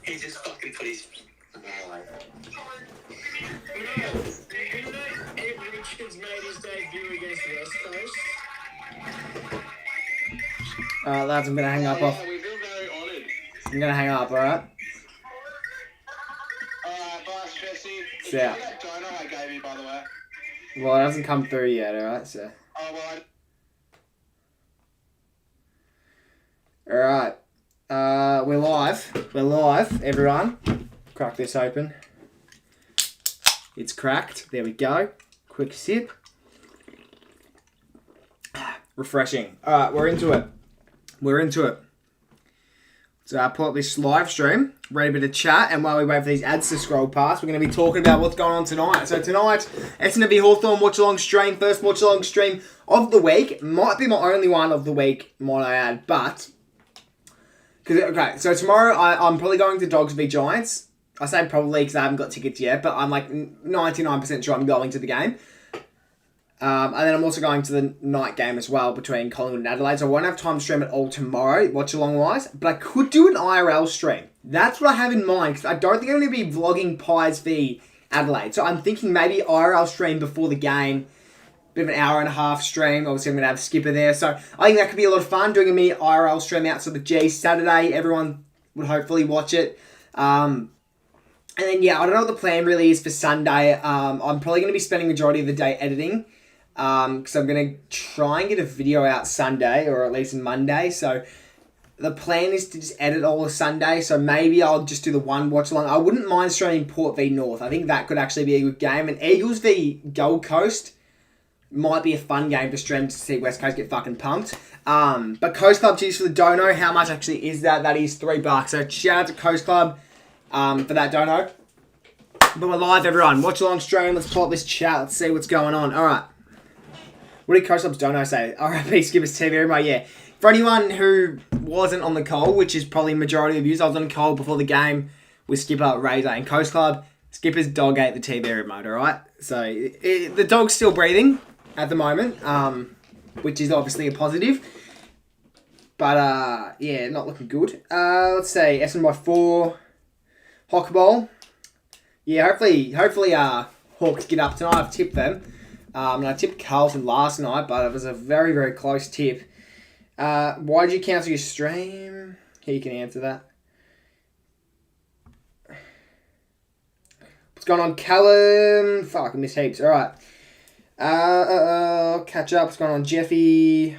He just fucking put his... Ed Richards made his debut against West Coast. Alright, lads, I'm going to hang up off. Yeah, we feel very honoured. I'm going to hang up, alright? Alright, bye, Jesse. See ya. That donut I gave you, by the way. Well, it hasn't come through yet, alright? So. Oh, well, Alright. We're live. We're live, everyone. Crack this open. It's cracked. There we go. Quick sip. Refreshing. Alright, we're into it. We're into it. So I pull up this live stream, ready a bit of chat, and while we wait for these ads to scroll past, we're going to be talking about what's going on tonight. So tonight, Essendon v Hawthorn watch-along stream, first watch-along stream of the week. Might be my only one of the week, might I add, but... Okay, so tomorrow I'm probably going to Dogs v Giants. I say probably because I haven't got tickets yet, but I'm like 99% sure I'm going to the game. And then I'm also going to the night game as well between Collingwood and Adelaide. So I won't have time to stream it all tomorrow, watch-along-wise. But I could do an IRL stream. That's what I have in mind, because I don't think I'm going to be vlogging Pies v Adelaide. So I'm thinking maybe IRL stream before the game. Bit of an hour and a half stream. Obviously, I'm going to have Skipper there. So I think that could be a lot of fun, doing a mini IRL stream outside the G Saturday. Everyone would hopefully watch it. And then, yeah, I don't know what the plan really is for Sunday. I'm probably going to be spending the majority of the day editing. Because I'm going to try and get a video out Sunday, or at least Monday. So the plan is to just edit all of Sunday. So maybe I'll just do the one watch along. I wouldn't mind streaming Port v North. I think that could actually be a good game. And Eagles v Gold Coast might be a fun game to stream to see West Coast get fucking pumped. But Coast Club, cheers for the dono. How much actually is that? That is $3. So shout out to Coast Club for that dono. But we're live, everyone. Watch along stream. Let's pull up this chat. Let's see what's going on. All right. What did Coast Club's dono say? RIP Skippers TV, everybody, yeah. For anyone who wasn't on the call, which is probably majority of you, I was on the call before the game with Skipper, Razor, and Coast Club. Skipper's dog ate the TV remote, alright? So, the dog's still breathing at the moment, which is obviously a positive. But, yeah, not looking good. Let's say Essendon by 4. Hockey Bowl. Yeah, hopefully, Hawks get up tonight. I've tipped them. And I tipped Carlton last night, but it was a very, very close tip. Why did you cancel your stream? Here, you can answer that. What's going on, Callum? Fuck, I missed heaps. All right. Catch up. What's going on, Jeffy?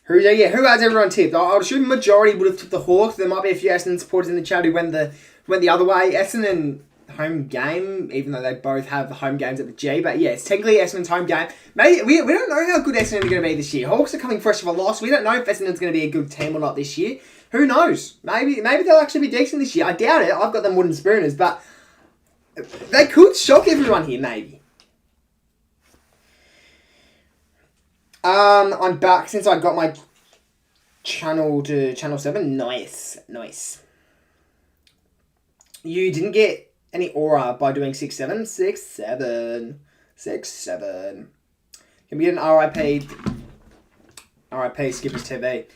Who has everyone tipped? I would assume majority would have tipped the Hawks. There might be a few Essendon supporters in the chat who went the other way. Essendon home game, even though they both have home games at the G. But yeah, it's technically Essendon's home game. Maybe we don't know how good Essendon are going to be this year. Hawks are coming fresh of a loss. We don't know if Essendon's going to be a good team or not this year. Who knows? Maybe they'll actually be decent this year. I doubt it. I've got them wooden spooners, but they could shock everyone here, maybe. I'm back since I got my channel to channel 7. Nice. You didn't get any aura by doing 6-7? 6-7. 6-7. Can we get an RIP Skippers TV?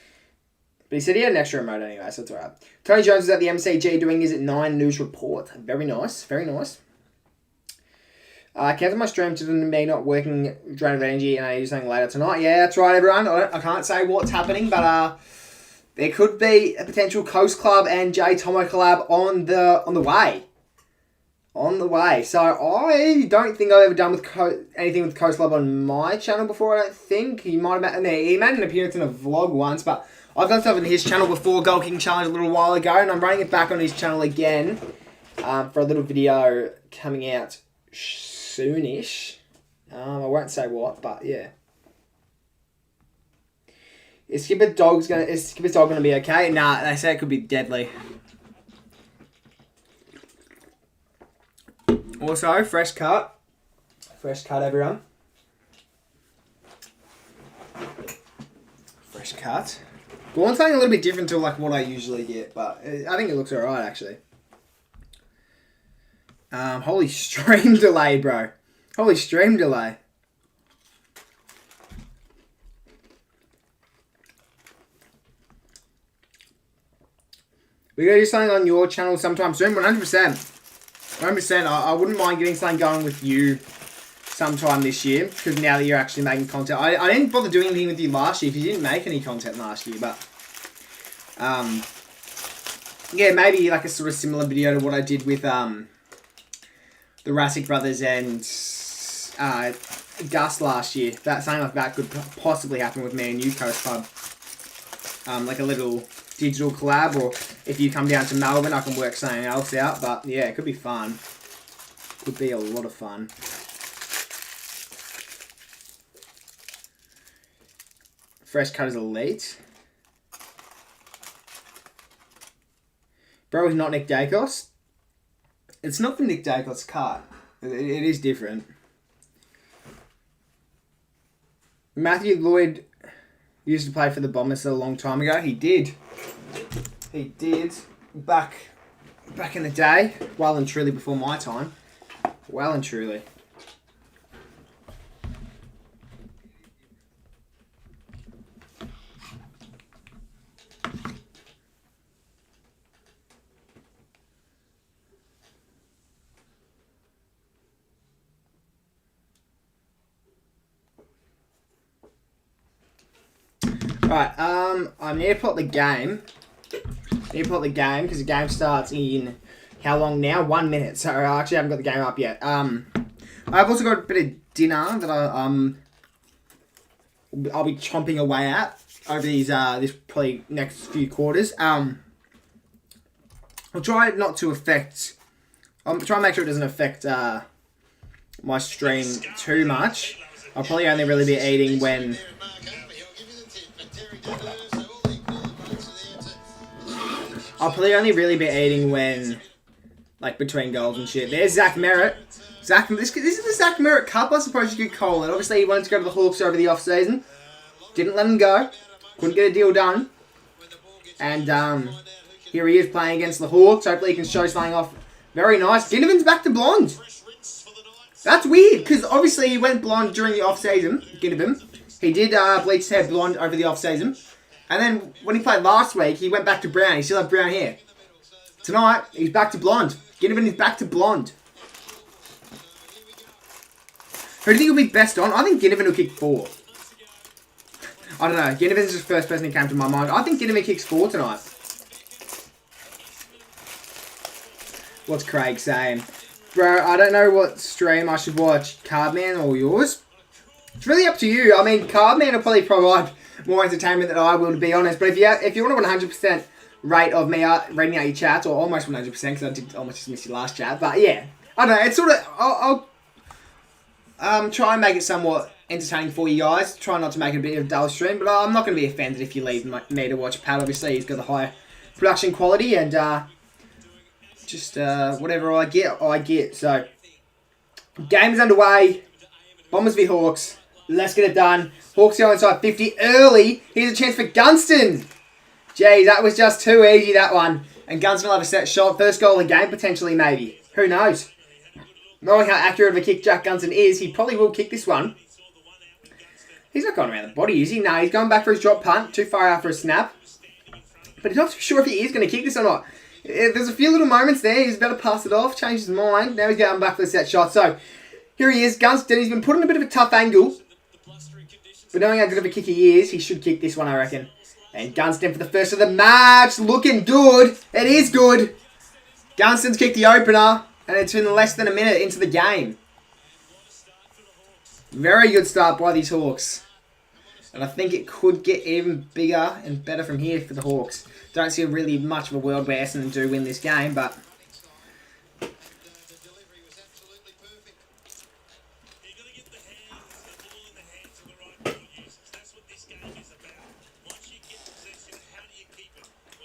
But he said he had an extra remote anyway, so it's alright. Tony Jones is at the MCG doing his at 9 news report. Very nice. Cancel my stream to me not working, drain of energy, and I need to do something later tonight. Yeah, that's right, everyone. I can't say what's happening, but there could be a potential Coast Club and J Tomo collab on the way. So I don't think I've ever done with anything with Coast Club on my channel before. I don't think he made an appearance in a vlog once, but I've done stuff on his channel before, Goal King Challenge a little while ago, and I'm running it back on his channel again for a little video coming out soonish. I won't say what, but yeah. Is Skipper's dog gonna be okay? Nah, they say it could be deadly. Also, fresh cut, everyone. Fresh cut. Go on, something a little bit different to like what I usually get, but I think it looks alright actually. Holy stream delay, bro. Holy stream delay. We're going to do something on your channel sometime soon. 100%. 100%. I wouldn't mind getting something going with you sometime this year. Because now that you're actually making content. I didn't bother doing anything with you last year. Because you didn't make any content last year. But, yeah, maybe like a sort of similar video to what I did with the Rassick brothers and Gus last year. Something like that could possibly happen with me and you, Coast Club. Like a little digital collab, or if you come down to Melbourne, I can work something else out. But yeah, it could be fun. Could be a lot of fun. Fresh cut is elite. Bro, he's not Nick Dacos. It's not the Nick Dacos cut. It is different. Matthew Lloyd used to play for the Bombers a long time ago. He did. He did. Back in the day. Well and truly before my time. Well and truly. Right, I need to put the game. Because the game starts in how long now? 1 minute. So I actually haven't got the game up yet. I've also got a bit of dinner that I'll be chomping away at over these this probably next few quarters. I'll try not to affect. I'll try and make sure it doesn't affect my stream too much. I'll probably only really be eating when. I'll probably only really be eating when, like, between goals and shit. There's Zach Merritt. This is the Zach Merritt Cup, I suppose you could call it. Obviously, he wanted to go to the Hawks over the off-season. Didn't let him go. Couldn't get a deal done. And here he is playing against the Hawks. Hopefully he can show something off. Very nice. Ginnivan's back to blonde. That's weird, because obviously he went blonde during the off-season. Ginnivan. He did bleach his hair blonde over the off-season. And then, when he played last week, he went back to brown. He still had brown hair. Tonight, he's back to blonde. Ginnivan is back to blonde. Who do you think will be best on? I think Ginnivan will kick 4. I don't know. Ginnivan's just the first person who came to my mind. I think Ginnivan kicks 4 tonight. What's Craig saying? Bro, I don't know what stream I should watch. Cardman or yours? It's really up to you. I mean, Cardman will probably provide more entertainment than I will, to be honest. But if you want a 100% rate of me reading out your chats, or almost 100%, because I did almost just miss your last chat. But yeah, I don't know. It's sort of I'll try and make it somewhat entertaining for you guys. Try not to make it a bit of a dull stream, but I'm not going to be offended if you leave me to watch Pat. Obviously, he's got the higher production quality, and just whatever I get. So game is underway. Bombers v Hawks. Let's get it done. Hawks go inside 50 early. Here's a chance for Gunston. Jeez, that was just too easy, that one. And Gunston will have a set shot. First goal of the game, potentially, maybe. Who knows? Knowing how accurate of a kick Jack Gunston is, he probably will kick this one. He's not going around the body, is he? No, he's going back for his drop punt. Too far out for a snap. But he's not too sure if he is going to kick this or not. There's a few little moments there. He's about to pass it off, change his mind. Now he's going back for the set shot. So, here he is, Gunston. He's been put in a bit of a tough angle. But knowing how good of a kick he is, he should kick this one, I reckon. And Gunston for the first of the match. Looking good. It is good. Gunston's kicked the opener. And it's been less than a minute into the game. Very good start by these Hawks. And I think it could get even bigger and better from here for the Hawks. Don't see really much of a world where Essendon do win this game, but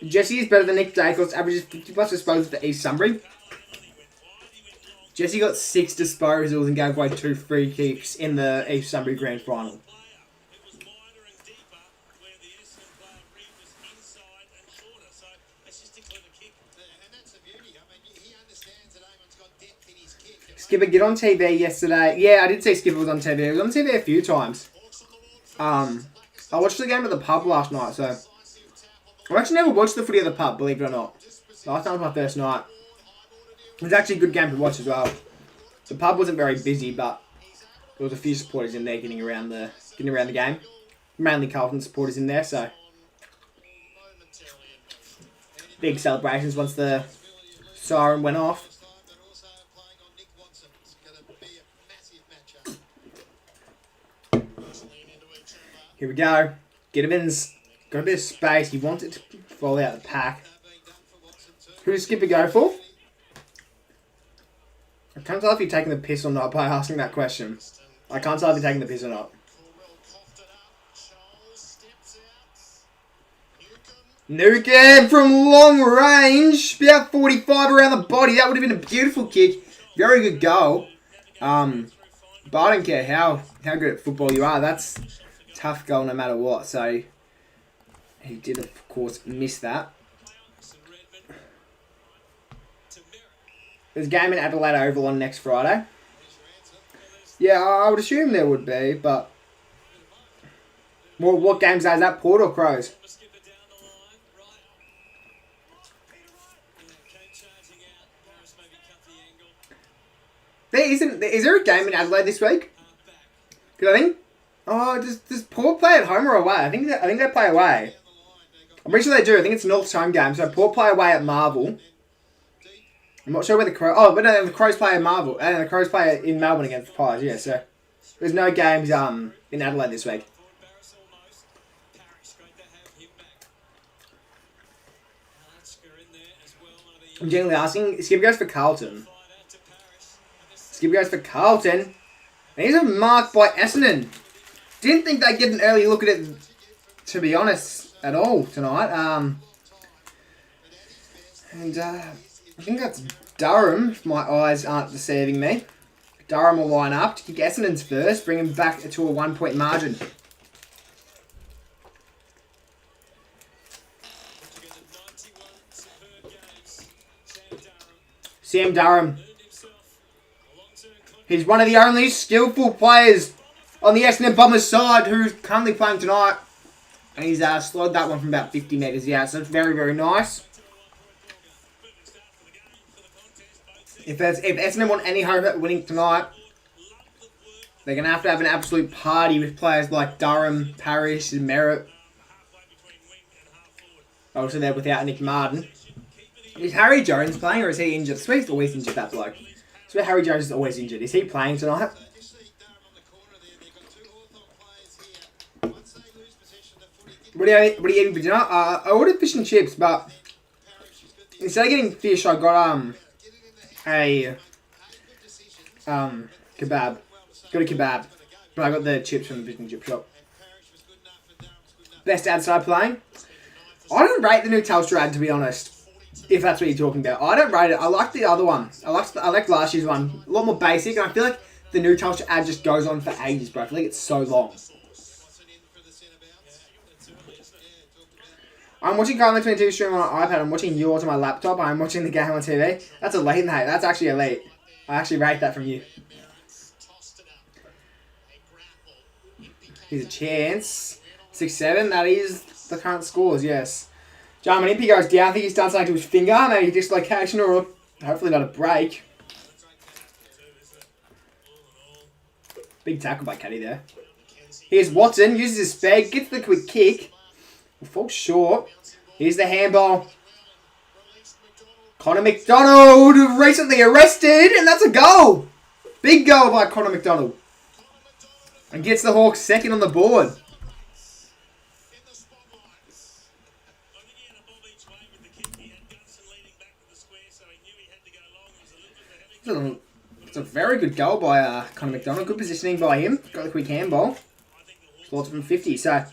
Jesse is better than Nick Dacos, averages 50 plus disposals for East Sunbury. Jesse got 6 disposals and gave away 2 free kicks in the East Sunbury Grand Final. Skipper, get on TV yesterday. Yeah, I did see Skipper was on TV. He was on TV a few times. I watched the game at the pub last night, so I've actually never watched the footy at the pub, believe it or not. Last night was my first night. It was actually a good game to watch as well. The pub wasn't very busy, but there was a few supporters in there getting around the game. Mainly Carlton supporters in there, so big celebrations once the siren went off. Here we go. Gittman's got a bit of space. He wants it to fall out of the pack. Who does Skipper go for? I can't tell if you're taking the piss or not by asking that question. I can't tell if you're taking the piss or not. Nukem from long range. About 45 around the body. That would have been a beautiful kick. Very good goal. But I don't care how good at football you are. That's a tough goal no matter what. So he did, of course, miss that. There's a game in Adelaide Oval on next Friday. Yeah, I would assume there would be, but... Well, what games is that? Port or Crows? Is there a game in Adelaide this week? Because I think... Oh, does Port play at home or away? I think they play away. I'm pretty sure they do. I think it's North's home game. So Port play away at Marvel. I'm not sure where the Crows... Oh, but no, the Crows play at Marvel. And the Crows play in Melbourne against the Pies, yeah. So there's no games in Adelaide this week. I'm generally asking... Skip goes for Carlton. Skip goes for Carlton. And he's a mark by Essendon. Didn't think they'd get an early look at it, to be honest, at all tonight. I think that's Durham, if my eyes aren't deceiving me. Durham will line up to kick Essendon's first, bring him back to a 1-point margin. Sam Durham. He's one of the only skillful players on the Essendon Bombers side who's currently playing tonight. And he's slowed that one from about 50 metres out, so it's very, very nice. If Essendon want any hope at winning tonight, they're going to have an absolute party with players like Durham, Parrish, and Merritt. Also, they're without Nick Martin. Is Harry Jones playing or is he injured? He's always injured, that bloke. So Harry Jones is always injured. Is he playing tonight? What are you eating for dinner? I ordered fish and chips, but instead of getting fish, I got a kebab. Got a kebab, but I got the chips from the fish and chip shop. Best ad side playing? I don't rate the new Telstra ad, to be honest. If that's what you're talking about, I don't rate it. I like the other one. I like last year's one. A lot more basic, and I feel like the new Telstra ad just goes on for ages, bro. I feel like it's so long. I'm watching Carlton 22 stream on an iPad. I'm watching yours on my laptop. I'm watching the game on TV. That's elite, mate. That's actually elite. I actually rate that from you. Here's a chance. 6-7. That is the current scores, yes. Jarman Impey goes down. I think he's done something to his finger. Maybe dislocation or hopefully not a break. Big tackle by Caddy there. Here's Watson. Uses his speed. Gets the quick kick. Falls short. Here's the handball. Connor McDonald recently arrested, and that's a goal. Big goal by Connor McDonald. And gets the Hawks second on the board. It's a very good goal by Connor McDonald. Good positioning by him. Got the quick handball. Slots from 50, so...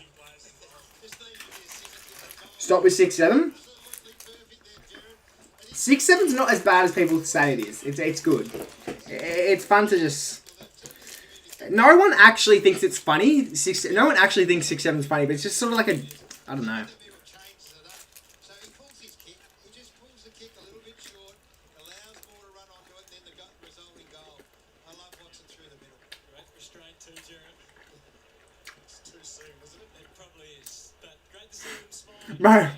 Stop with 6-7. 6-7's not as bad as people say it is. It's good. It's fun to just... No one actually thinks it's funny. No one actually thinks 6-7's funny, but it's just sort of like a... I don't know. Too soon, isn't it? It probably is. Bro,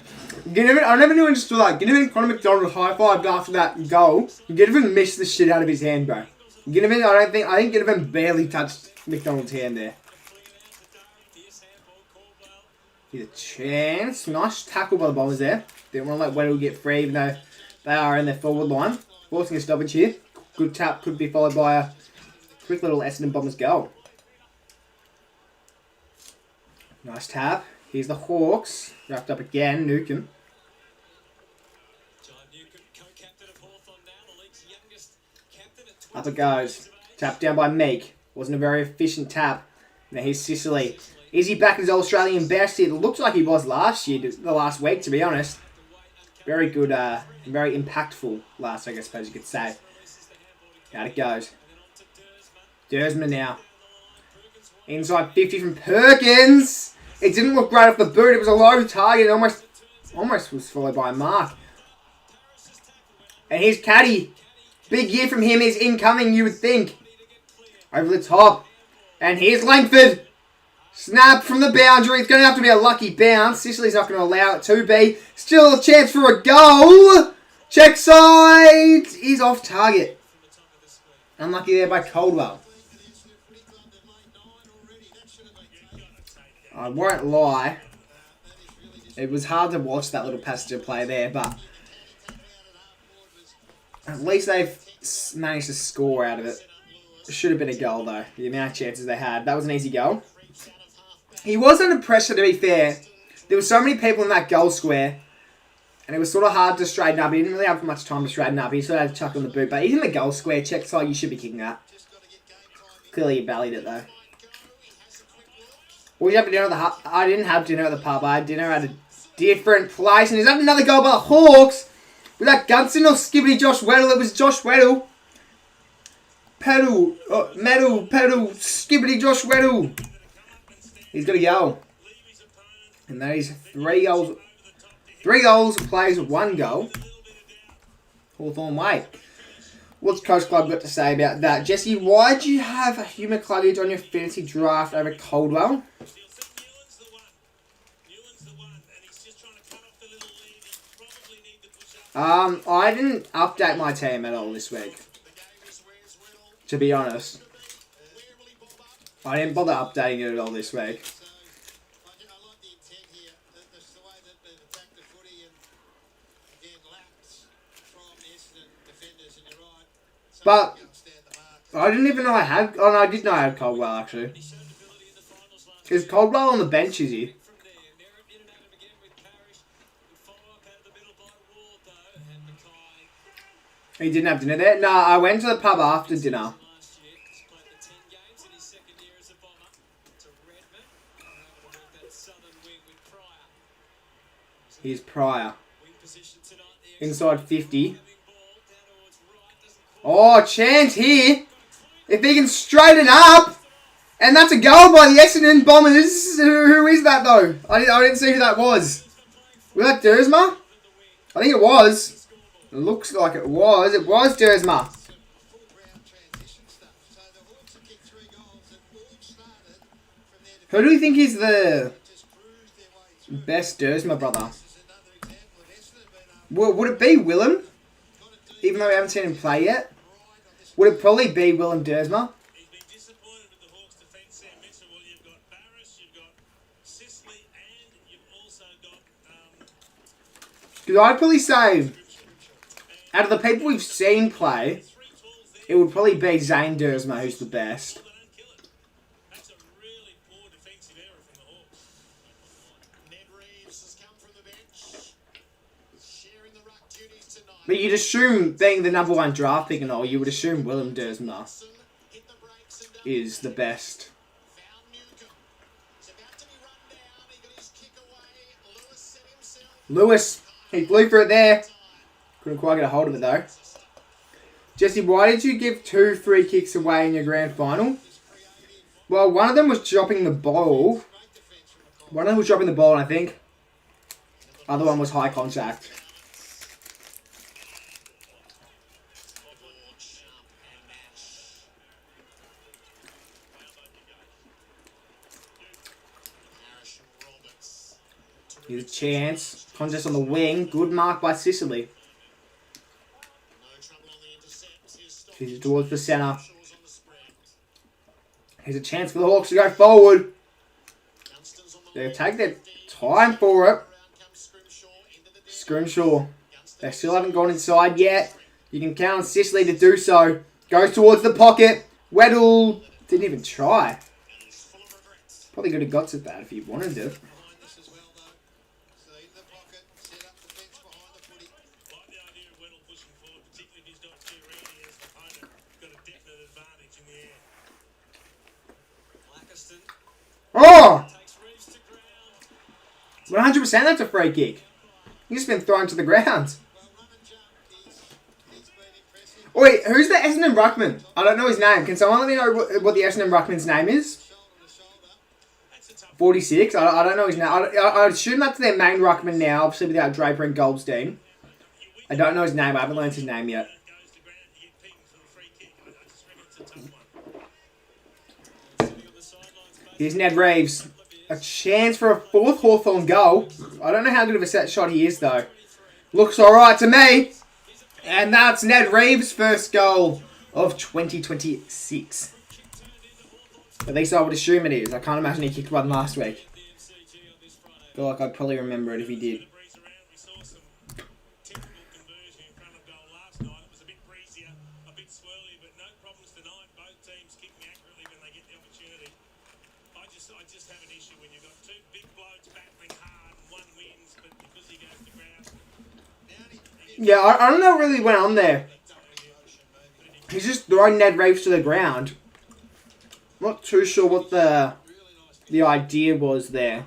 Ginnivan, I never knew understood that. Ginnivan Conor McDonald high-fived after that goal. Ginnivan missed the shit out of his hand, bro. Ginnivan, I think Ginnivan barely touched McDonald's hand there. Here's a chance. Nice tackle by the Bombers there. Didn't want to let Weddle get free, even though they are in their forward line. Forcing a stoppage here. Good tap could be followed by a quick little Essendon Bombers goal. Nice tap. Here's the Hawks. Wrapped up again. Newcomb. Up it goes. Tapped down by Meek. Wasn't a very efficient tap. Now here's Sicily. Is he back as Australian best? It looks like he was last year, the last week, to be honest. Very good, very impactful last week, I suppose you could say. Out it goes. Dersman now. Inside 50 from Perkins. It didn't look great off the boot. It was a low target. It almost was followed by a mark. And here's Caddy. Big year from him is incoming, you would think. Over the top. And here's Langford. Snap from the boundary. It's going to have to be a lucky bounce. Sicily's not going to allow it to be. Still a chance for a goal. Check side. He's off target. Unlucky there by Caldwell. I won't lie. It was hard to watch that little passenger play there, but at least they've managed to score out of it. Should have been a goal, though. The amount of chances they had. That was an easy goal. He was under pressure, to be fair. There were so many people in that goal square, and it was sort of hard to straighten up. He didn't really have much time to straighten up. He sort of had to chuck on the boot, but he's in the goal square. Check side, you should be kicking that. Clearly, he bellied it, though. Well, you have dinner at the hub. I didn't have dinner at the pub. I had dinner at a different place. And is that another goal by the Hawks? Was that Gunson or Skibbity Josh Weddle? It was Josh Weddle. Pedal, Skibbity Josh Weddle. He's got a goal. And that is 3 goals. 3 goals, plays 1 goal. Hawthorn way. What's Coach Club got to say about that? Jesse, why do you have Hugh McCluggage on your fantasy draft over Caldwell? I didn't update my team at all this week. To be honest. I didn't bother updating it at all this week. But I didn't even know I had... Oh, no, I did know I had Caldwell, actually. Is Caldwell on the bench, is he? He didn't have dinner there? No, I went to the pub after dinner. Here's Pryor. Inside 50. Oh, chance here. If he can straighten up. And that's a goal by the Essendon Bombers. Who is that, though? I didn't see who that was. Was that Dersma? I think it was. It looks like it was. It was Dersma. Who do you think is the best Dersma brother? Would it be Willem? Even though we haven't seen him play yet? Would it probably be Willem Dersma? Because I'd probably say, out of the people we've seen play, it would probably be Zane Dersma who's the best. But you'd assume, being the number 1 draft pick and all, you would assume Willem Dersma is the best. Lewis, he flew for it there. Couldn't quite get a hold of it though. Jesse, why did you give 2 free kicks away in your grand final? Well, one of them was dropping the ball. One of them was dropping the ball, I think. Other one was high contact. Here's a chance. Contest on the wing. Good mark by Sicily. He's towards the centre. Here's a chance for the Hawks to go forward. They'll take their time for it. Scrimshaw. They still haven't gone inside yet. You can count on Sicily to do so. Goes towards the pocket. Weddle didn't even try. Probably could have got to that if he wanted to. Oh! 100% that's a free kick. He's just been thrown to the ground. Oh, wait, who's the Essendon Ruckman? I don't know his name. Can someone let me know what the Essendon Ruckman's name is? 46? I don't know his name. I assume that's their main Ruckman now, obviously without Draper and Goldstein. I don't know his name. I haven't learned his name yet. Here's Ned Reeves. A chance for a fourth Hawthorn goal. I don't know how good of a set shot he is, though. Looks alright to me. And that's Ned Reeves' first goal of 2026. At least I would assume it is. I can't imagine he kicked one last week. I feel like I'd probably remember it if he did. Yeah, I don't know what really went on there. He's just throwing Ned Reeves to the ground. Not too sure what the idea was there.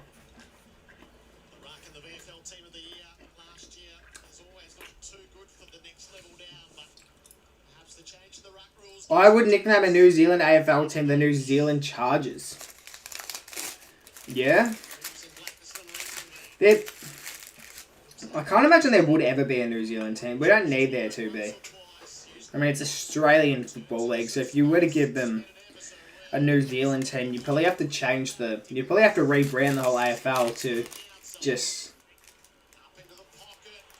I would nickname a New Zealand AFL team the New Zealand Chargers. Yeah? I can't imagine there would ever be a New Zealand team. We don't need there to be. I mean, it's Australian Football League, so if you were to give them a New Zealand team, you'd probably have to change you'd probably have to rebrand the whole AFL to just...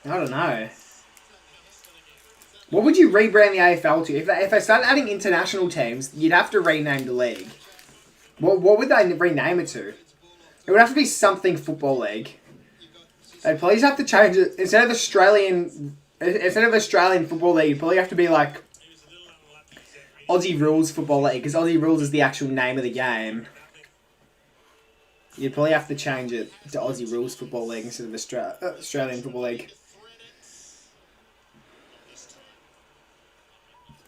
I don't know. What would you rebrand the AFL to? If they started adding international teams, you'd have to rename the league. What would they rename it to? It would have to be something Football League. They'd please have to change it. Instead of Australian Football League, you'd probably have to be like Aussie Rules Football League, because Aussie Rules is the actual name of the game. You'd probably have to change it to Aussie Rules Football League instead of Australian Football League.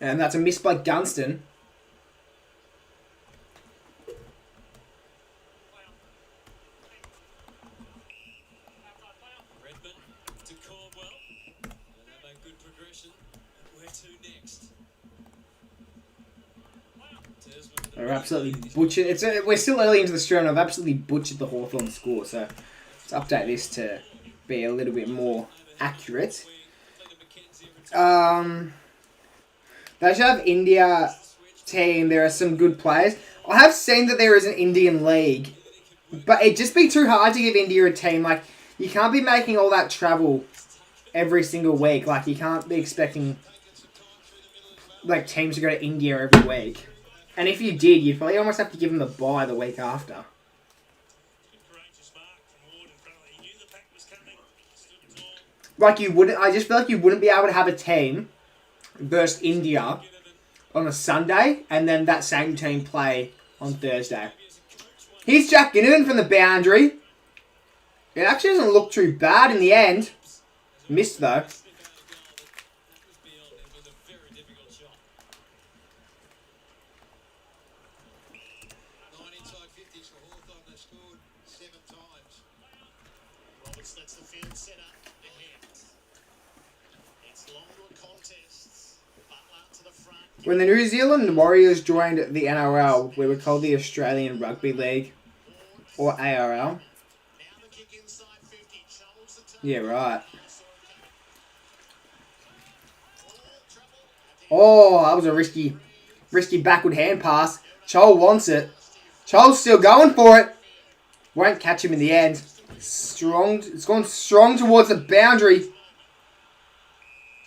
And that's a miss by Gunston. We're absolutely butchered. We're still early into the stream, and I've absolutely butchered the Hawthorn score, so let's update this to be a little bit more accurate. They should have India team. There are some good players. I have seen that there is an Indian league, but it'd just be too hard to give India a team. Like, you can't be making all that travel every single week. Like, you can't be expecting like teams to go to India every week. And if you did, you'd probably almost have to give them the bye the week after. Like, you wouldn't... I just feel like you wouldn't be able to have a team versus India on a Sunday and then that same team play on Thursday. Here's Jack Ginnivan from the boundary. It actually doesn't look too bad in the end. Missed, though. When the New Zealand Warriors joined the NRL, we were called the Australian Rugby League, or ARL. Yeah, right. Oh, that was a risky backward hand pass. Chol wants it. Chol's still going for it. Won't catch him in the end. Strong. It's gone strong towards the boundary.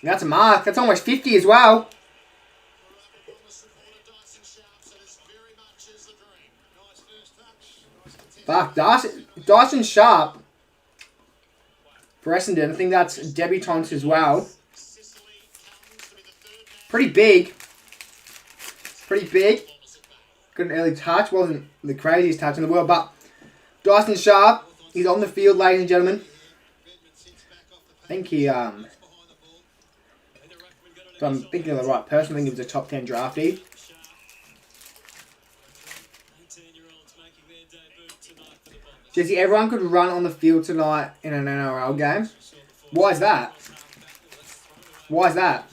That's a mark. That's almost 50 as well. Fuck, Dyson Sharp for Essendon. I think that's debutante as well. Pretty big. Pretty big. Got an early touch. Wasn't the craziest touch in the world, but Dyson Sharp, he's on the field, ladies and gentlemen. I think he, if I'm thinking of the right person, I think he was a top 10 draftee. Jesse, everyone could run on the field tonight in an NRL game. Why is that? Why is that?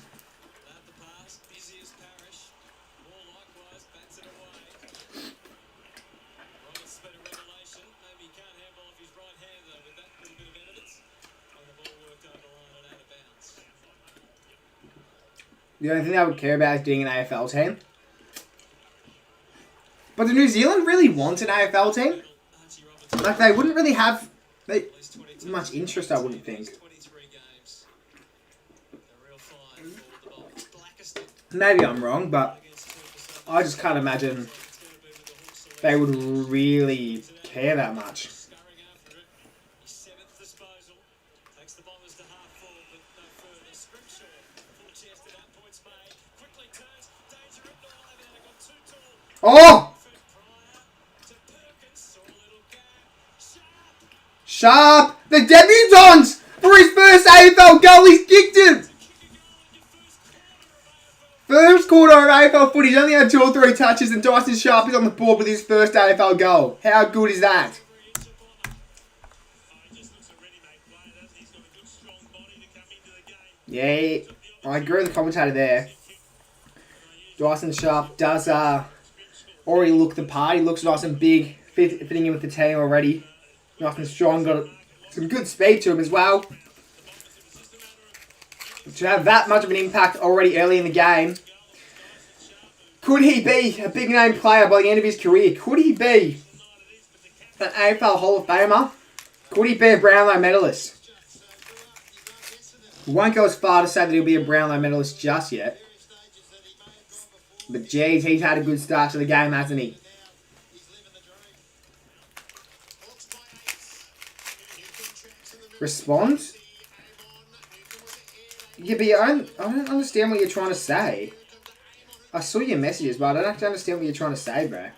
The only thing I would care about is doing an AFL team. But do New Zealand really want an AFL team? Like, they wouldn't really have much interest, I wouldn't think. Maybe I'm wrong, but I just can't imagine they would really care that much. Oh! Sharp! The debutant! For his first AFL goal, he's kicked it! First quarter of AFL footy, he's only had 2 or 3 touches and Dyson Sharp is on the board with his first AFL goal. How good is that? Yeah, I agree with the commentator there. Dyson Sharp does already look the part. He looks nice and big, fitting in with the team already. Nice and strong, got some good speed to him as well. To have that much of an impact already early in the game. Could he be a big name player by the end of his career? Could he be an AFL Hall of Famer? Could he be a Brownlow medalist? We won't go as far to say that he'll be a Brownlow medalist just yet. But geez, he's had a good start to the game, hasn't he? Response? Yeah, but I don't understand what you're trying to say. I saw your messages, but I don't actually understand what you're trying to say, bro.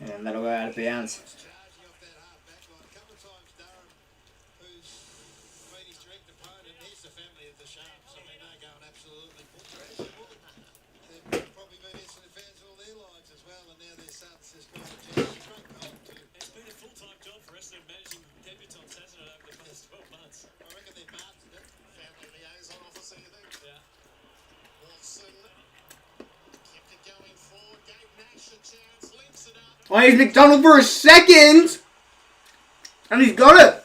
And that'll go out of bounds. Oh, he's McDonald for a second! And he's got it!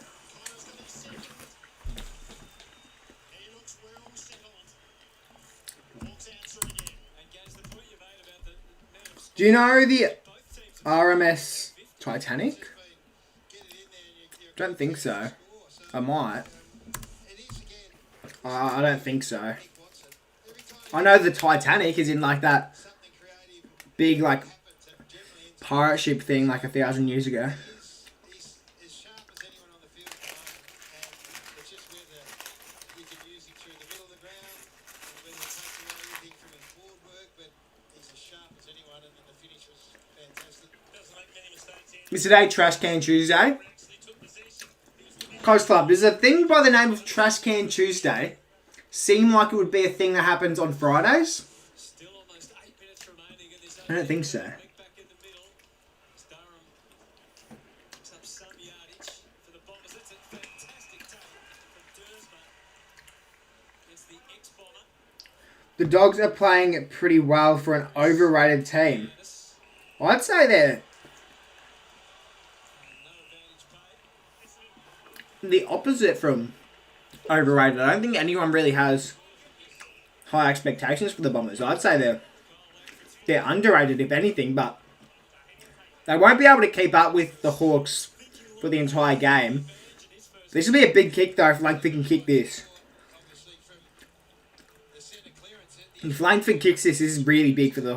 Do you know the RMS Titanic? Don't think so. I might. I don't think so. I know the Titanic is in like that big like pirate ship thing like 1,000 years ago. Is today Trash Can Tuesday? Coast Club, does a thing by the name of Trash Can Tuesday seem like it would be a thing that happens on Fridays? I don't think so. The Dogs are playing pretty well for an overrated team. I'd say they're the opposite from overrated. I don't think anyone really has high expectations for the Bombers. I'd say they're underrated, if anything, but they won't be able to keep up with the Hawks for the entire game. This will be a big kick, though, if Langford can kick this. If Langford kicks this, this is really big for the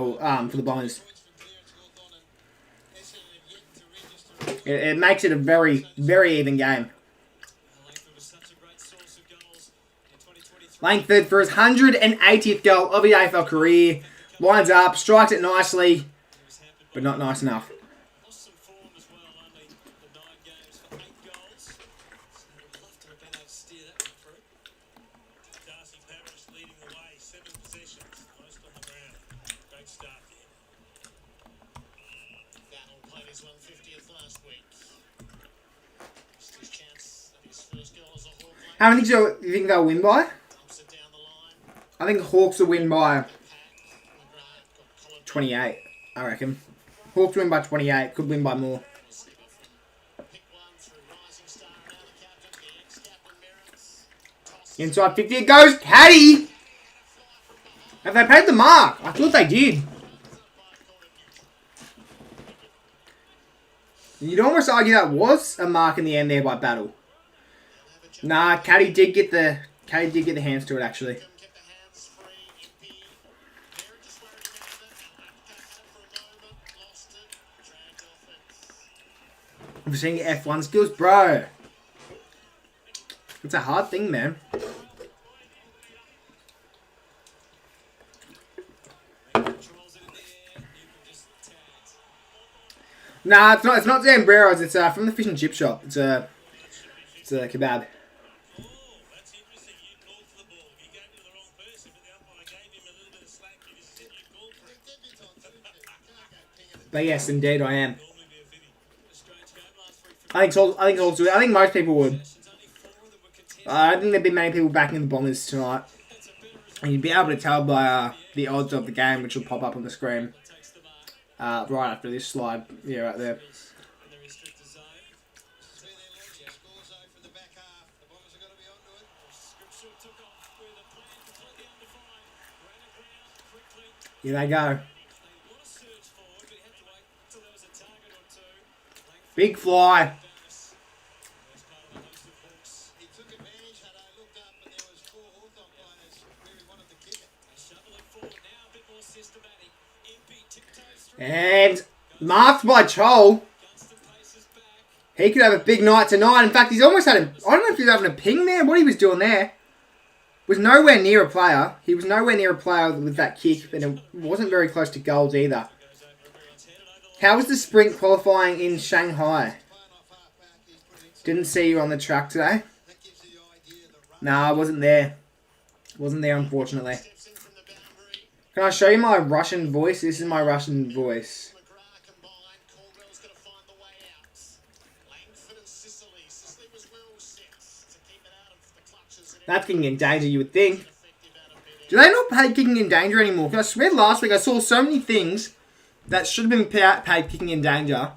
Bombers. It makes it a very, very even game. Langford for his 180th goal of his AFL career. Lines up, strikes it nicely, but not nice enough. How many do you think they'll win by? I think Hawks will win by 28, I reckon. Hawks win by 28, could win by more. Inside 50, it goes, Caddy! Have they paid the mark? I thought they did. You'd almost argue that was a mark in the end there by Battle. Nah, Caddy did get the hands to it actually. I'm seeing F1 skills, bro. It's a hard thing, man. Nah, it's not Zambreros. It's from the fish and chip shop. It's a kebab. But yes, indeed, I am. I think most people would. I don't think there'd be many people backing the Bombers tonight. And you'd be able to tell by the odds of the game, which will pop up on the screen right after this slide. Yeah, right there. Here they go. Big fly. And marked by Chol. He could have a big night tonight. In fact, he's almost had I don't know if he was having a ping there. What he was doing there was nowhere near a player. He was nowhere near a player with that kick, and it wasn't very close to goals either. How was the sprint qualifying in Shanghai? Didn't see you on the track today. Nah, I wasn't there. Wasn't there, unfortunately. Can I show you my Russian voice? This is my Russian voice. That's kicking in danger, you would think. Do they not pay kicking in danger anymore? Because I swear last week I saw so many things that should have been paid kicking in danger.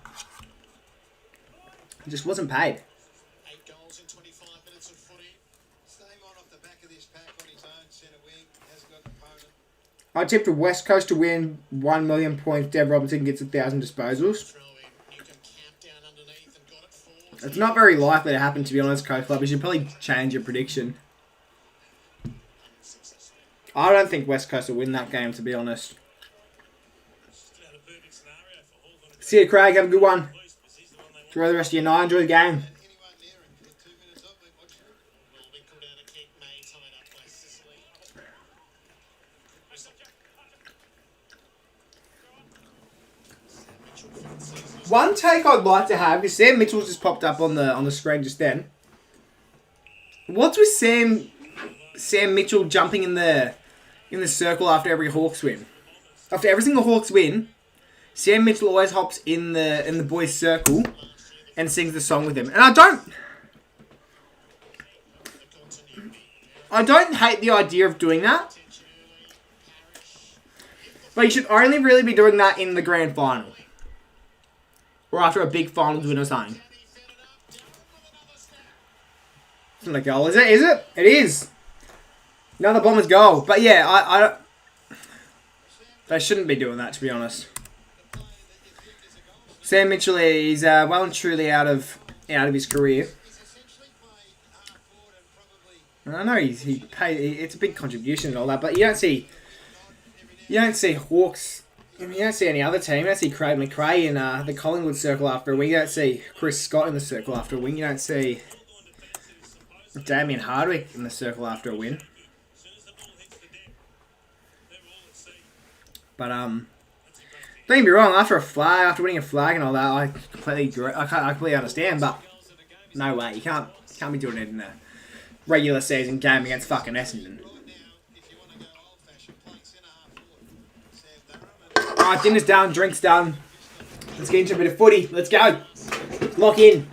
It just wasn't paid. 8 goals in 25 minutes of footy. Stay on off the back of this pack on his own centre wing. Hasn't got an opponent. I tipped the West Coast to win 1 million points. Dev Robertson gets 1,000 disposals. It's not very likely to happen, to be honest, Coach Club. You should probably change your prediction. I don't think West Coast will win that game, to be honest. See you, Craig. Have a good one. Enjoy the rest of your night. Enjoy the game. One take I'd like to have is Sam Mitchell just popped up on the screen just then. What's with Sam Mitchell jumping in the circle after every Hawks win? After every single Hawks win, Sam Mitchell always hops in the boys' circle and sings the song with him. And I don't hate the idea of doing that. But you should only really be doing that in the grand final. Or after a big finals win or something. It's not a goal, is it? Is it? It is. Another Bombers goal. But yeah, I they shouldn't be doing that, to be honest. Sam Mitchell is well and truly out of his career. And I know he paid. It's a big contribution and all that, but you don't see Hawks. I mean, you don't see any other team. You don't see Craig McRae in the Collingwood circle after a win. You don't see Chris Scott in the circle after a win. You don't see Damien Hardwick in the circle after a win. But don't get me wrong. After winning a flag and all that, I completely agree. I completely understand. But no way, you can't be doing it in a regular season game against fucking Essendon. Alright, dinner's done, drinks done. Let's get into a bit of footy. Let's go. Lock in.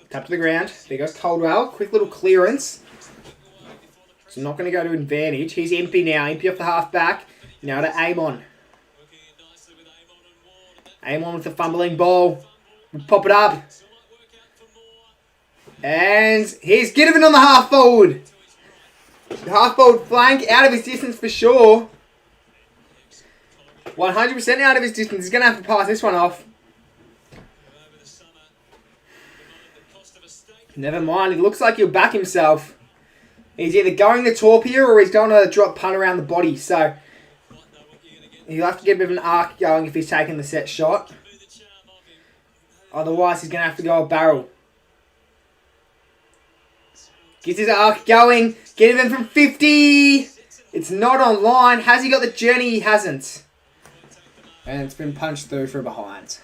Tap to the ground. There goes Caldwell. Quick little clearance. It's not going to go to advantage. He's empty now. Empty off the half back. Now to Amon. Amon with the fumbling ball. We'll pop it up. And here's Ginnivan on the half forward. The half forward flank out of his distance for sure. 100% out of his distance. He's going to have to pass this one off. Never mind. It looks like he'll back himself. He's either going the torp here or he's going to drop punt around the body. So he'll have to get a bit of an arc going if he's taking the set shot. Otherwise, he's going to have to go a barrel. Gets his arc going. Get him in from 50. It's not online. Has he got the journey? He hasn't. And it's been punched through for behind.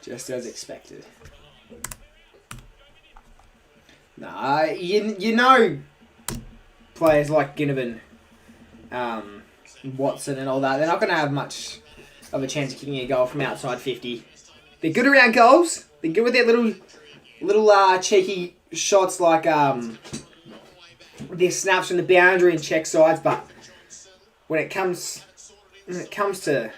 Just as expected. Nah, you know players like Ginnivan, Watson and all that, they're not going to have much of a chance of kicking a goal from outside 50. They're good around goals. They're good with their little cheeky shots like their snaps from the boundary and check sides, but when it comes to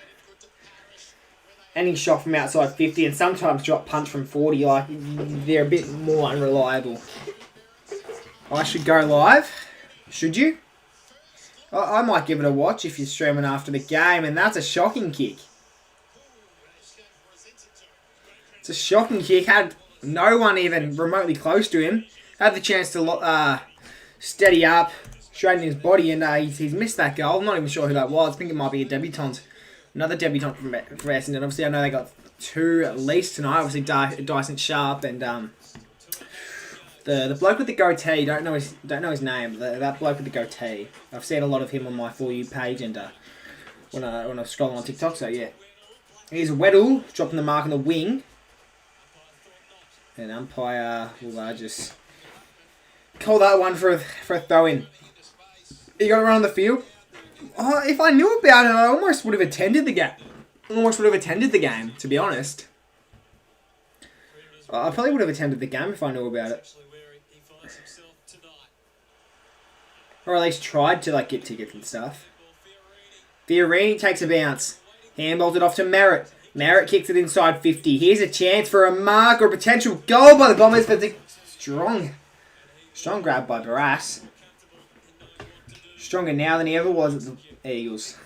any shot from outside 50 and sometimes drop punch from 40, like they're a bit more unreliable. I should go live. Should you? I might give it a watch if you're streaming after the game, and that's a shocking kick. It's a shocking kick. Had no one even remotely close to him. Had the chance to steady up, straighten his body, and he's missed that goal. I'm not even sure who that was. I think it might be a debutant. Another debutant for Essendon. Obviously, I know they got two at least tonight. Obviously, Dyson Sharp and the bloke with the goatee. Don't know his name. That bloke with the goatee. I've seen a lot of him on my For You page and when I scroll on TikTok. So yeah, here's Weddle dropping the mark on the wing, and umpire will just call that one for a throw in. You got to run on the field. Oh, if I knew about it, I almost would have attended the game. To be honest. I probably would have attended the game if I knew about it. Or at least tried to get tickets and stuff. Fiorini takes a bounce. Handballs it off to Merritt. Merritt kicks it inside 50. Here's a chance for a mark or a potential goal by the Bombers, but the strong grab by Barras. Stronger now than he ever was at the Eagles.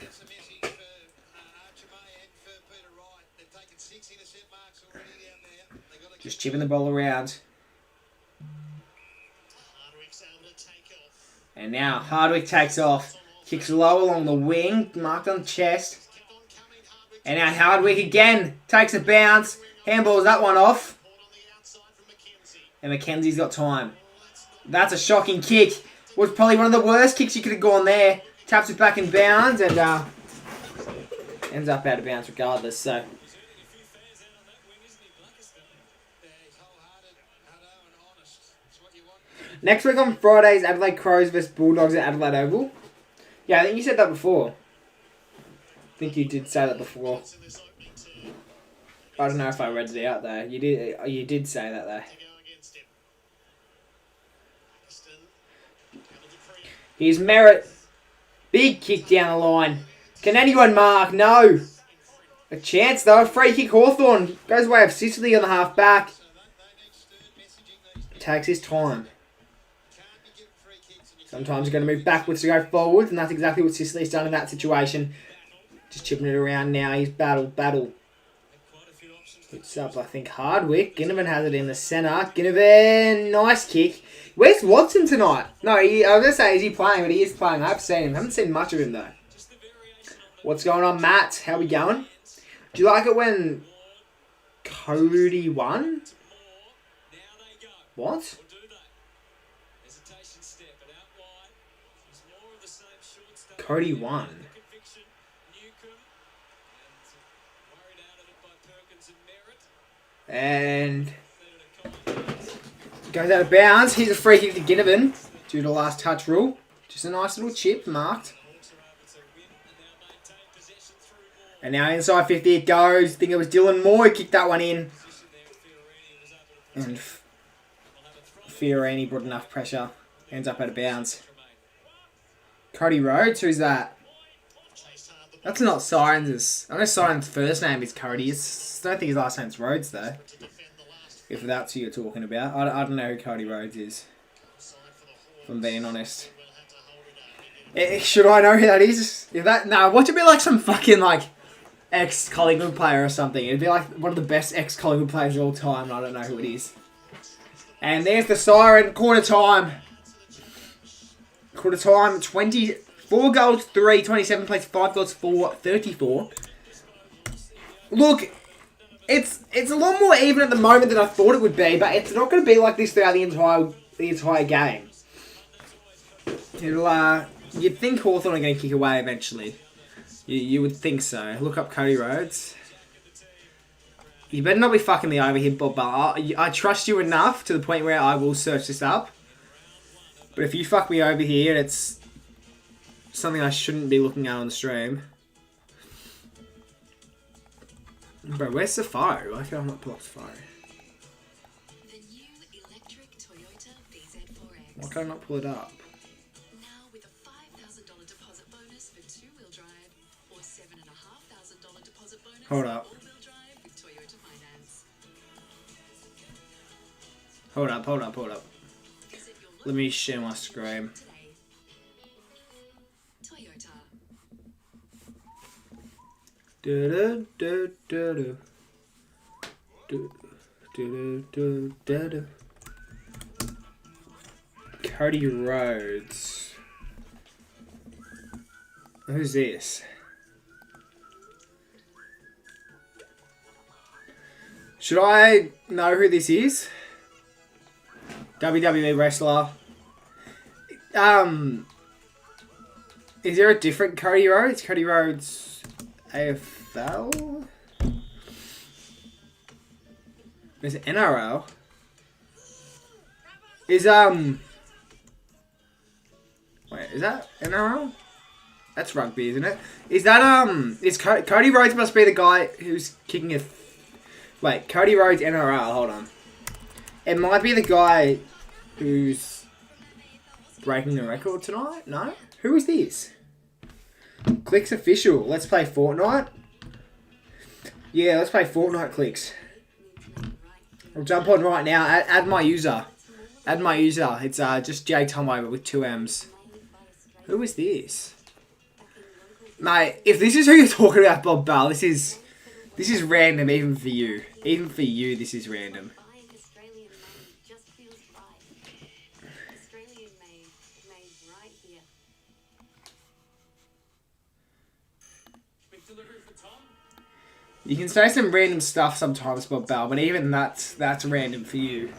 Just chipping the ball around. And now Hardwick takes off. Kicks low along the wing. Marked on the chest. And now Hardwick again. Takes a bounce. Handballs that one off. And Mackenzie's got time. That's a shocking kick. Was probably one of the worst kicks you could have gone there. Taps it back in bounds and ends up out of bounds regardless. So next week on Fridays, Adelaide Crows vs Bulldogs at Adelaide Oval. Yeah, I think you said that before. I think you did say that before. I don't know if I read it out there. You did say that though. Here's Merritt. Big kick down the line. Can anyone mark? No. A chance though. Free kick Hawthorn. Goes away of Sicily on the half back. Takes his time. Sometimes you're going to move backwards to go forwards, and that's exactly what Sicily's done in that situation. Just chipping it around now. He's battle. Puts up, I think, Hardwick. Ginnivan has it in the centre. Ginnivan, nice kick. Where's Watson tonight? No, I was going to say, is he playing? But he is playing. I've seen him. I haven't seen much of him, though. What's going on, Matt? How we going? Do you like it when Cody won? What? Cody won. And goes out of bounds. Here's a free kick to Ginnivan due to last touch rule. Just a nice little chip marked. And now inside 50 it goes. I think it was Dylan Moore who kicked that one in. And Fiorini brought enough pressure. Ends up out of bounds. Cody Rhodes, who's that? That's not Sirens'. I know Sirens' first name is Cody. I don't think his last name's Rhodes, though. If that's who you're talking about. I don't know who Cody Rhodes is. If I'm being honest. Should I know who that is? Watch it be like some fucking, like, ex-Collingwood player or something. It'd be like one of the best ex-Collingwood players of all time. I don't know who it is. And there's the siren. Quarter time. 24 goals, 3, 27 plays, 5 goals, 4, 34. Look, it's a lot more even at the moment than I thought it would be, but it's not going to be like this throughout the entire game. You'd think Hawthorn are going to kick away eventually. You would think so. Look up Cody Rhodes. You better not be fucking me over here, Bob. I trust you enough to the point where I will search this up. But if you fuck me over here, it's something I shouldn't be looking at on the stream. Bro, where's Safari? Why can I not pull up Safari? The new electric Toyota BZ4X. Why can I not pull it up? Now with a $5,000 deposit bonus for two-wheel drive or $7,500 deposit bonus Hold up. for all-wheel drive with Toyota Finance. Hold up. Let me share my screen. Toyota. Cody Rhodes. Who's this? Should I know who this is? WWE wrestler. Is there a different Cody Rhodes? Cody Rhodes AFL? Is it NRL? Wait, is that NRL? That's rugby, isn't it? Is that Cody Rhodes must be the guy who's kicking a wait, Cody Rhodes NRL, hold on. It might be the guy who's breaking the record tonight? No? Who is this? Clicks official. Let's play Fortnite. Yeah, let's play Fortnite Clicks. I'll jump on right now. Add my user. It's just J Tomo but with 2 M's. Who is this? Mate, if this is who you're talking about, Bob Bell, this is random even for you. Even for you, this is random. You can say some random stuff sometimes, Bob Bell, but even that's random for you.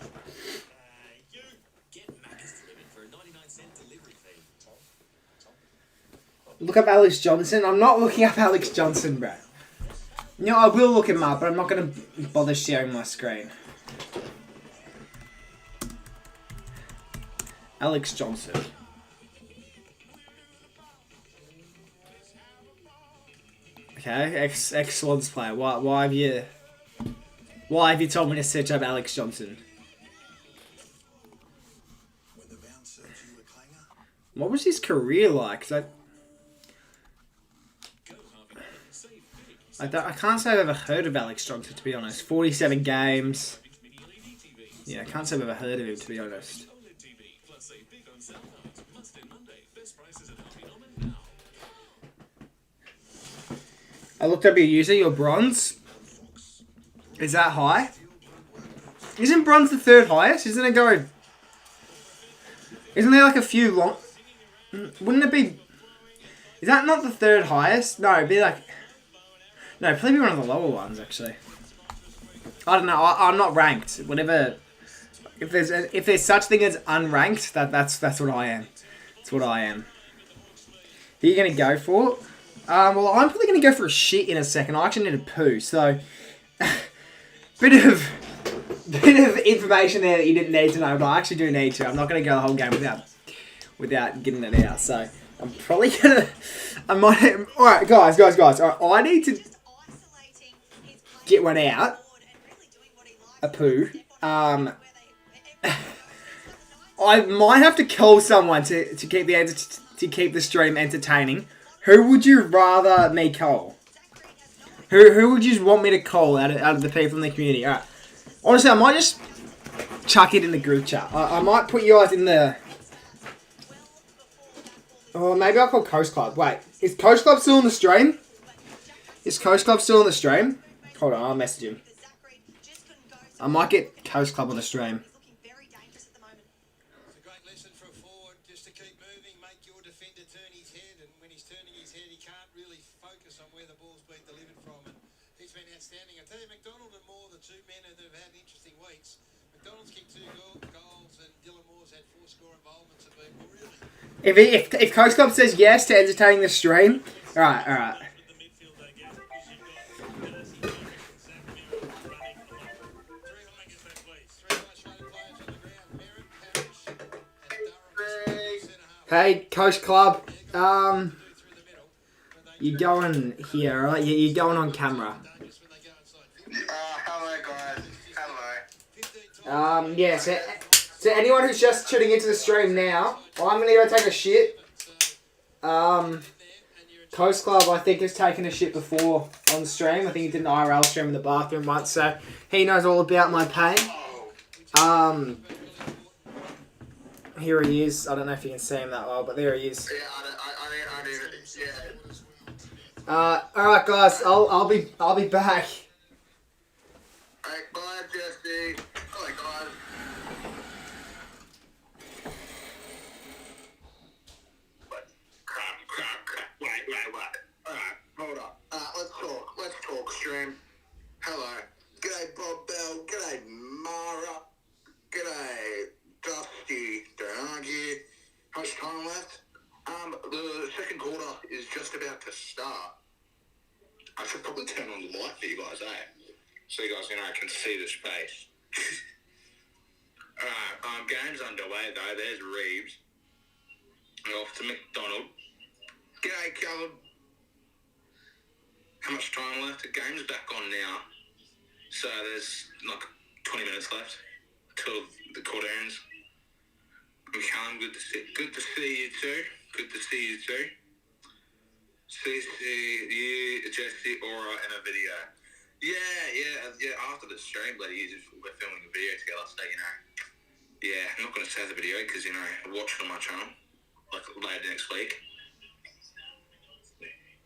Look up Alex Johnson. I'm not looking up Alex Johnson, bro. No, I will look him up, but I'm not going to bother sharing my screen. Alex Johnson. Okay, ex-Swans player. Why have you told me to search up Alex Johnson? What was his career like? I can't say I've ever heard of Alex Johnson, to be honest. 47 games. Yeah, I can't say I've ever heard of him, to be honest. I looked up your user, your bronze. Is that high? Isn't bronze the third highest? Isn't it going... Isn't there like a few long... Wouldn't it be... Is that not the third highest? No, it'd be like... No, it'd probably be one of the lower ones, actually. I don't know. I'm not ranked. Whatever... If there's such thing as unranked, that's what I am. That's what I am. Who are you going to go for? Well, I'm probably going to go for a shit in a second. I actually need a poo, so... bit of information there that you didn't need to know, but I actually do need to. I'm not going to go the whole game without getting it out, so... I'm probably going to... I might... Alright, guys. Alright, I need to get one out. A poo. I might have to call someone to keep the stream entertaining. Who would you rather me call? Who would you want me to call out of the people in the community? Alright. Honestly, I might just chuck it in the group chat. I might put you guys in the... Oh, maybe I'll call Coast Club. Wait, is Coast Club still on the stream? Hold on, I'll message him. I might get Coast Club on the stream. It's a great lesson for a forward, just to keep moving, make your defender turn his head, and when he's turning his head, he can't really focus on where the ball's been delivered from, and he's been outstanding. I tell you, McDonald and Moore, the two men that have had interesting weeks. McDonald's kicked 2 goals, and Dylan Moore's had 4 score involvements, have been really... If Coast Club says yes to entertaining the stream, alright. Hey, Coast Club, you're going here, right? You're going on camera. Hello, guys. Hello. Yeah, so anyone who's just tuning into the stream now, I'm going to go take a shit. Coast Club, I think, has taken a shit before on the stream. I think he did an IRL stream in the bathroom once, so he knows all about my pain. Here he is. I don't know if you can see him that well, but there he is. Yeah, I do. Yeah. Alright guys, I'll be back. Alright, bye, Jesse. Hello, guys. What? Crap. Wait. Alright, hold up. Let's talk, stream. Hello. G'day, Bob Bell. G'day, Mara. G'day, Dusty. Don't argue. How much time left? The second quarter is just about to start. I should probably turn on the light for you guys, so you guys, can see the space. Alright, game's underway though. There's Reeves. Off to McDonald. G'day, Callum. How much time left? The game's back on now. So there's like 20 minutes left till the quarter ends. Callum, good to see you too. See you, Jesse, Aura, and a video. Yeah. After the stream, bloody, we're filming a video together, so Yeah, I'm not going to say the video because watch it on my channel, like later next week.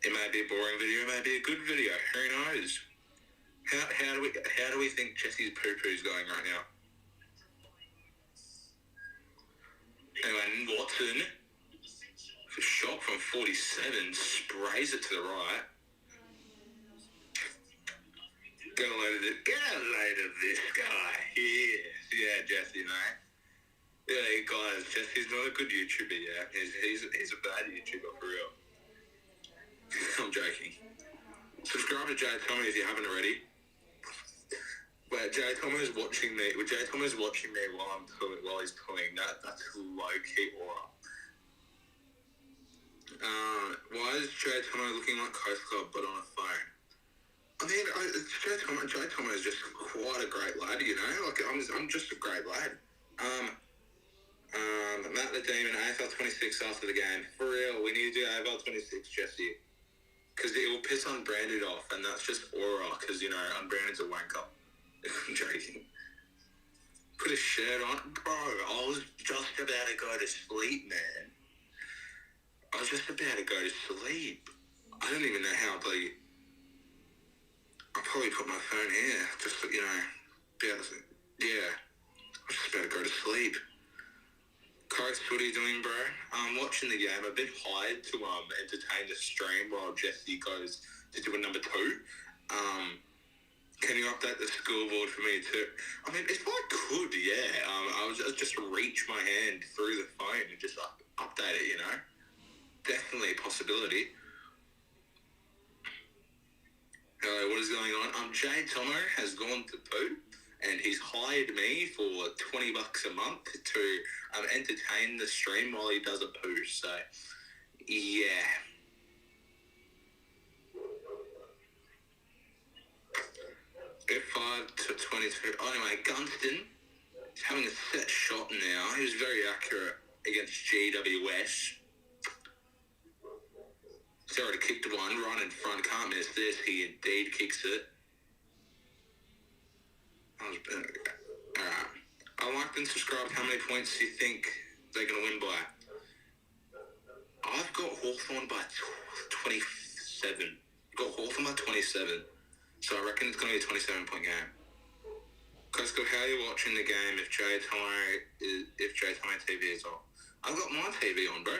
It may be a boring video, it may be a good video. Who knows? How do we think Jesse's poo-poo's going right now? Anyway, Watson, for shot from 47, sprays it to the right. Get a load of this guy. Yeah, Jesse, mate. Yeah, guys, Jesse's not a good YouTuber, yeah. He's a bad YouTuber, for real. I'm joking. Subscribe to Jay Tommy if you haven't already. Wait, Jay Tommy's watching me. Jay Tommy's watching me while he's pulling. That's low-key aura. Why is Jay Tommy looking like Coast Club but on a phone? I mean, Jay Tommy is just quite a great lad, Like, I'm just a great lad. Matt the Demon, AFL 26 after the game. For real, we need to do AFL 26, Jesse. Because it will piss Unbranded off, and that's just aura, because, Unbranded's a wanker. I'm joking. Put a shirt on. Bro, I was just about to go to sleep, man. I don't even know how probably put my phone here, just, you know, be able to, yeah. I just better go to sleep. Coast, what are you doing, bro? I'm watching the game. I've been hired to entertain the stream while Jesse goes to do a number 2. Can you update the scoreboard for me too? I mean, if I could, yeah. I was just reach my hand through the phone and just update it, you know? Definitely a possibility. Hello, what is going on? Jay Tomo has gone to poo, and he's hired me for $20 a month to entertain the stream while he does a poo. So, yeah. F5 to 22. Oh, anyway, Gunston is having a set shot now. He was very accurate against GWS. He's already kicked one right in front. Can't miss this. He indeed kicks it. Alright. I liked and subscribed. How many points do you think they're going to win by? I've got Hawthorn by 27. I've got Hawthorn by 27. So I reckon it's going to be a 27-point game. Cosco, how are you watching the game if Jay Tomo TV is on? I've got my TV on, bro.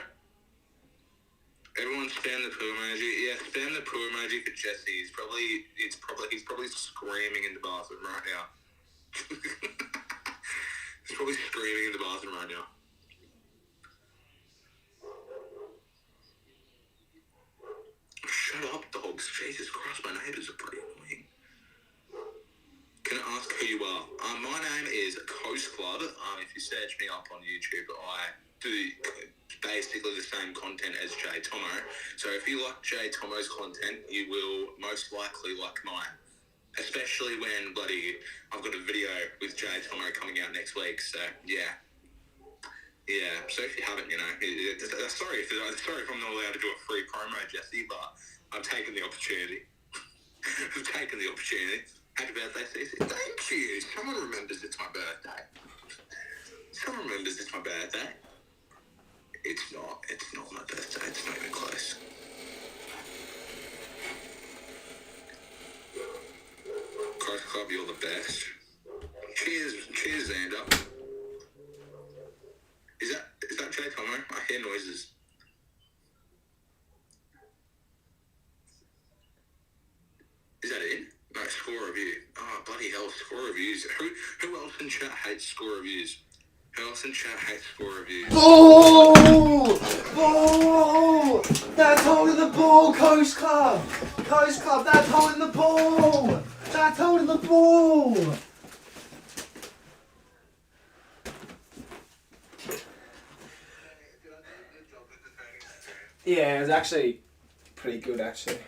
Everyone spam the poo emoji. Yeah, spam the poo emoji for Jesse. He's probably screaming in the bathroom right now. He's probably screaming in the bathroom right now. Shut up, dogs. Jesus Christ, my neighbours are pretty annoying. Can I ask who you are? My name is Coast Club. If you search me up on YouTube, I do basically the same content as Jay Tomo. So if you like Jay Tomo's content, you will most likely like mine. Especially when I've got a video with Jay Tomo coming out next week. So yeah. Yeah, so if you haven't, you know, sorry if I'm not allowed to do a free promo, Jesse, but I've taken the opportunity. Happy birthday, Cece. Thank you. Someone remembers it's my birthday. It's not my birthday. It's not even close. Coast Club, you're the best. Cheers, Xander. Is that Jay Tomo? I hear noises. Is that it? No, score review. Oh, bloody hell, score reviews. Who else in chat hates score reviews? Ball! Ball! That's holding the ball, Coast Club! Coast Club, that's holding the ball! That's holding the ball! Yeah, it was actually pretty good, actually.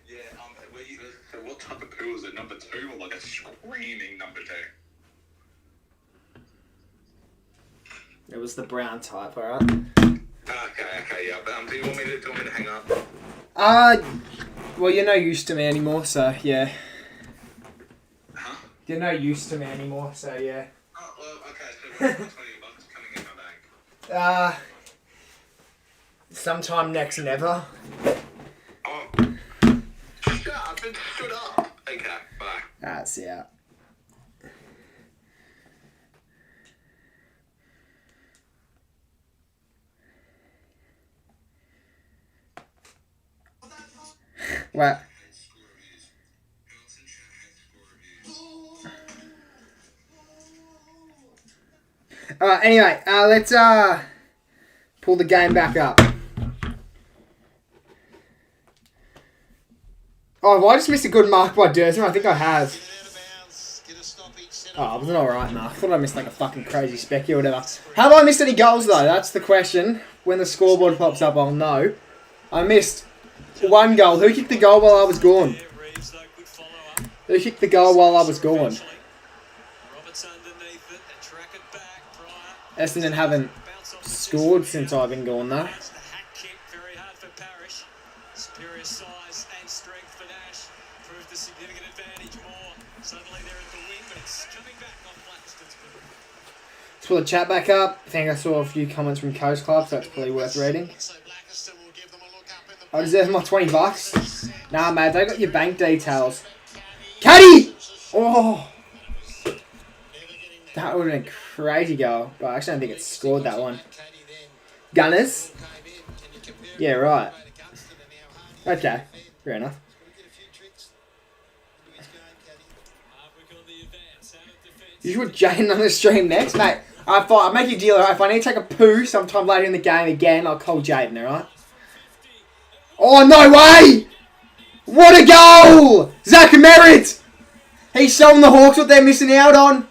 Yeah, so what type of poo was it? Number 2 or like a screaming number 2? It was the brown type, alright? Okay, yeah. But, do you want me to hang up? Well, you're no use to me anymore, so yeah. Huh? You're no use to me anymore, so yeah. Oh, well, okay, so what's $20 coming in my bank? Sometime next never. Oh. Shut up and stood up. Okay, bye. That's yeah. What? Anyway, let's pull the game back up. Oh, have I just missed a good mark by Durson? I think I have. Oh, was it alright, Mark? I thought I missed like a fucking crazy specky or whatever. Have I missed any goals though? That's the question. When the scoreboard pops up, I'll know. I missed one goal. Who kicked the goal while I was gone? Who kicked the goal while I was gone? Essendon haven't scored since I've been gone though. Let's pull the chat back up. I think I saw a few comments from Coast Club, so that's probably worth reading. I deserve my $20. Nah, mate, they got your bank details. Caddy! Oh! That would have been a crazy goal. But I actually don't think it scored that one. Gunners? Yeah, right. Okay. Fair enough. You should put Jaden on the stream next, mate. I'll make you a deal, alright? If I need to take a poo sometime later in the game again, I'll call Jaden, alright? Oh, no way! What a goal! Zach Merritt! He's showing the Hawks what they're missing out on.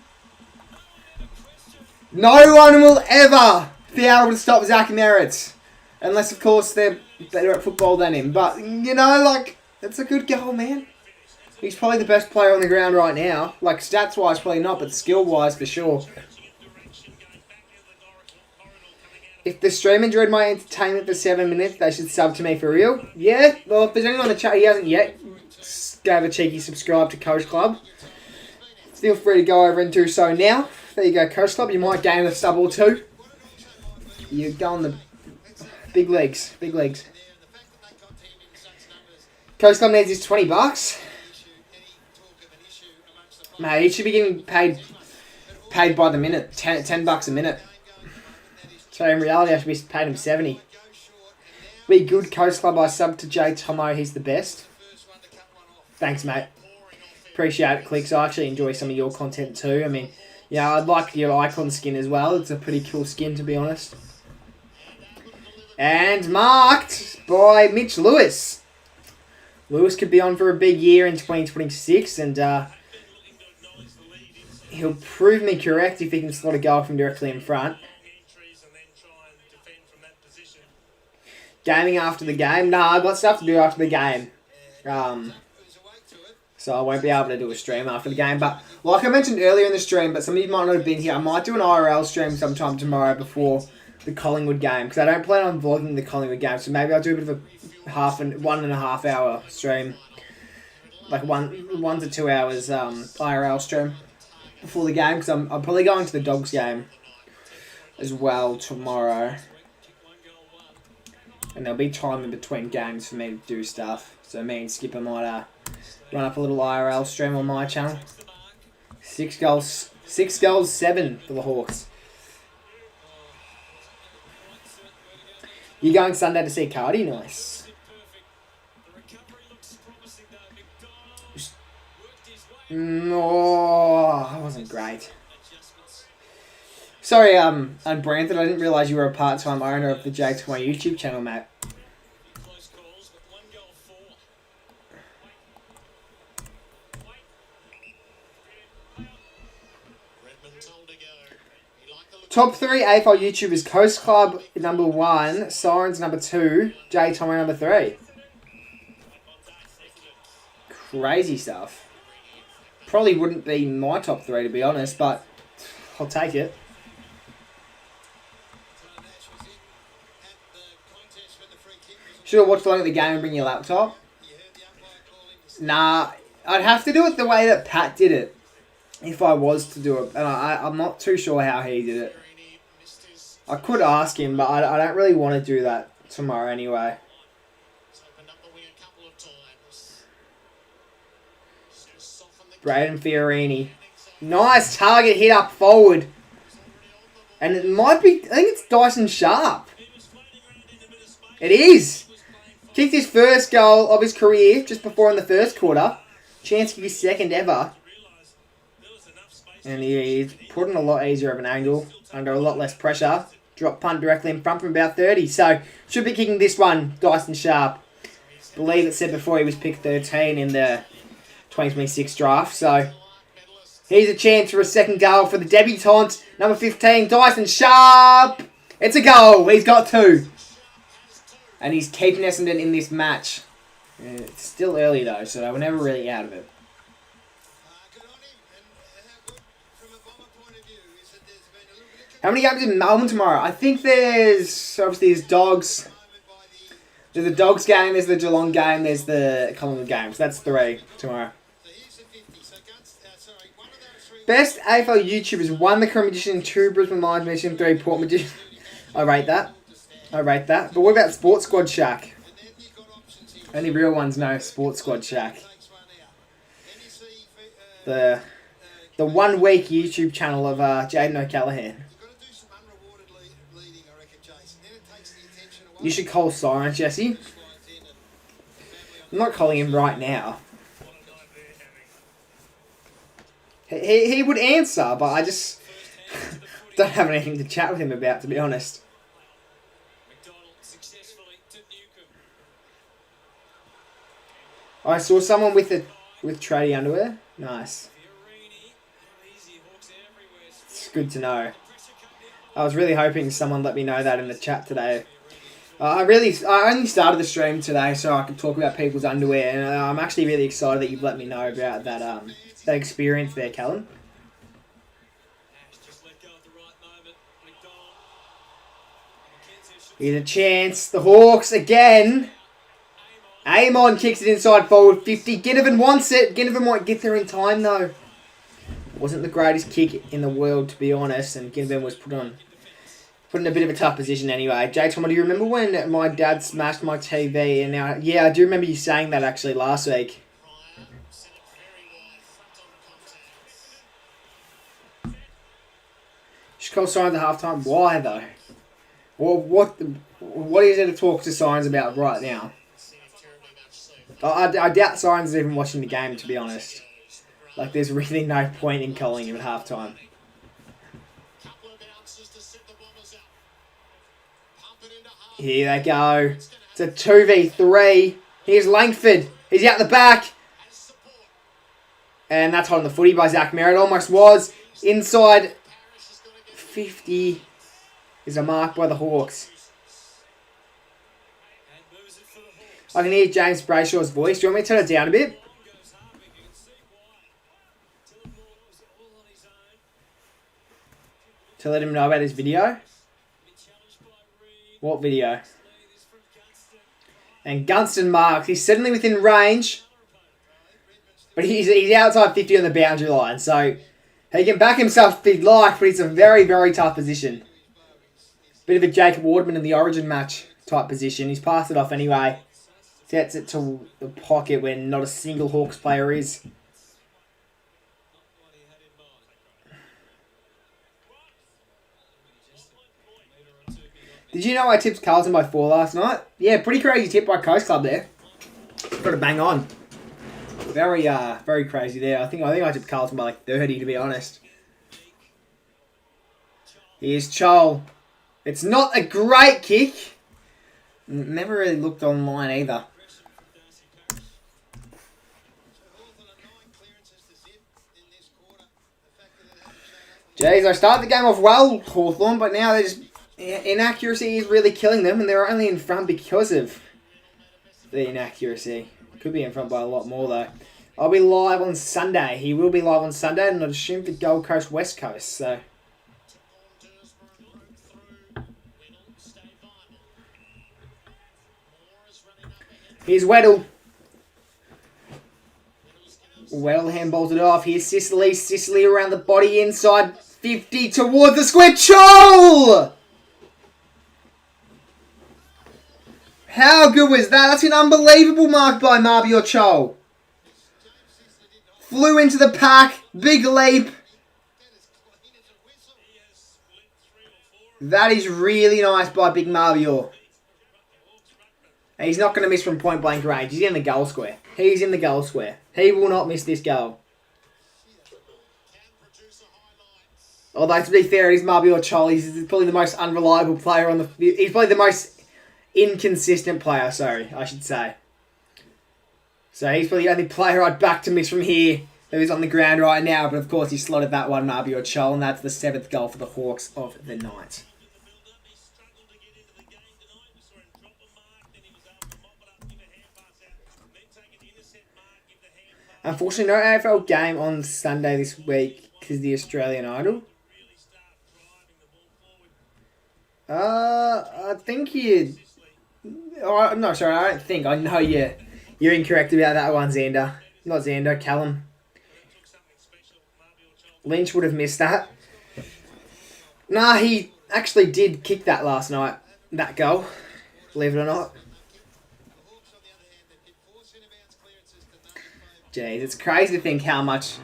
No one will ever be able to stop Zach Merritt. Unless, of course, they're better at football than him. But, you know, like, that's a good goal, man. He's probably the best player on the ground right now. Like, stats-wise, probably not, but skill-wise, for sure. If the stream enjoyed my entertainment for 7 minutes, they should sub to me for real. Yeah, well, if there's anyone on the chat who hasn't yet, gave a cheeky subscribe to Coach Club. Feel free to go over and do so now. There you go, Coach Club. You might gain a sub or two. You go on the big legs. Big legs. Coach Club needs his $20. Mate, he should be getting paid by the minute. $10 a minute. So in reality, I should be paying him 70. Be good, Coast Club. I sub to J Tomo. He's the best. Thanks, mate. Appreciate it, Clicks. I actually enjoy some of your content too. I mean, yeah, I'd like your icon skin as well. It's a pretty cool skin, to be honest. And marked by Mitch Lewis. Lewis could be on for a big year in 2026, and he'll prove me correct if he can slot a goal from directly in front. Gaming after the game? Nah, I've got stuff to do after the game. So I won't be able to do a stream after the game. But like I mentioned earlier in the stream, but some of you might not have been here, I might do an IRL stream sometime tomorrow before the Collingwood game. Because I don't plan on vlogging the Collingwood game. So maybe I'll do a bit of a 1.5 hour stream. Like 1 to 2 hours IRL stream before the game. Because I'm probably going to the Dogs game as well tomorrow. And there'll be time in between games for me to do stuff. So me and Skipper might run up a little IRL stream on my channel. 6 goals, 7 for the Hawks. You going Sunday to see Cardi? Nice. No, that wasn't great. Sorry, Unbranded, I didn't realise you were a part-time owner of the J2Y YouTube channel, mate. Top 3 AFL YouTubers: Coast Club number 1, Sirens number 2, J2Y number 3. Crazy stuff. Probably wouldn't be my top 3 to be honest, but I'll take it. Should I watch along at the game and bring your laptop? Nah, I'd have to do it the way that Pat did it. If I was to do it. And I'm not too sure how he did it. I could ask him, but I don't really want to do that tomorrow anyway. Braden Fiorini. Nice target hit up forward. And it might be, I think it's Dyson Sharp. It is. Kicked his first goal of his career just before in the first quarter. Chance to kick his second ever. And he's put in a lot easier of an angle. Under a lot less pressure. Drop punt directly in front from about 30. So, should be kicking this one, Dyson Sharp. Believe it said before he was picked 13 in the 2026 draft. So, here's a chance for a second goal for the debutant. Number 15, Dyson Sharp. It's a goal. He's got 2. And he's keeping Essendon in this match. It's still early though, so we're never really out of it. How many games in Melbourne tomorrow? I think there's Dogs. There's the Dogs game, there's the Geelong game, there's the Collingwood game. So that's 3 tomorrow. Best AFL YouTubers: 1 the Current Magician, 2 Brisbane Lions Magician, 3 Port Magician. I rate that. But what about Sports Squad Shack? Only real ones know Sports Squad Shack. The 1 week YouTube channel of Jaden O'Callaghan. You've got to do some unrewarded leading, I reckon, Jason. Then it takes the attention away. You should call Sirens, Jesse. Slides in and the family on I'm not calling him right now. He would answer, but I just don't have anything to chat with him about, to be honest. I saw someone with tradie underwear. Nice. It's good to know. I was really hoping someone let me know that in the chat today. I only started the stream today so I could talk about people's underwear, and I'm actually really excited that you've let me know about that experience there, Callum. Here's a chance. The Hawks again. Amon kicks it inside forward 50. Ginnivan wants it. Ginnivan might get there in time though. Wasn't the greatest kick in the world, to be honest, and Ginnivan was put in a bit of a tough position anyway. Jay Thomas, do you remember when my dad smashed my TV? And now, yeah, I do remember you saying that actually last week. Should call Signs at halftime. Why though? Well, what is there to talk to Signs about right now? I doubt Signs is even watching the game, to be honest. Like, there's really no point in calling him at halftime. Here they go. It's a 2v3. Here's Langford. He's out the back. And that's holding the footy by Zach Merritt. Almost was. Inside 50 is a mark by the Hawks. I can hear James Brayshaw's voice. Do you want me to turn it down a bit? To let him know about his video? What video? And Gunston marks. He's suddenly within range. But he's outside 50 on the boundary line. So he can back himself if he'd like, but it's a very, very tough position. Bit of a Jacob Wardman in the Origin match type position. He's passed it off anyway. Gets it to the pocket where not a single Hawks player is. Did you know I tipped Carlton by 4 last night? Yeah, pretty crazy tip by Coast Club there. Got to bang on. Very, very crazy there. I think I tipped Carlton by like 30, to be honest. Here's Chol. It's not a great kick. Never really looked online either. Jeez, I started the game off well, Hawthorn, but now they're just... Inaccuracy is really killing them, and they're only in front because of the inaccuracy. Could be in front by a lot more, though. I'll be live on Sunday. He will be live on Sunday, and I'd assume for Gold Coast, West Coast, so... Here's Weddle. Weddle handballs it off. Here's Sicily. Sicily around the body inside 50 towards the square. Chol! How good was that? That's an unbelievable mark by Mabior Chol. Flew into the pack. Big leap. That is really nice by Big Mabior. And he's not going to miss from point blank range. He's in the goal square. He's in the goal square. He will not miss this goal. Although, to be fair, it is Mabior Chol. He's probably the most unreliable player on the... He's probably the most inconsistent player, sorry, I should say. So he's probably the only player I'd back to miss from here who is on the ground right now. But, of course, he slotted that one, Mabior Chol, and that's the 7th goal for the Hawks of the night. Unfortunately, no AFL game on Sunday this week because of the Australian Idol. I think you... Oh, no, sorry, I don't think. I know you're incorrect about that one, Xander. Not Xander, Callum. Lynch would have missed that. Nah, he actually did kick that last night, that goal. Believe it or not. Jeez, it's crazy to think how much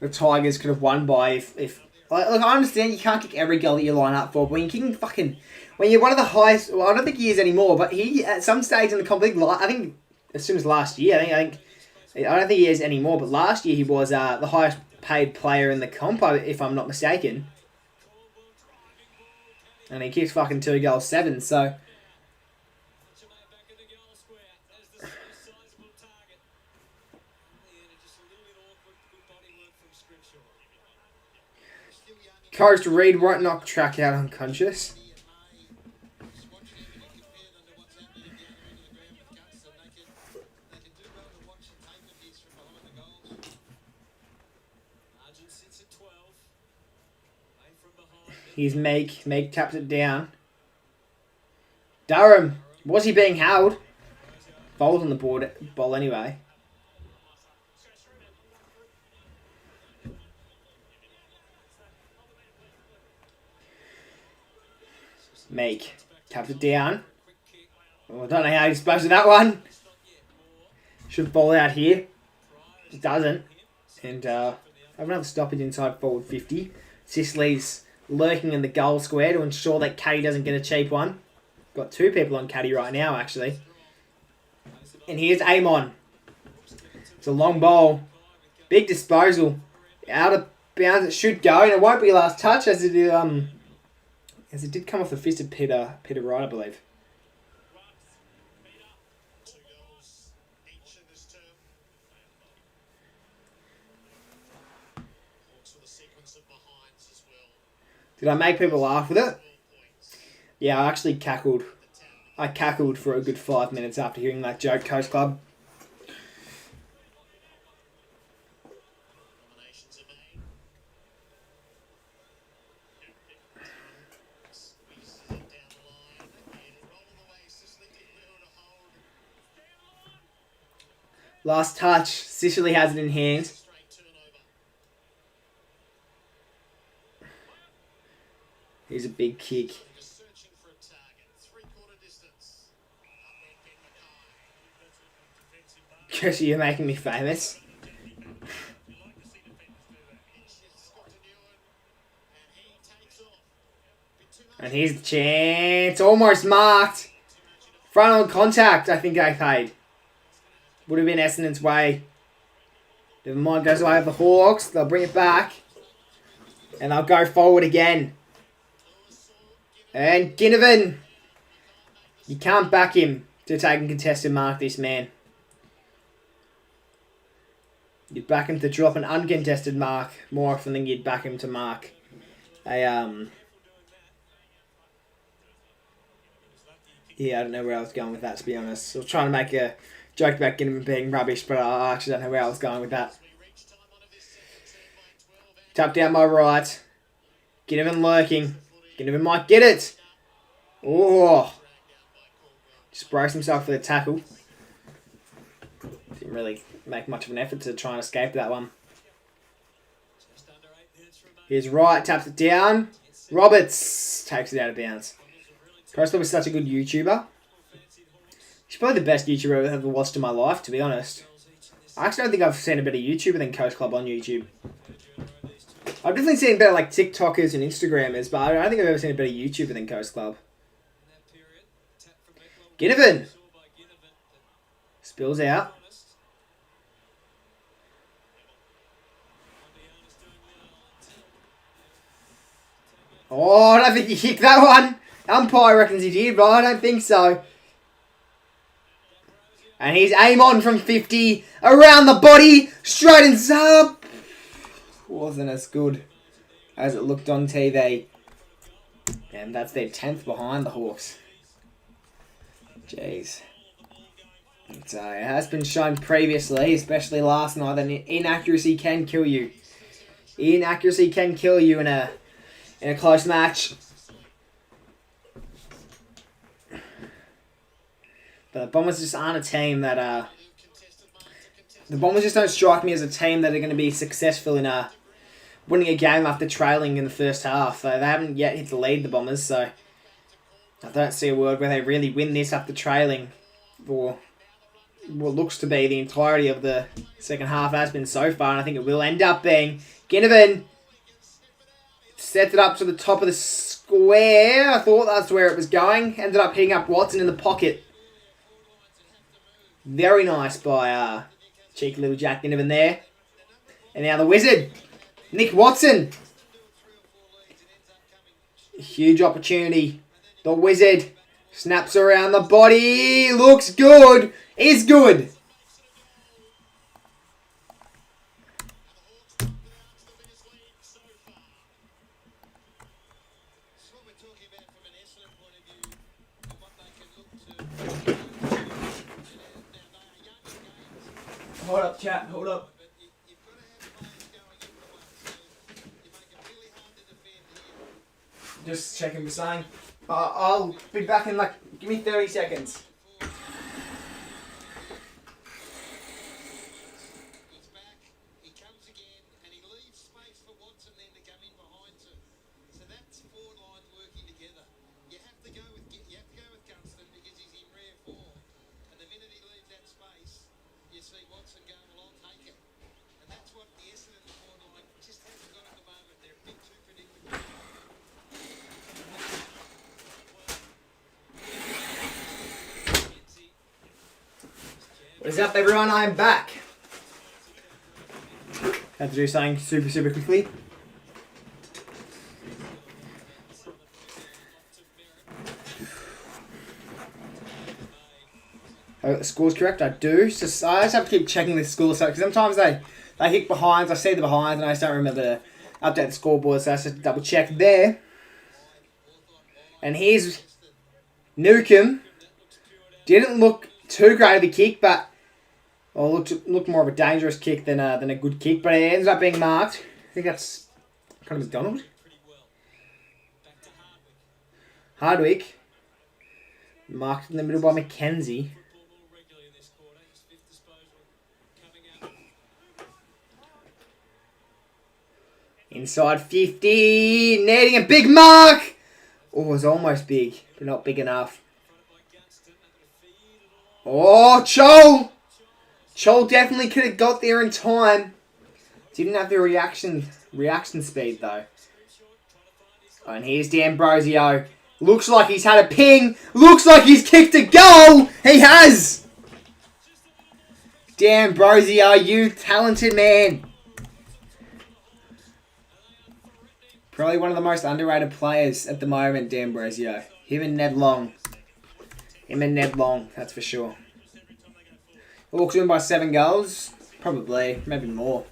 the Tigers could have won by if like, look, I understand you can't kick every goal that you line up for, but when you're kicking when you're one of the highest, well, I don't think he is anymore, but he, at some stage in the competition, I think, as soon as last year, I don't think he is anymore, but last year he was the highest paid player in the comp, if I'm not mistaken. And he kicks fucking 2 goals, 7, so... Coach Reed won't knock track out unconscious. He's Make taps it down. Durham. Was he being held? Ball's on the board. Ball anyway. Make taps it down. Oh, I don't know how he's supposed to that one. Should ball out here. It doesn't. And have another stoppage inside forward 50. Sicily's lurking in the goal square to ensure that Caddy doesn't get a cheap one. Got 2 people on Caddy right now, actually. And here's Amon. It's a long ball. Big disposal. Out of bounds it should go, and it won't be last touch as it did come off the fist of Peter Wright, I believe. Did I make people laugh with it? Yeah, I actually cackled. I cackled for a good 5 minutes after hearing that joke, Coast Club. Last touch. Sicily has it in hand. Here's a big kick. Kirsty, you're making me famous. And here's the chance. Almost marked. Front on contact, I think I paid. Would have been Essendon's way. Never mind, goes away with the Hawks. They'll bring it back. And they'll go forward again. And Ginnivan. You can't back him to take a contested mark, this man. You'd back him to drop an uncontested mark more often than you'd back him to mark Yeah, I don't know where I was going with that, to be honest. I was trying to make a joke about Ginnivan being rubbish, but I actually don't know where I was going with that. Tap down my right. Ginnivan lurking. Ginnivan might get it. Oh. Just braced himself for the tackle. Didn't really make much of an effort to try and escape that one. Here's right, taps it down. Roberts takes it out of bounds. Coastal was such a good YouTuber. He's probably the best YouTuber I've ever watched in my life, to be honest. I actually don't think I've seen a better YouTuber than Coast Club on YouTube. I've definitely seen better like TikTokers and Instagrammers, but I don't think I've ever seen a better YouTuber than Coast Club. Ginnivan. Spills out. Oh, I don't think he kicked that one. Umpire reckons he did, but I don't think so. And he's Amon from 50. Around the body. Straight and sub. Wasn't as good as it looked on TV. And that's their 10th behind the Hawks. Jeez. So it has been shown previously, especially last night, that inaccuracy can kill you. Inaccuracy can kill you in a close match. But the Bombers just aren't a team that... the Bombers just don't strike me as a team that are going to be successful in winning a game after trailing in the first half. They haven't yet hit the lead, the Bombers, so I don't see a world where they really win this after trailing for what looks to be the entirety of the second half has been so far, and I think it will end up being. Ginnivan sets it up to the top of the square. I thought that's where it was going. Ended up hitting up Watson in the pocket. Very nice by cheeky little Jack Ginnivan there. And now the Wizard, Nick Watson. Huge opportunity. The Wizard snaps around the body. Looks good. Is good. Hold up, chat. Hold up. Just checking for something. I'll be back in like, give me 30 seconds. He's back, he comes again, and he leaves space for Watson then to come in behind him. So that's forward lines working together. You have to go with Gunston because he's in rare form. And the minute he leaves that space, you see Watson going, well, I'll take it. And that's what the Essendon forward line just hasn't got at the moment. They're a bit too predictable. What is up, everyone? I'm back. Had to do something super quickly. I got the scores correct. I do. So I just have to keep checking the score because sometimes they hit behinds. I see the behinds and I just don't remember to update the scoreboard. So I just have to double check there. And here's Newcomb. Didn't look too great of a kick, but looked more of a dangerous kick than a good kick. But it ends up being marked. I think that's kind of McDonald. Hardwick. Marked in the middle by McKenzie. Inside 50. Needing a big mark. Oh, it was almost big, but not big enough. Oh, Chol definitely could have got there in time. Didn't have the reaction speed, though. Oh, and here's D'Ambrosio. Looks like he's had a ping. Looks like he's kicked a goal. He has. D'Ambrosio, you talented man. Probably one of the most underrated players at the moment, D'Ambrosio. Him and Ned Long, that's for sure. Walks in by 7 goals. Probably, maybe more.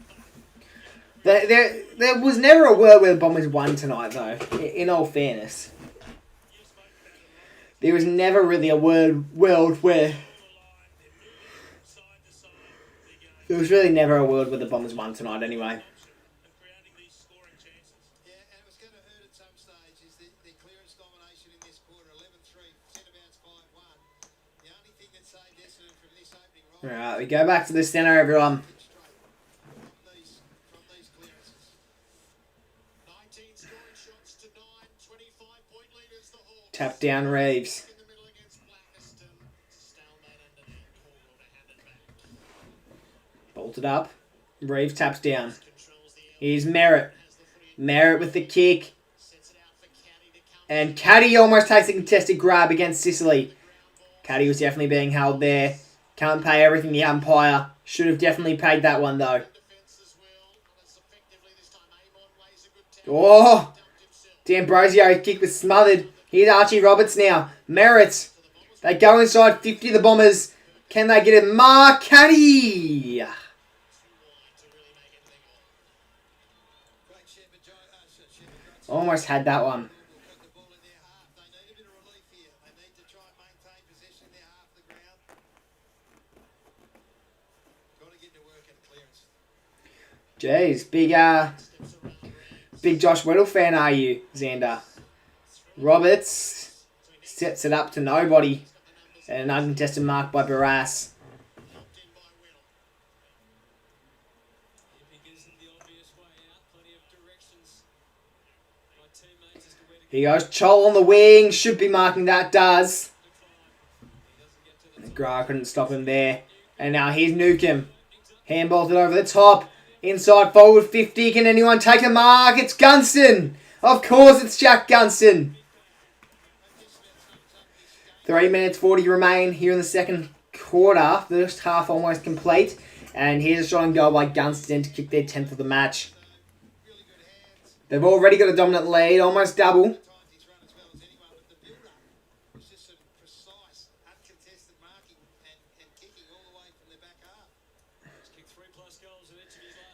There was never a world where the Bombers won tonight, though, in all fairness. There was never really a world where... There was really never a world where the Bombers won tonight, anyway. Alright, we go back to the centre, everyone. Tap down Reeves. Bolted up. Reeves taps down. Here's Merritt. Merritt with the kick. And Caddy almost takes a contested grab against Sicily. Caddy was definitely being held there. Can't pay everything the umpire. Should have definitely paid that one, though. Oh! D'Ambrosio kick was smothered. Here's Archie Roberts now. Merritt. They go inside 50, the Bombers. Can they get it? Mark Caddy! Almost had that one. Jeez, big Josh Weddle fan are you, Xander? Roberts sets it up to nobody. And an uncontested mark by Barras. Here goes Chol on the wing. Should be marking that, does. McGrath couldn't stop him there. And now here's Newcomb. Handballs it over the top. Inside forward 50. Can anyone take a mark? It's Gunston. Of course it's Jack Gunston. 3 minutes 40 remain here in the second quarter. First half almost complete. And here's a shot on goal by Gunston to kick their 10th of the match. They've already got a dominant lead, almost double.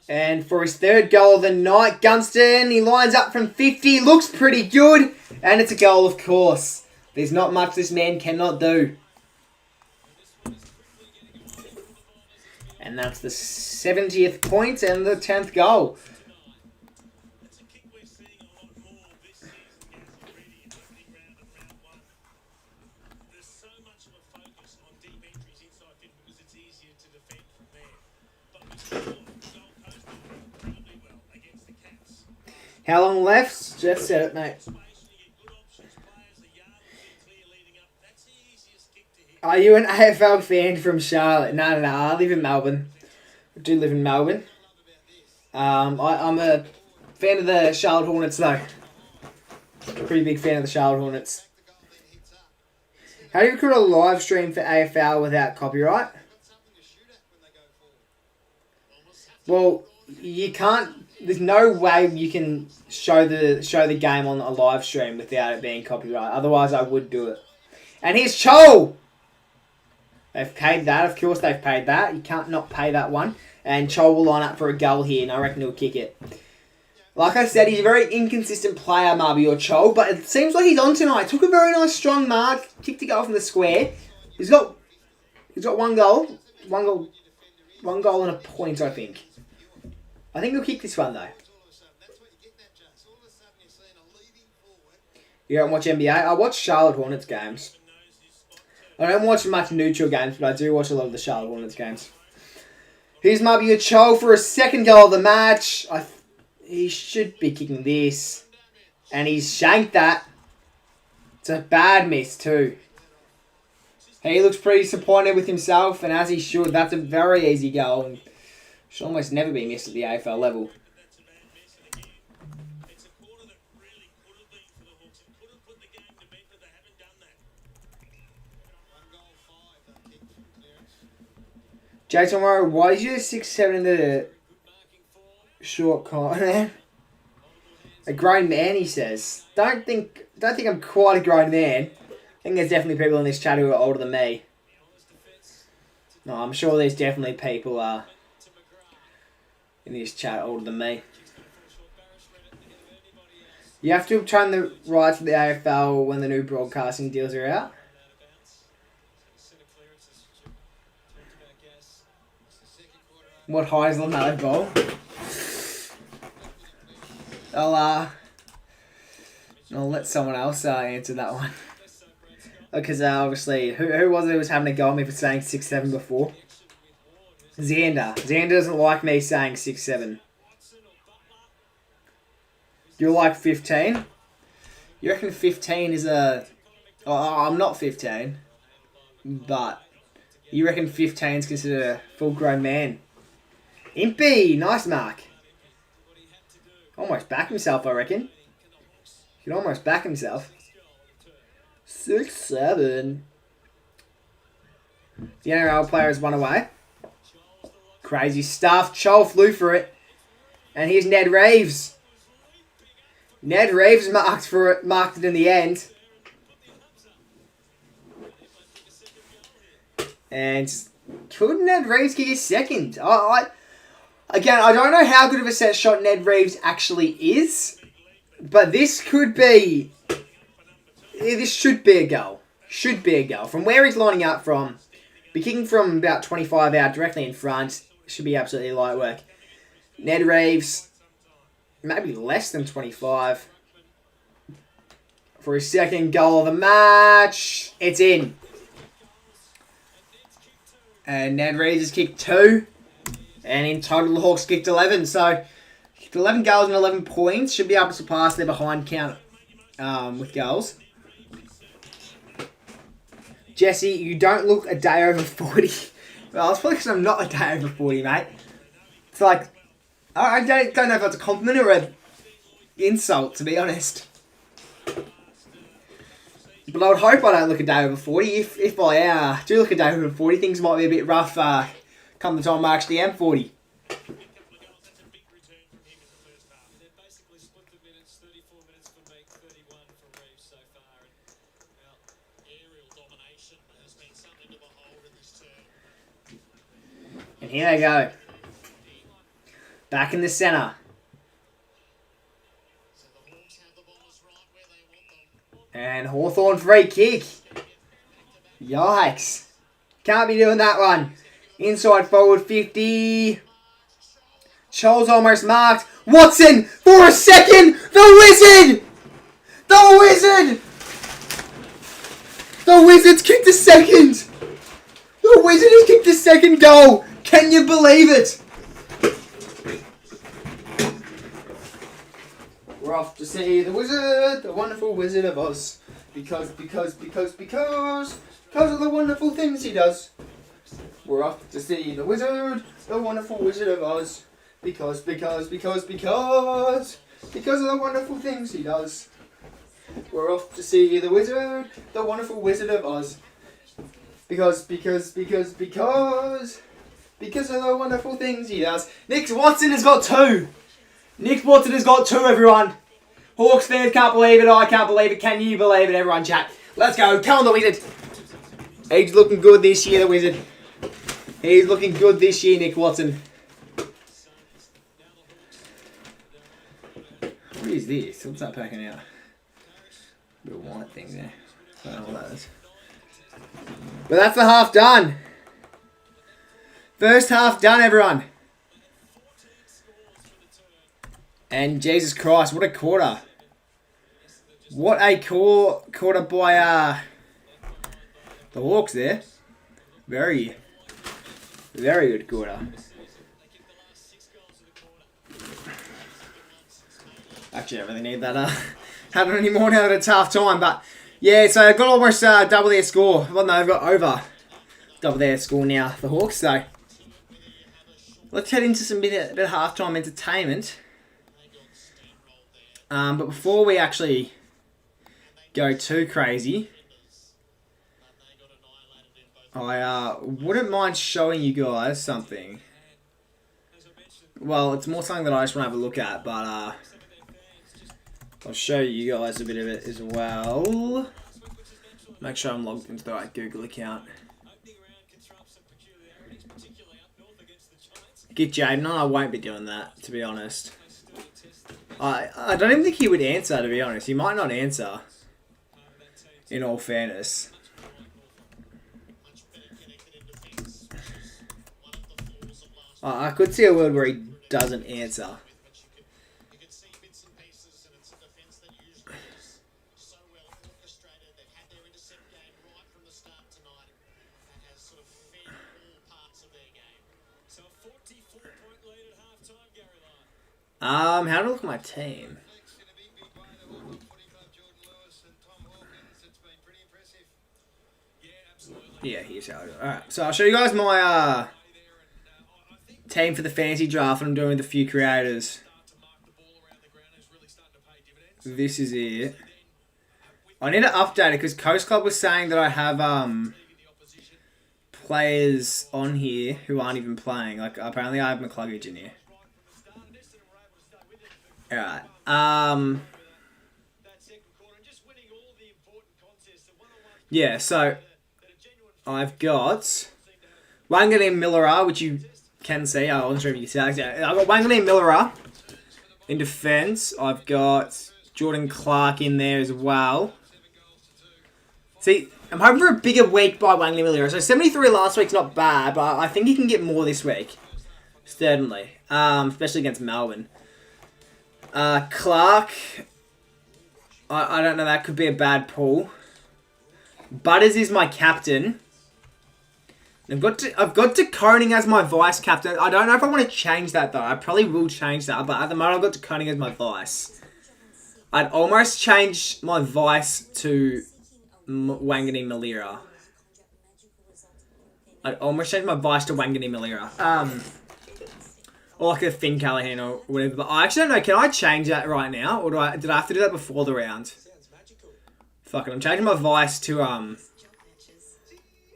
And for his third goal of the night, Gunston, he lines up from 50, looks pretty good, and it's a goal, of course. There's not much this man cannot do. And that's the 70th point and the 10th goal. How long left? Just said it, mate. Are you an AFL fan from Charlotte? No. I live in Melbourne. I do live in Melbourne. I'm a fan of the Charlotte Hornets, though. Pretty big fan of the Charlotte Hornets. How do you record a live stream for AFL without copyright? Well, you can't. There's no way you can show the game on a live stream without it being copyright. Otherwise, I would do it. And here's Chol. They've paid that. Of course, they've paid that. You can't not pay that one. And Chol will line up for a goal here, and I reckon he'll kick it. Like I said, he's a very inconsistent player, Marby or Chol, but it seems like he's on tonight. Took a very nice strong mark, kicked a goal from the square. He's got one goal and a point, I think. I think he'll kick this one, though. You don't watch NBA? I watch Charlotte Hornets games. I don't watch much neutral games, but I do watch a lot of the Charlotte Hornets games. Here's Marby Cho for a second goal of the match. He should be kicking this. And he's shanked that. It's a bad miss, too. He looks pretty disappointed with himself, and as he should. That's a very easy goal. And should almost never be missed at the AFL level. Jason Morrow, why did you do 6'7" in the short corner? A grown man, he says. Don't think I'm quite a grown man. I think there's definitely people in this chat who are older than me. No, I'm sure there's definitely people in this chat older than me. You have to obtain the rights for the AFL when the new broadcasting deals are out. What height is LaMelo Ball? I'll let someone else answer that one. Because obviously, who was it who was having a go at me for saying 6'7" before? Xander. Xander doesn't like me saying 6'7". You're like 15? You reckon 15 is a... Oh, I'm not 15. But you reckon 15 is considered a full-grown man? Impy! Nice mark. Almost back himself, I reckon. He could almost back himself. 6'7". The NRL player has won away. Crazy stuff. Chol flew for it. And here's Ned Reeves. Ned Reeves marked it in the end. And could Ned Reeves get his second? Again, I don't know how good of a set shot Ned Reeves actually is. But this could be... This should be a goal. Should be a goal. From where he's lining up from, be kicking from about 25 out directly in front. Should be absolutely light work. Ned Reeves, maybe less than 25. For his second goal of the match. It's in. And Ned Reeves has kicked 2. And in total, the Hawks kicked 11. So, 11 goals and 11 points. Should be able to surpass their behind count with goals. Jesse, you don't look a day over 40. Well, it's probably because I'm not a day over 40, mate. It's like, I don't know if that's a compliment or an insult, to be honest. But I would hope I don't look a day over 40. If I do look a day over 40, things might be a bit rough come the time I actually am 40. And here they go. Back in the centre. And Hawthorn free kick. Yikes. Can't be doing that one. Inside forward 50. Scholl's almost marked. Watson for a second. The Wizard. The Wizard. The Wizards kicked a second. The Wizard has kicked a second goal. Can you believe it? We're off to see the Wizard, the wonderful Wizard of Oz. Because of the wonderful things he does. We're off to see the Wizard, the wonderful Wizard of Oz. Because of the wonderful things he does. We're off to see the Wizard, the wonderful Wizard of Oz. Because of the wonderful things he does. Nick Watson has got 2. Nick Watson has got 2, everyone. Hawks fans can't believe it. I can't believe it. Can you believe it, everyone? Chat. Let's go. Come on, the Wizard. He's looking good this year, the Wizard. He's looking good this year, Nick Watson. What is this? What's that packing out? Little white thing there. I don't know what that is. But that's the half done. First half done, everyone. And Jesus Christ, what a quarter. What a quarter by the Hawks there. Very good quarter. Actually, I don't really need that happen anymore now that it's half time. But yeah, so I've got almost double their score. Well, no, I've got over double their score now, the Hawks. So let's head into some bit of halftime entertainment. But before we actually go too crazy, I wouldn't mind showing you guys something. Well, it's more something that I just want to have a look at, but I'll show you guys a bit of it as well. Make sure I'm logged into the right Google account. Get Jaden on, I won't be doing that, to be honest. I don't even think he would answer, to be honest. He might not answer, in all fairness. I could see a world where he doesn't answer. How do I look at my team? Yeah, here's how I do it. Alright, so I'll show you guys my team for the fantasy draft that I'm doing with a few creators. This is it. I need to update it because Coast Club was saying that I have players on here who aren't even playing. Like, apparently I have McCluggage in here. Alright. Yeah, so I've got Wangan and Millera, which you can see. I wasn't sure if you can see that. I've got Wangan and Millera in defence. I've got Jordan Clark in there as well. See, I'm hoping for a bigger week by Wangan and Millera. So 73 last week's not bad, but I think he can get more this week. Certainly. Especially against Melbourne. Clark, I don't know, that could be a bad pull. Butters is my captain. I've got De Koning as my vice captain. I don't know if I want to change that though. I probably will change that, but at the moment I've got De Koning as my vice. I'd almost change my vice to Wangani Malira. I'd almost change my vice to Wangani Millera. Or like a Finn Callahan or whatever. But I actually don't know. Can I change that right now? Or did I have to do that before the round? Fuck it. I'm changing my vice to Wangani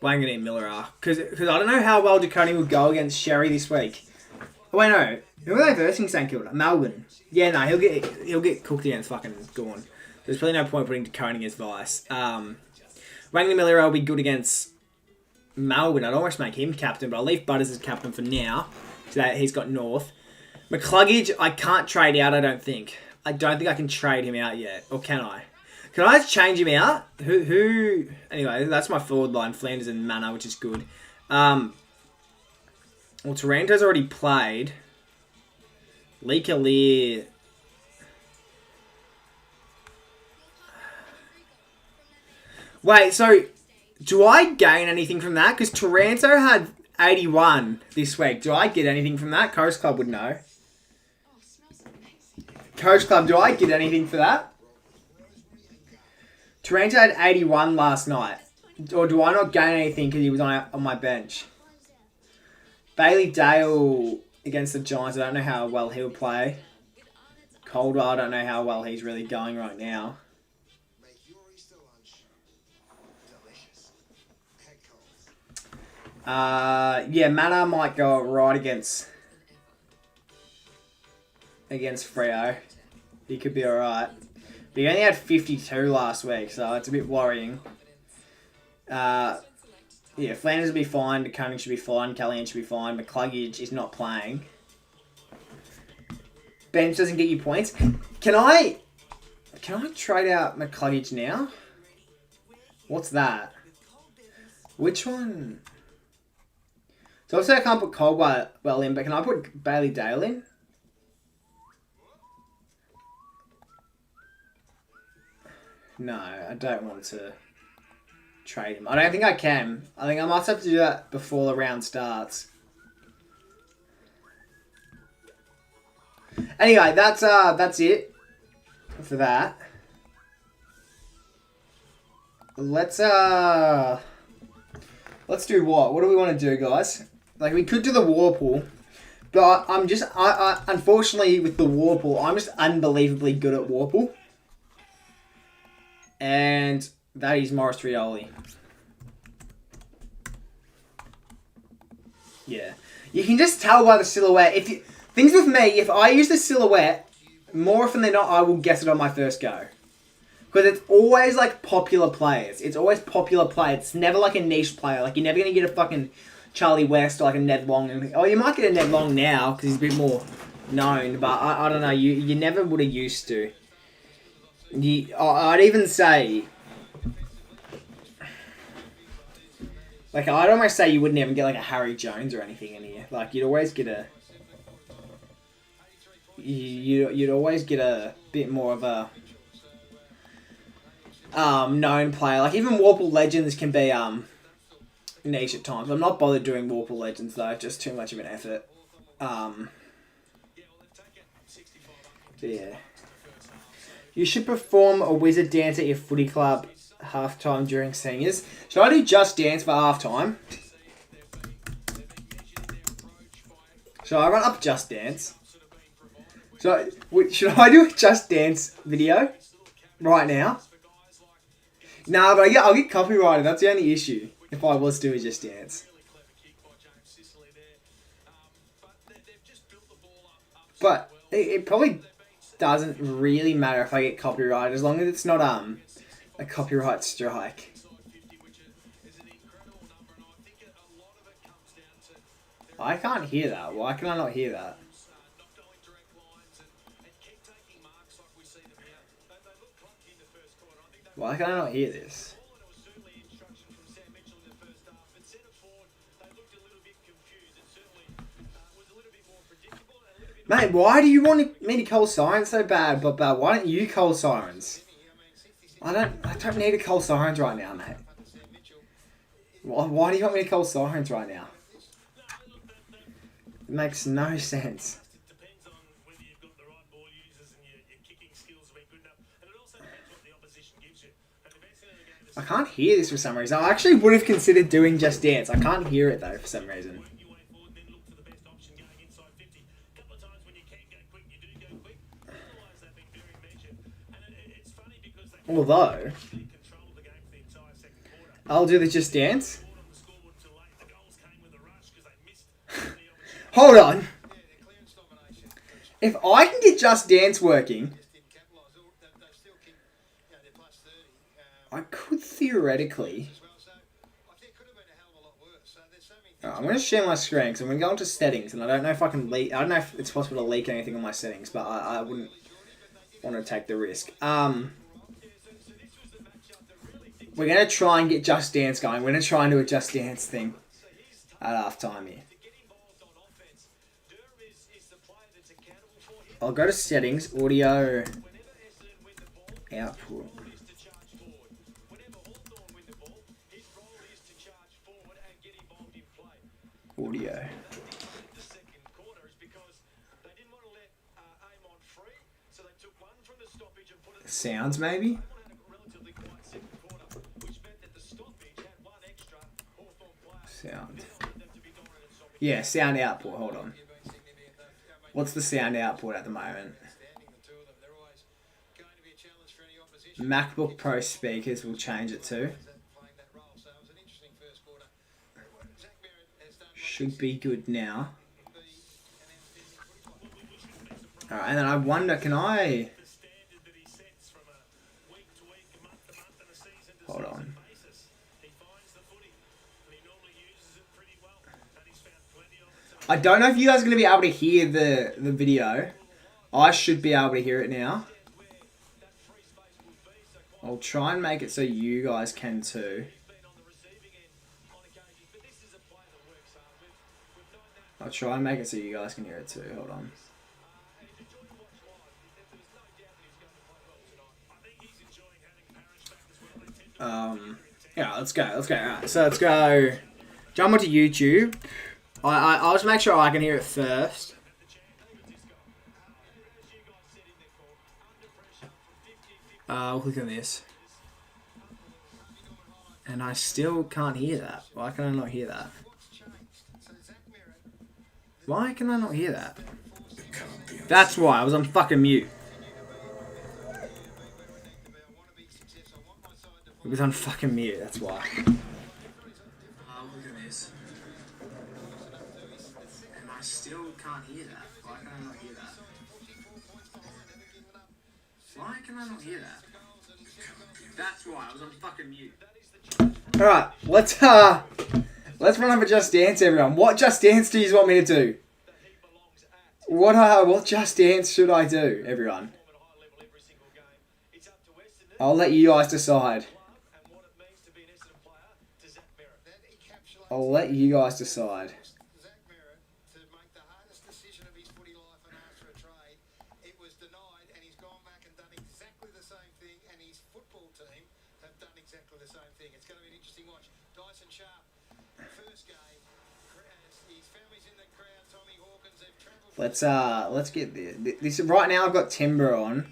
Millera. Because I don't know how well Dakota will go against Sherry this week. Oh, wait, no. Who are they versing St Kilda? Melbourne. Yeah, no, he'll get cooked against fucking Gorn. There's probably no point putting Dakota against vice. Wangani Millera will be good against Melbourne. I'd almost make him captain, but I'll leave Butters as captain for now. So that he's got North. McCluggage, I can't trade out, I don't think. I don't think I can trade him out yet. Or can I? Can I just change him out? Who? Anyway, that's my forward line. Flanders and Mana, which is good. Well, Taranto's already played. Lee Kalir. Wait, so do I gain anything from that? Because Taranto had 81 this week. Do I get anything from that? Coast Club would know. Coast Club, do I get anything for that? Taranto had 81 last night. Or do I not gain anything because he was on my bench? Bailey Dale against the Giants. I don't know how well he'll play. Caldwell, I don't know how well he's really going right now. Yeah, Mana might go right against Freo. He could be alright. But he only had 52 last week, so it's a bit worrying. Yeah, Flanders will be fine. DeConing should be fine. Callahan should be fine. McCluggage is not playing. Bench doesn't get you points. Can I trade out McCluggage now? What's that? Which one? So obviously I can't put Caldwell in, but can I put Bailey Dale in? No, I don't want to trade him. I don't think I can. I think I might have to do that before the round starts. Anyway, that's it for that. Let's do what? What do we want to do, guys? Like, we could do the Warple, but I unfortunately with the Warple, I'm just unbelievably good at Warple. And that is Morris Rioli. Yeah. You can just tell by the silhouette. Things with me, if I use the silhouette, more often than not, I will guess it on my first go. Because it's always, like, popular players. It's always popular players. It's never, like, a niche player. Like, you're never going to get a fucking Charlie West or, like, a Ned Long. Oh, you might get a Ned Long now, because he's a bit more known. But, I don't know. You never would have used to. I'd even say... Like, I'd almost say you wouldn't even get, like, a Harry Jones or anything in here. Like, you'd always get a... You'd always get a bit more of a... known player. Like, even Warple Legends can be, niche at times. I'm not bothered doing Warple Legends, though. Just too much of an effort. Yeah. You should perform a wizard dance at your footy club halftime during seniors. Should I do Just Dance for halftime? Should I run up Just Dance? Should I do a Just Dance video right now? Nah, but I'll get copyrighted. That's the only issue. If I was doing Just Dance. But it probably doesn't really matter if I get copyrighted as long as it's not a copyright strike. I can't hear that. Why can I not hear that? Why can I not hear this? Mate, why do you want me to call Sirens so bad? But why don't you call Sirens? I don't need to call Sirens right now, mate. Why do you want me to call Sirens right now? It makes no sense. I can't hear this for some reason. I actually would have considered doing Just Dance. I can't hear it though for some reason. Although, I'll do the Just Dance. Hold on. If I can get Just Dance working, I could theoretically... I'm going to share my screen because I'm going to go into settings and I don't know if I can leak... I don't know if it's possible to leak anything on my settings, but I wouldn't want to take the risk. We're going to try and get Just Dance going. We're going to try and do a Just Dance thing at half time here. I'll go to settings, audio, output. Audio. Sounds maybe? Sound. Yeah, sound output, hold on. What's the sound output at the moment? MacBook Pro speakers will change it to. Should be good now. Alright, and then I wonder, can I... Hold on. I don't know if you guys are going to be able to hear the video. I should be able to hear it now. I'll try and make it so you guys can too. I'll try and make it so you guys can hear it too. Hold on. Yeah, let's go. Alright, so let's go. Jump onto YouTube. I'll just make sure I can hear it first. I'll click on this. And I still can't hear that. Why can I not hear that? Why can I not hear that? That's why. I was on fucking mute. It was on fucking mute. That's why. Look at this. And I still can't hear that. Why can I not hear that? Why can I not hear that? That's why. I was on fucking mute. Alright, let's run over Just Dance, everyone. What Just Dance do you want me to do? What Just Dance should I do, everyone? I'll let you guys decide. I'll let you guys decide. Let's get this. Right now I've got Timber on.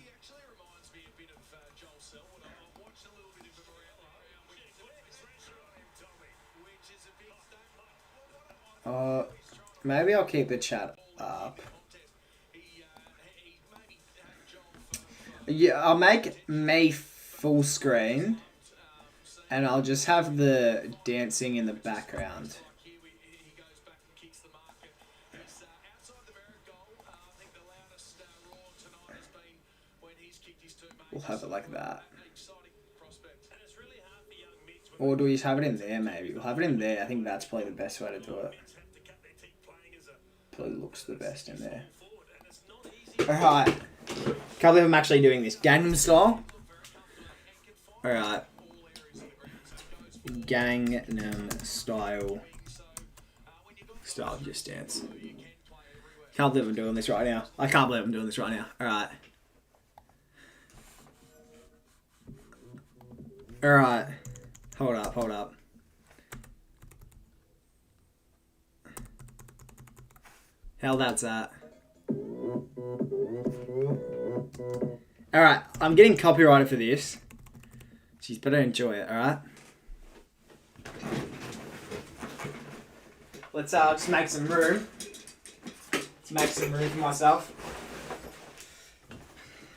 Maybe I'll keep the chat up. Yeah, I'll make me full screen. And I'll just have the dancing in the background. We'll have it like that. Or do we just have it in there maybe? We'll have it in there. I think that's probably the best way to do it. Probably looks the best in there. Alright. Can't believe I'm actually doing this. Gangnam Style. Alright. Gangnam Style. Just Dance. Can't believe I'm doing this right now. I can't believe I'm doing this right now. Alright. Alright. Hold up. How that's that. Alright, I'm getting copyrighted for this. She's better enjoy it, alright? Let's just make some room. Let's make some room for myself.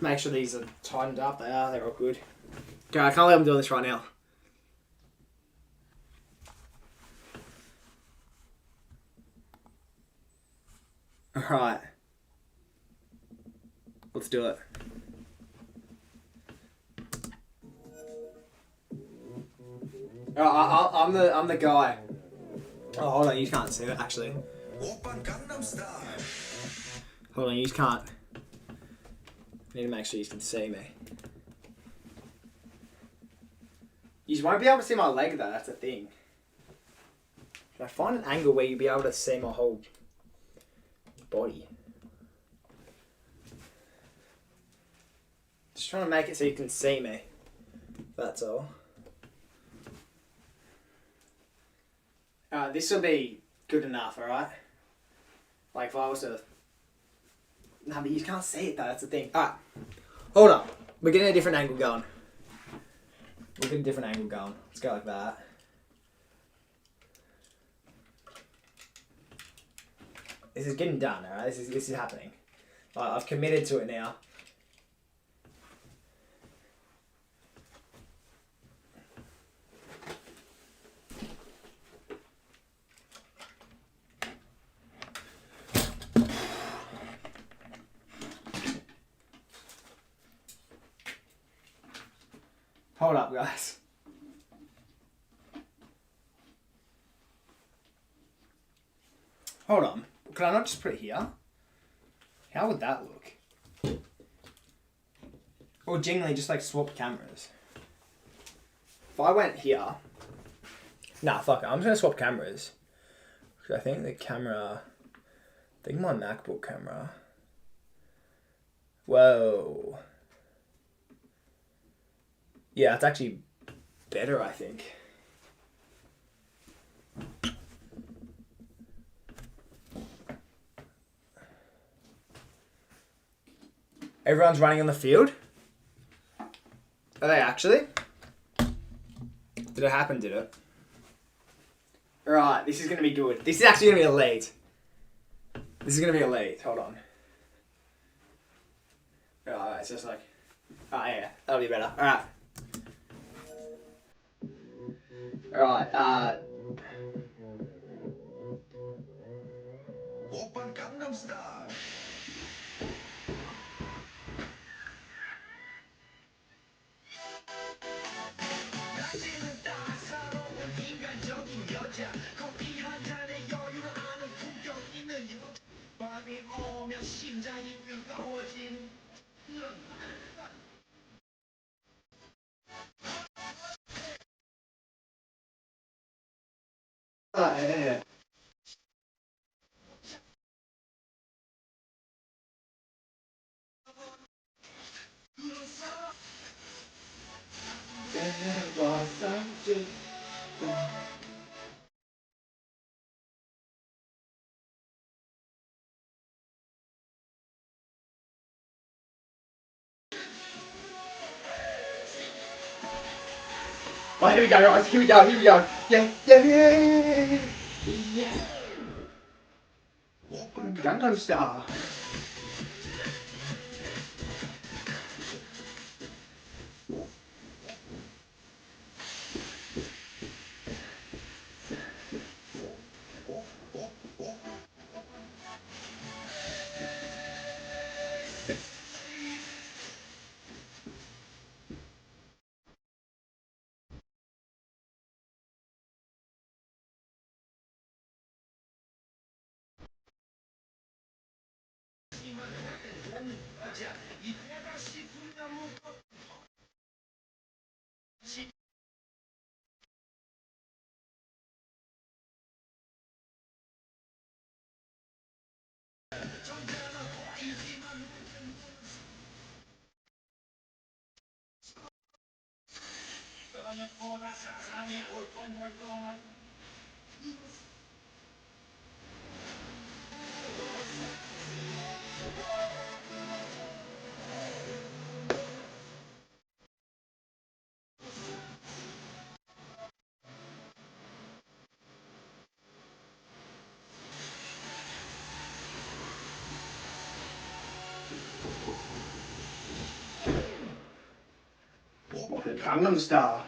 Make sure these are tightened up. They are, they're all good. Okay, I can't let them do this right now. Alright. Let's do it. I'm the guy. Oh, hold on, you can't see it actually. Hold on, you can't. I need to make sure you can see me. You won't be able to see my leg though, that's the thing. Can I find an angle where you'll be able to see my whole body? Just trying to make it so you can see me. That's all. This will be good enough, alright? Like if I was to... No, but you can't see it though, that's the thing. Alright, hold up. We're getting a different angle going. Let's go like that. This is getting done, alright? This is happening. I've committed to it now. Hold up, guys. Hold on. Could I not just put it here? How would that look? Or genuinely just like swap cameras. If I went here... Nah, fuck it. I'm just going to swap cameras. Because I think the camera... I think my MacBook camera... Whoa. Yeah, it's actually better, I think. Everyone's running on the field? Are they actually? Did it happen, did it? Alright, this is going to be good. This is actually going to be elite. This is going to be elite. Hold on. Alright, it's just like... Oh, yeah. That'll be better. Alright. Alright, Oppan Gangnam Style. yeah. Oh, here we go, guys. Here we go. Yeah, yeah, yeah. Yeah. Gangnam Style. Gangnam Style.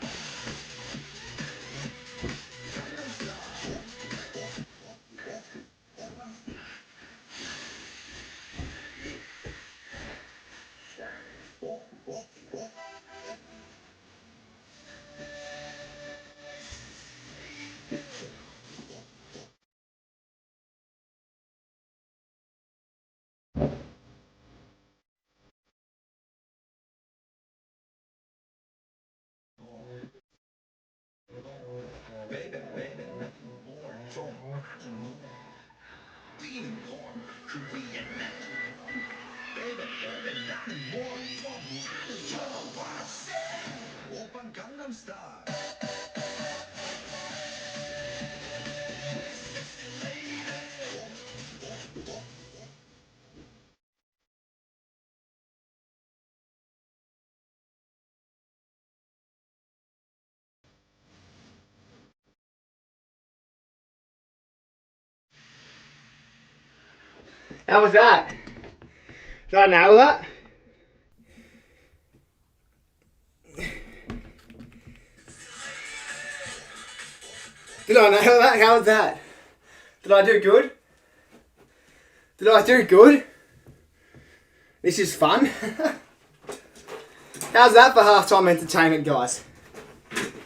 How was that? Did I nail that? Did I nail that? How was that? Did I do good? Did I do good? This is fun. How's that for halftime entertainment, guys?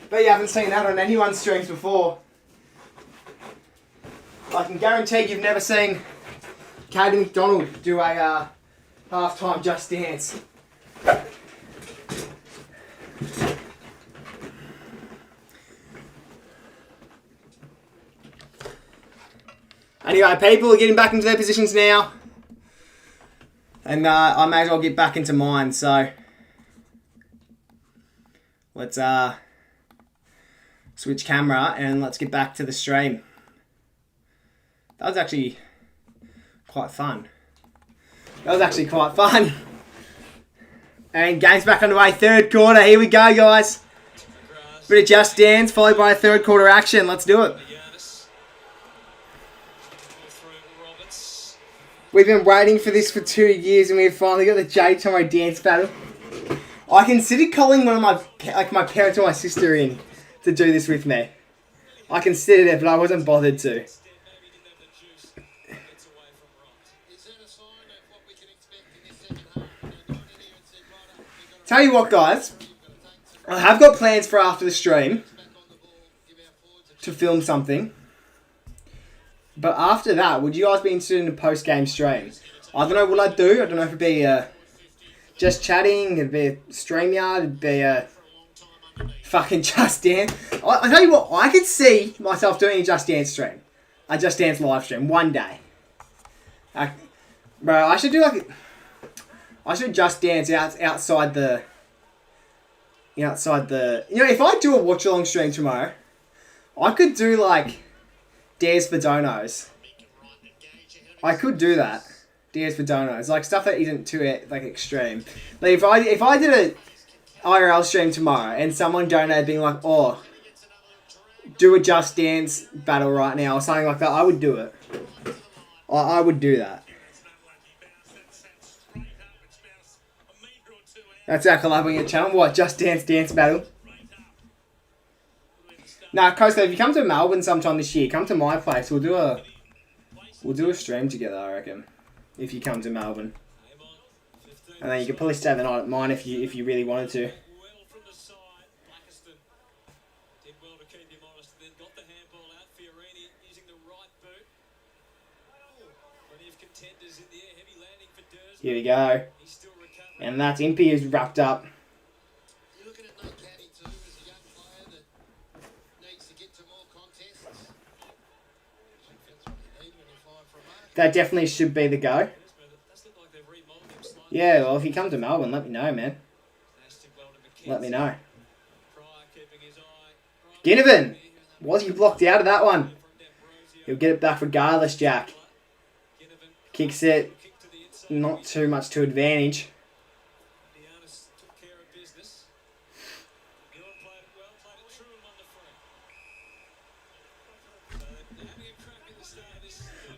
Bet you haven't seen that on anyone's streams before. I can guarantee you've never seen Katie McDonald do a halftime Just Dance. Anyway, people are getting back into their positions now. And I may as well get back into mine, so let's switch camera and let's get back to the stream. That was actually quite fun. And game's back underway, third quarter. Here we go, guys. Bit of Just Dance followed by a third quarter action. Let's do it. We've been waiting for this for 2 years, and we've finally got the J Tomo dance battle. I considered calling one of my parents or my sister in to do this with me. I considered it, but I wasn't bothered to. Tell you what, guys, I have got plans for after the stream to film something. But after that, would you guys be interested in a post-game stream? I don't know what I'd do. I don't know if it'd be just chatting, it'd be a StreamYard, it'd be a fucking Just Dance. I tell you what, I could see myself doing a Just Dance stream. A Just Dance live stream one day. Bro, I should Just Dance outside the... You know, if I do a watch-along stream tomorrow, I could do, like... Dares for Donos. I could do that. Dares for Donos. Like, stuff that isn't too, like, extreme. Like, if I did a IRL stream tomorrow and someone donated being like, oh, do a Just Dance battle right now or something like that, I would do it. I would do that. That's our collabing channel. What? Just Dance battle? Nah, Coastal, if you come to Melbourne sometime this year, come to my place. We'll do a stream together, I reckon. If you come to Melbourne. And then you could probably stay the night at mine if you really wanted to. Here we go. And that's Impy who's wrapped up. That definitely should be the go. Yeah, well, if you come to Melbourne, let me know, man. Let me know. Ginnivan! Was he blocked out of that one? He'll get it back regardless, Jack. Kicks it. Not too much to advantage.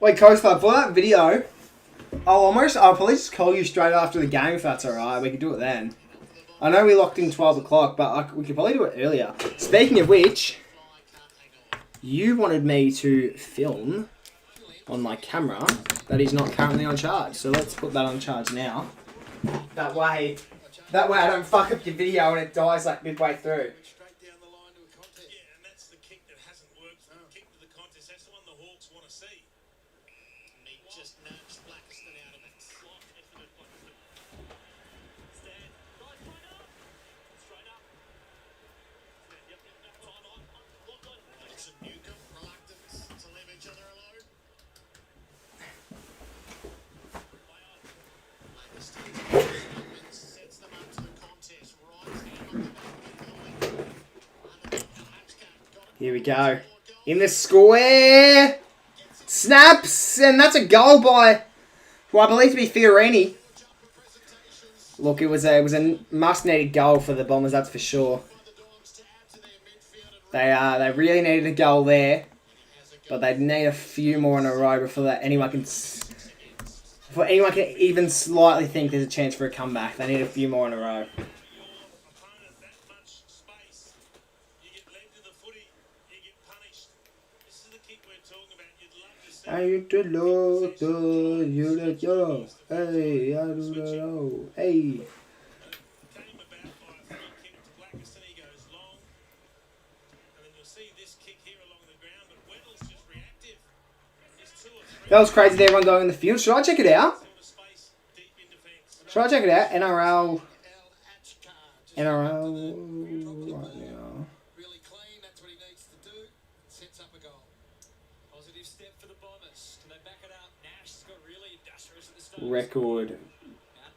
Wait, Coach, for that video, I'll probably just call you straight after the game if that's alright. We could do it then. I know we locked in 12 o'clock, but we could probably do it earlier. Speaking of which, you wanted me to film on my camera that is not currently on charge. So let's put that on charge now. That way I don't fuck up your video and it dies like midway through. Straight down the line to a contest. Yeah, and that's the kick that hasn't worked. The kick to the contest, that's the one the Hawks want to see. And he just nudged Blackiston out of it. Stand. Right, straight up. Yep. Time on. Lock on. Jackson Newcomb, reluctant to leave each other alone. Play on. Blackiston sets them up to the contest. Right hand on the back. Here we go. In the square. Snaps. And that's a goal by, well, I believe to be Fiorini. Look, it was a must-needed goal for the Bombers, that's for sure. They really needed a goal there. But they need a few more in a row before anyone can even slightly think there's a chance for a comeback. They need a few more in a row. I used to love you let go. Hey, I do the know. Hey. That was crazy. Everyone going in the field. Should I check it out? Should I check it out? NRL right now. Really clean, that's what he needs to do. Sets up a goal. Positive step for the Bombers. Can they back it up? Nash's got really industrious at the start. Record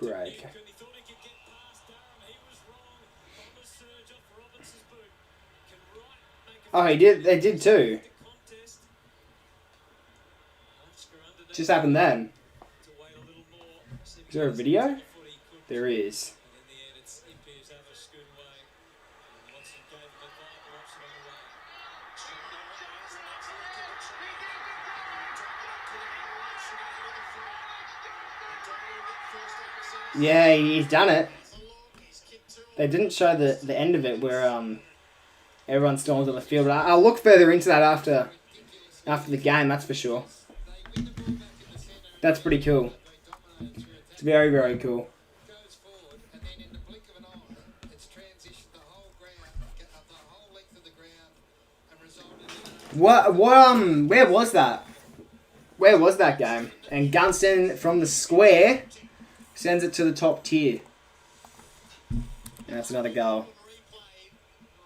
break. He thought he could get past Durham. He was wrong. Bombers surge off Robinson's boot. Can Wright make a Oh, he did. They did too. contest? Oscar underneath Just happened then. to wait a little more. Is there a video? There is. And in the end, it's Impey's have a scoot away. And Watson gave him a viable option on the way. Yeah, he's done it. They didn't show the end of it where everyone storms on the field. But I'll look further into that after the game. That's for sure. That's pretty cool. It's very, very cool. Goes forward, and then in the blink of an eye, it's transitioned the whole ground, the whole length of the ground, and resulted in Where was that? Where was that game? And Gunston from the square sends it to the top tier. And that's another goal. replay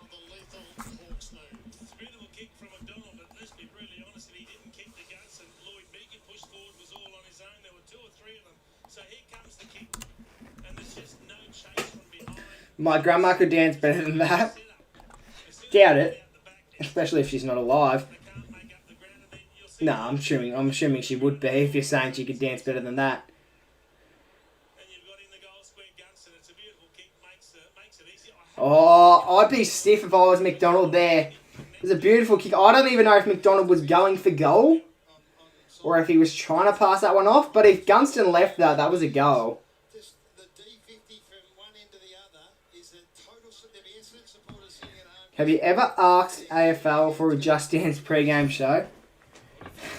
of the lethal Hawks move. It's a beautiful kick from McDonald, but let's be really honest, if he didn't kick the guts and Lloyd Meakin pushed forward was all on his own, there were two or three of them. So here comes the kick, and there's just no chase from behind. My grandma could dance better than that. Doubt it. Especially if she's not alive. Can't make up the ground, and then you'll see. No, I'm assuming she would be if you're saying she could dance better than that. And you've got in the goal square Gunston. It's a beautiful kick, makes it easy. Oh, I'd be stiff if I was McDonald there. It was a beautiful kick. I don't even know if McDonald was going for goal or if he was trying to pass that one off. But if Gunston left that was a goal. Just the D50 from one end to the other is a total. There'll be Essendon supporters sitting at home. Have you ever asked AFL for a Just Dance pre-game show?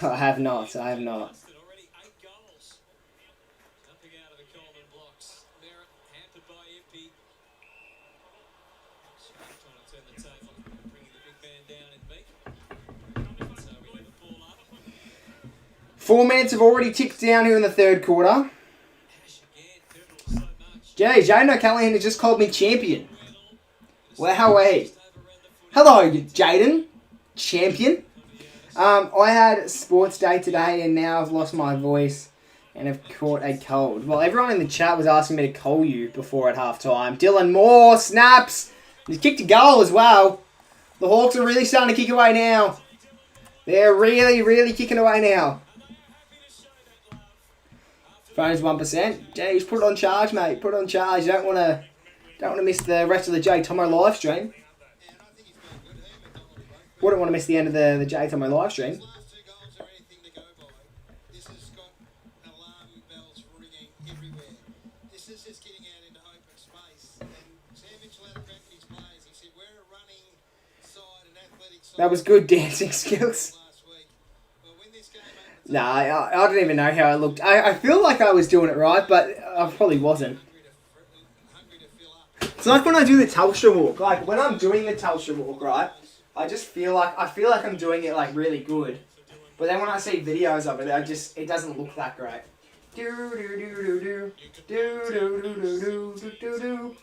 I have not. Already 8 goals. Jumping out of the Coleman blocks. Merritt hampered by Impey. Trying to turn the table, bringing the big man down in Meek. So we get the ball up. 4 minutes have already ticked down here in the third quarter. Ash again, Turnbull so much. G'day, Jaden O'Callaghan has just called me champion. Wow, hey. Hello, Jaden. Champion. I had sports day today and now I've lost my voice and have caught a cold. Well, everyone in the chat was asking me to call you before at halftime. Dylan Moore snaps. He's kicked a goal as well. The Hawks are really starting to kick away now. They're really, really kicking away now. Phone is 1%. Jeez, put it on charge, mate. Put it on charge. You don't want to miss the rest of the J Tomo live stream. Wouldn't want to miss the end of the J Tomo live stream. Last 2 goals are anything to go by. This has got alarm bells is just getting out into open space. And Sam Mitchell had a crack at his players. He said, we're a running side, an athletic side. That was good dancing skills. Last week. Well, when this game opens Nah, I don't even know how it looked. I feel like I was doing it right, but I probably wasn't. hungry to fill up. It's like when I do the Telstra walk. Like when I'm doing the Telstra walk, right? I just feel like I'm doing it like really good. But then when I see videos of it, it doesn't look that great. Do do do do do do do do do do do do.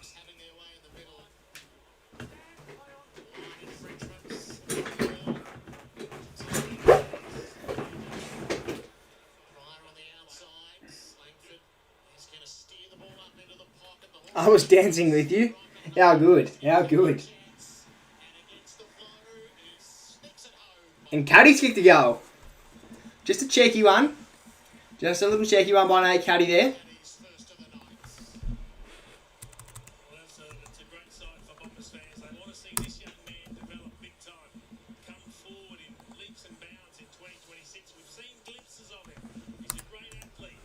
I was dancing with you. How good? How good? And Caddy's kicked a goal. Just a cheeky one. Just a little cheeky one by Nate Caddy there. It's a great sight for Bombers fans. They want to see this young man develop big time, come forward in leaps and bounds in 2026. We've seen glimpses of him. He's a great athlete.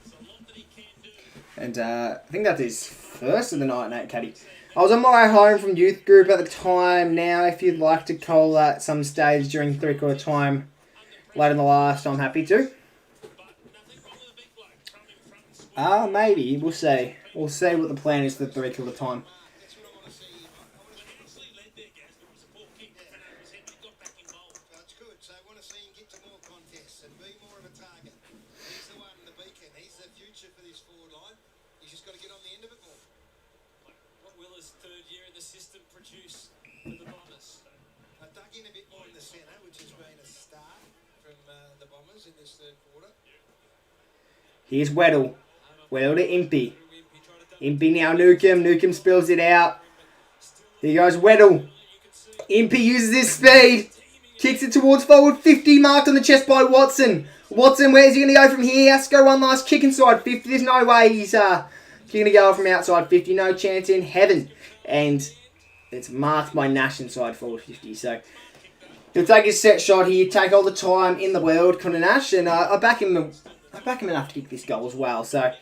There's a lot that he can do. And I think that's his first of the night, Nate Caddy. I was on my way home from youth group at the time. Now, if you'd like to call that some stage during three-quarter time later in the last, I'm happy to. Maybe. We'll see. We'll see what the plan is for the three-quarter time. That's what I want to see. He actually led their gas, but it was a poor kick that came over his head. He got back involved. That's good. So I want to see him get to more contests and be more of a target. He's the one, the beacon. He's the future for this forward line. He's just got to get on the end of it more. What will his third year in the system produce for the Bombers? I dug in a bit more in the centre, which has been a start from the Bombers in this third quarter. Here's Weddle. Weddle to Impey. Impey now Newcomb. Newcomb spills it out. Here goes Weddle. Impey uses his speed. Kicks it towards forward 50. Marked on the chest by Watson. Watson, where's he going to go from here? He has to go one last kick inside 50. There's no way he's kicking a goal from outside 50. No chance in heaven. And it's marked by Nash inside forward 50. So he'll take his set shot here. Take all the time in the world, Connor Nash. And I back him enough to kick this goal as well. So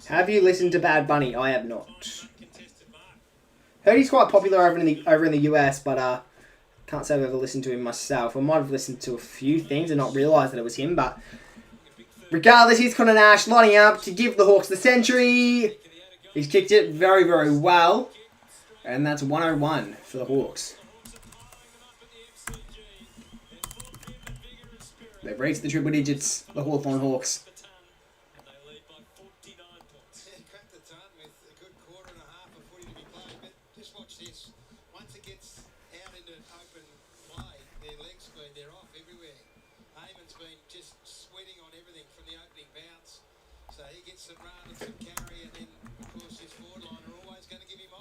have you listened to Bad Bunny? I have not. Heard he's quite popular over in the US, but can't say I've ever listened to him myself. I might have listened to a few things and not realised that it was him, but regardless, here's Connor Nash lining up to give the Hawks the century. He's kicked it very, very well, and that's 101 for the Hawks. They've reached the triple digits, the Hawthorn Hawks.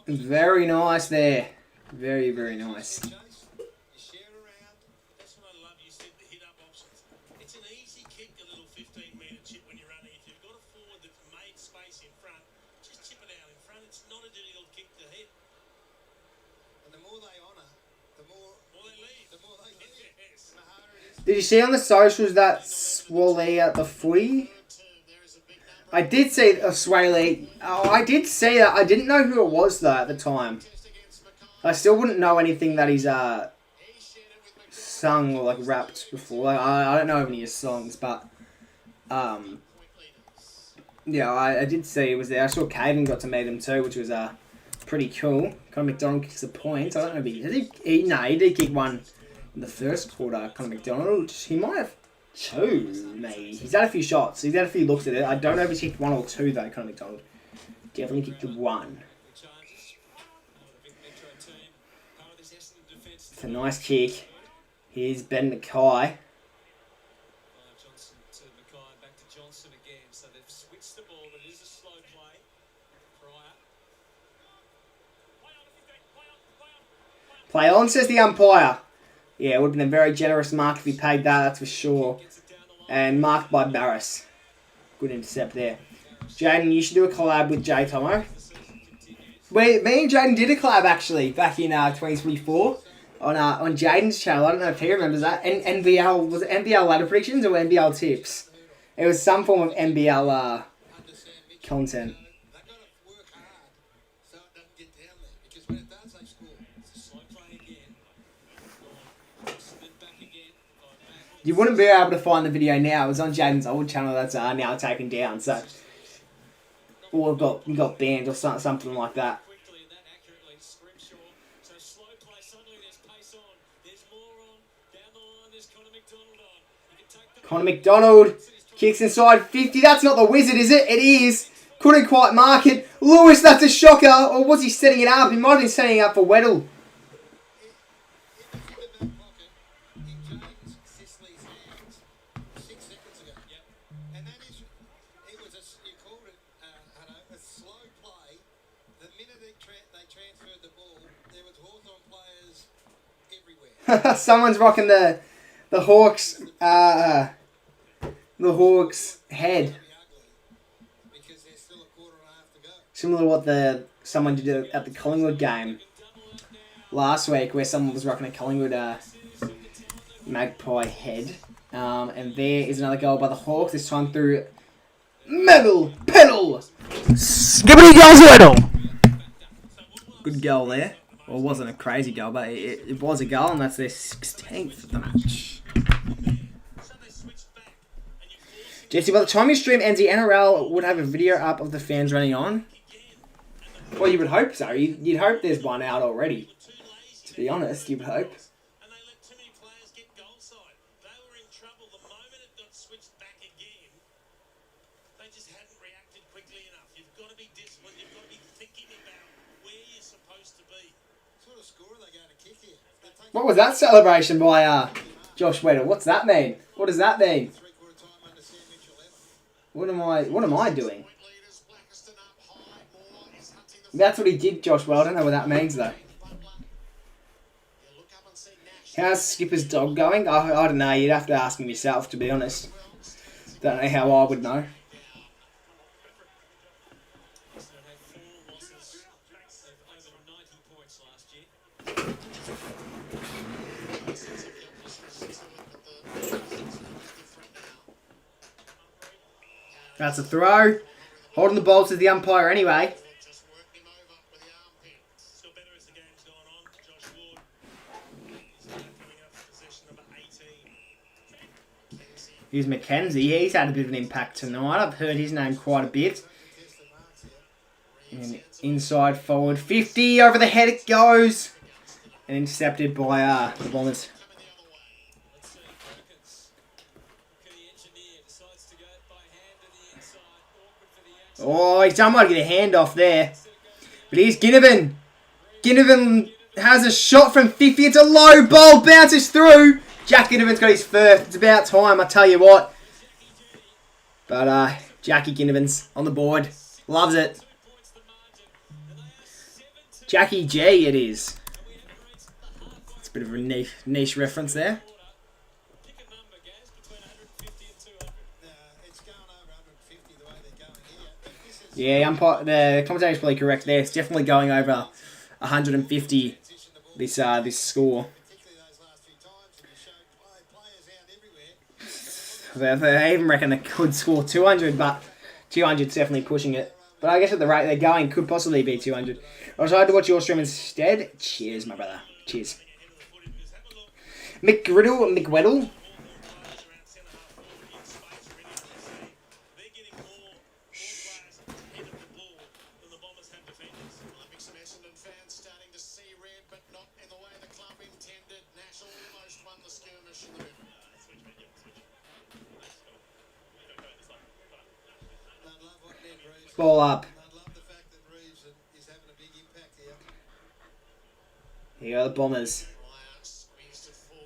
Very nice there. Very, very nice. That's what I love. You said the hit-up options. It's an easy kick, a little 15-metre chip when you're running. If you've got a forward that's made space in front, just chip it out in front. It's not a difficult kick to hit. And the more they honour, the more they leave. The more they leave. Yes. And the harder it is. Did you see on the socials that Swally at the footy? I did see a Swally. Oh, I did see that. I didn't know who it was though at the time. I still wouldn't know anything that he's sung or like rapped before. I don't know any of his songs, but yeah, I did see it was there. I saw Caden got to meet him too, which was pretty cool. Conor McDonald kicks a point. I don't know if he did kick one in the first quarter. Conor McDonald, he might have two, maybe. He's had a few shots. He's had a few looks at it. I don't know if he's kicked one or two though. Conor McDonald definitely kicked the one. It's a nice kick. Here's Ben Mackay. Johnson to Mackay, back to Johnson again. So they've switched the ball, but it is a slow play. Pryor. Play on, says the umpire. Yeah, it would have been a very generous mark if he paid that, that's for sure. And marked by Barris. Good intercept there. Jaden, you should do a collab with J Tomo. Me and Jaden did a collab actually back in 2024 on Jaden's channel. I don't know if he remembers that. NBL, was it NBL ladder predictions or NBL tips? It was some form of NBL understand Mitchell. content. They've got to work hard so it doesn't get down there. Because when it does, they score. It's a slow play again. Spin back again. You wouldn't be able to find the video now. It was on Jaden's old channel that's now taken down. So, or got banned or something like that. Quickly and that accurately. Scrimshaw. So slow play. Suddenly there's pace on. There's more on. Down the line there's Connor McDonald on. You can take the Connor McDonald kicks inside 50. That's not the Wizard, is it? It is. Couldn't quite mark it. Lewis, that's a shocker. Or was he setting it up? He might have been setting it up for Weddle. In the back pocket, in James Sicily's hands 6 seconds ago. Yep. And that is, it was you called it, Hutto, a slow play. The minute they transferred the ball, there was Hawthorn players everywhere. Someone's rocking the Hawks head. Be ugly because there's still a quarter and a half to go. Similar to what someone did at the Collingwood game last week, where someone was rocking a Collingwood magpie head. And there is another goal by the Hawks, this time through Medal Pedal. Skibbity goes Weddle. Good goal there. Well, it wasn't a crazy goal, but it was a goal, and that's their 16th of the match. Jesse, by the time your stream ends, the NRL would have a video up of the fans running on. Well, you would hope so. You'd hope there's one out already. To be honest, you would hope. and they let too many players get goal side. They were in trouble the moment it got switched back again. They just hadn't reacted quickly enough. You've got to be disciplined. You've got to be thinking about where you're supposed to be. What sort of score are they going to kick here? What was that celebration by Josh Weddle? What's that mean? What does that mean? Three-quarter time under Sam Mitchell ever. What am I doing? That's what he did, Josh Well. I don't know what that means, though. How's Skipper's dog going? I don't know. You'd have to ask him yourself, to be honest. Don't know how I would know. So they had 4 losses of over 90 points last year. That's a throw. Holding the ball to the umpire anyway. Still better as the game's gone on. Josh Ward is now coming up for possession number 18. Here's Mackenzie. He's had a bit of an impact tonight. I've heard his name quite a bit. And inside forward 50. Over the head it goes. And intercepted by the Bombers. Let's see. Perkins. Kenny Engineer decides to go by hand to the inside. Awkward for the outside. Oh, he's done well to get a hand off there. But here's Ginnivan. Ginnivan has a shot from 50. It's a low ball. Bounces through. Jack Ginnivan's got his first. It's about time, I tell you what. But Jackie Ginnivan's on the board. Loves it. Jackie G it is. It's a bit of a niche reference there. Pick a number, Gaz, between 150 and 200. It's going over 150 the way they're going here. Yeah, the commentator's probably correct there. It's definitely going over 150, this score. Particularly those last few times, and you showed players out everywhere. They even reckon they could score 200, but 200's definitely pushing it. But I guess at the rate they're going, could possibly be 200. I decided to watch your stream instead. Cheers, my brother. Cheers. McGriddle, McWeddle. They're getting more players ahead of the ball than the Bombers have defenders. I think some Essendon fans starting to see red, but not in the way the club intended. Nash almost won the skirmish in the middle. They'd love what Ned Reeves. Ball up. They'd love the fact that Reeves is having a big impact here. Here are the Bombers.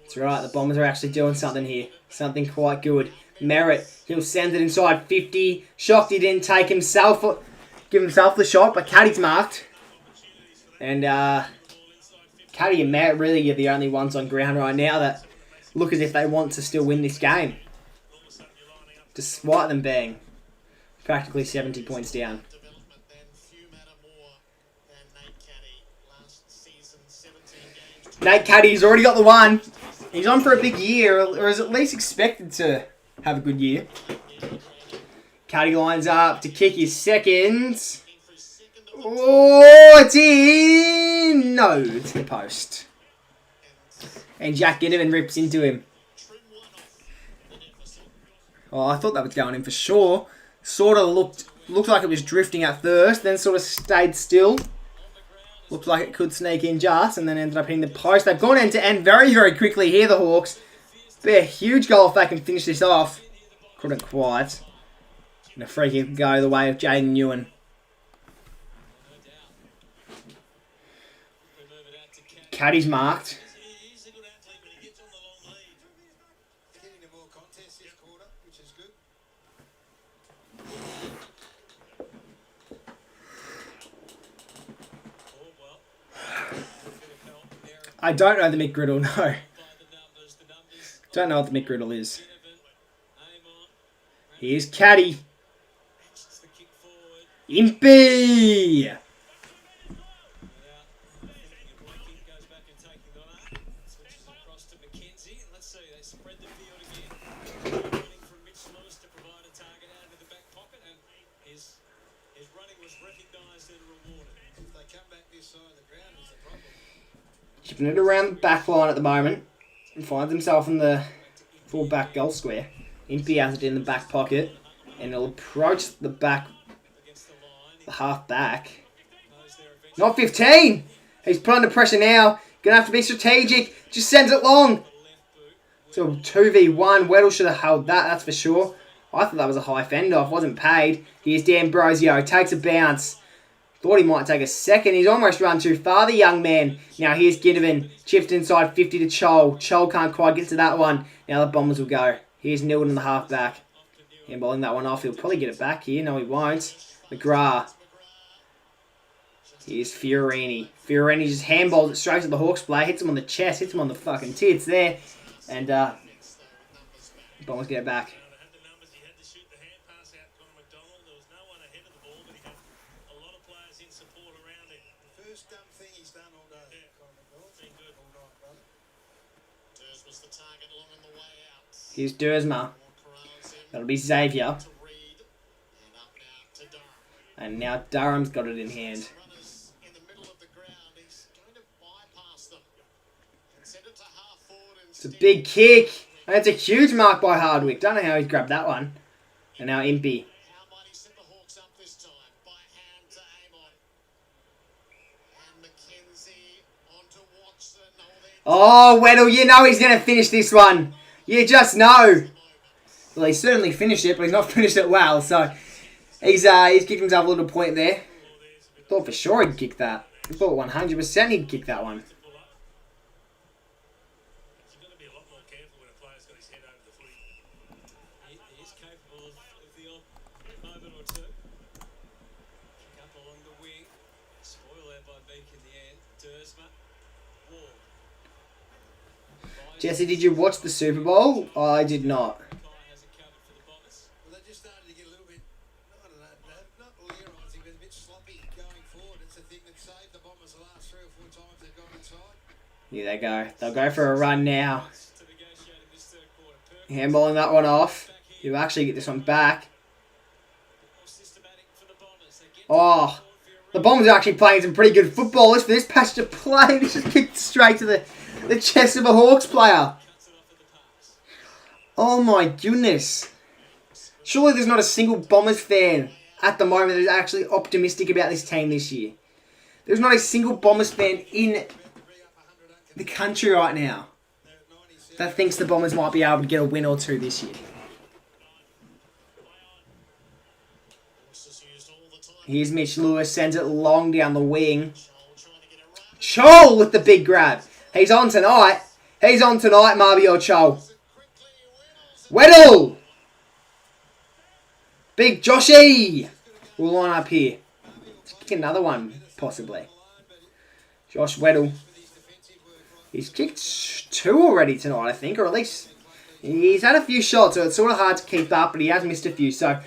That's right, the Bombers are actually doing something here. Something quite good. Merritt, he'll send it inside 50. Shocked he didn't take himself, give himself the shot, but Caddy's marked. And Caddy and Merritt really are the only ones on ground right now that look as if they want to still win this game. Despite them being practically 70 points down. Development then, few matter more than Nate Caddy. Last season, 17 games. Nate Caddy's already got the one. He's on for a big year, or is at least expected to have a good year. Cuddy lines up to kick his second. Oh, it's in! No, it's the post. And Jack Ginnivan rips into him. Oh, I thought that was going in for sure. Sort of looked like it was drifting at first, then sort of stayed still. Looked like it could sneak in just, and then ended up hitting the post. They've gone end to end very, very quickly here, the Hawks. Be a huge goal if they can finish this off. Couldn't quite. And a free kick go the way of Jaden Ewan. Caddy's marked. I don't know the McGriddle, no. Don't know what the McGriddle is. Here's Caddy. Impey! Chipping it around the back line at the moment. And finds himself in the full back goal square. Impey has it in the back pocket. And he'll approach the half back. Not 15! He's put under pressure now. Gonna have to be strategic. Just sends it long. So 2v1. Weddle should have held that, that's for sure. I thought that was a high fend off. Wasn't paid. Here's D'Ambrosio. Takes a bounce. Thought he might take a second. He's almost run too far, the young man. Now here's Ginnivan. Chipped inside 50 to Chol. Chol can't quite get to that one. Now the Bombers will go. Here's Nilton in the half back. Handballing that one off. He'll probably get it back here. No, he won't. McGrath. Here's Fiorini. Fiorini just handballs it straight to the Hawks player. Hits him on the chest. Hits him on the fucking tits there. And Bombers get it back. Here's Dersma. That'll be Xavier. And now Durham's got it in hand. It's a big kick. That's a huge mark by Hardwick. Don't know how he's grabbed that one. And now Impey. Oh, Weddle, you know he's going to finish this one. You just know. Well, he certainly finished it, but he's not finished it well. So he's kicked himself a little point there. Thought for sure he'd kick that. I thought 100% he'd kick that one. Jesse, did you watch the Super Bowl? Oh, I did not. Here they go. They'll go for a run now. Handballing that one off. He'll actually get this one back. Oh, the Bombers are actually playing some pretty good football. For this passage of play, this just kicked straight to the chest of a Hawks player. Oh my goodness. Surely there's not a single Bombers fan at the moment that is actually optimistic about this team this year. There's not a single Bombers fan in the country right now that thinks the Bombers might be able to get a win or two this year. Here's Mitch Lewis, sends it long down the wing. Chol with the big grab. He's on tonight. He's on tonight, Mabior Chol. Weddle. Big Joshy. We'll line up here. Let's kick another one, possibly. Josh Weddle. He's kicked 2 already tonight, I think, or at least he's had a few shots, so it's sort of hard to keep up, but he has missed a few, so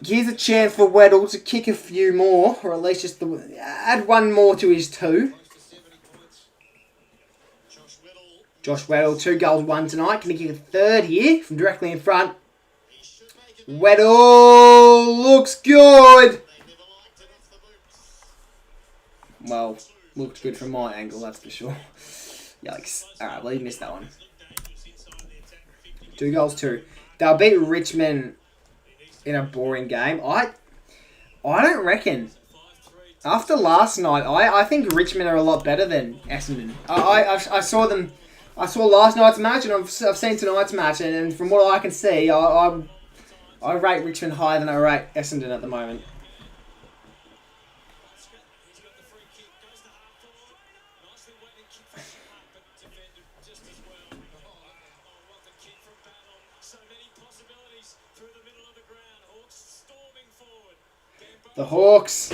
here's a chance for Weddle to kick a few more, or at least just add one more to his 2. Josh Weddle, 2 goals, 1 tonight. Can he kick a third here from directly in front? Weddle looks good. Well, looked good from my angle, that's for sure. Yikes. Alright, well, he missed that one. 2 goals, 2. They'll beat Richmond in a boring game. I don't reckon. After last night, I think Richmond are a lot better than Essendon. I saw them. I saw last night's match and I've seen tonight's match, and from what I can see, I rate Richmond higher than I rate Essendon at the moment. The Hawks.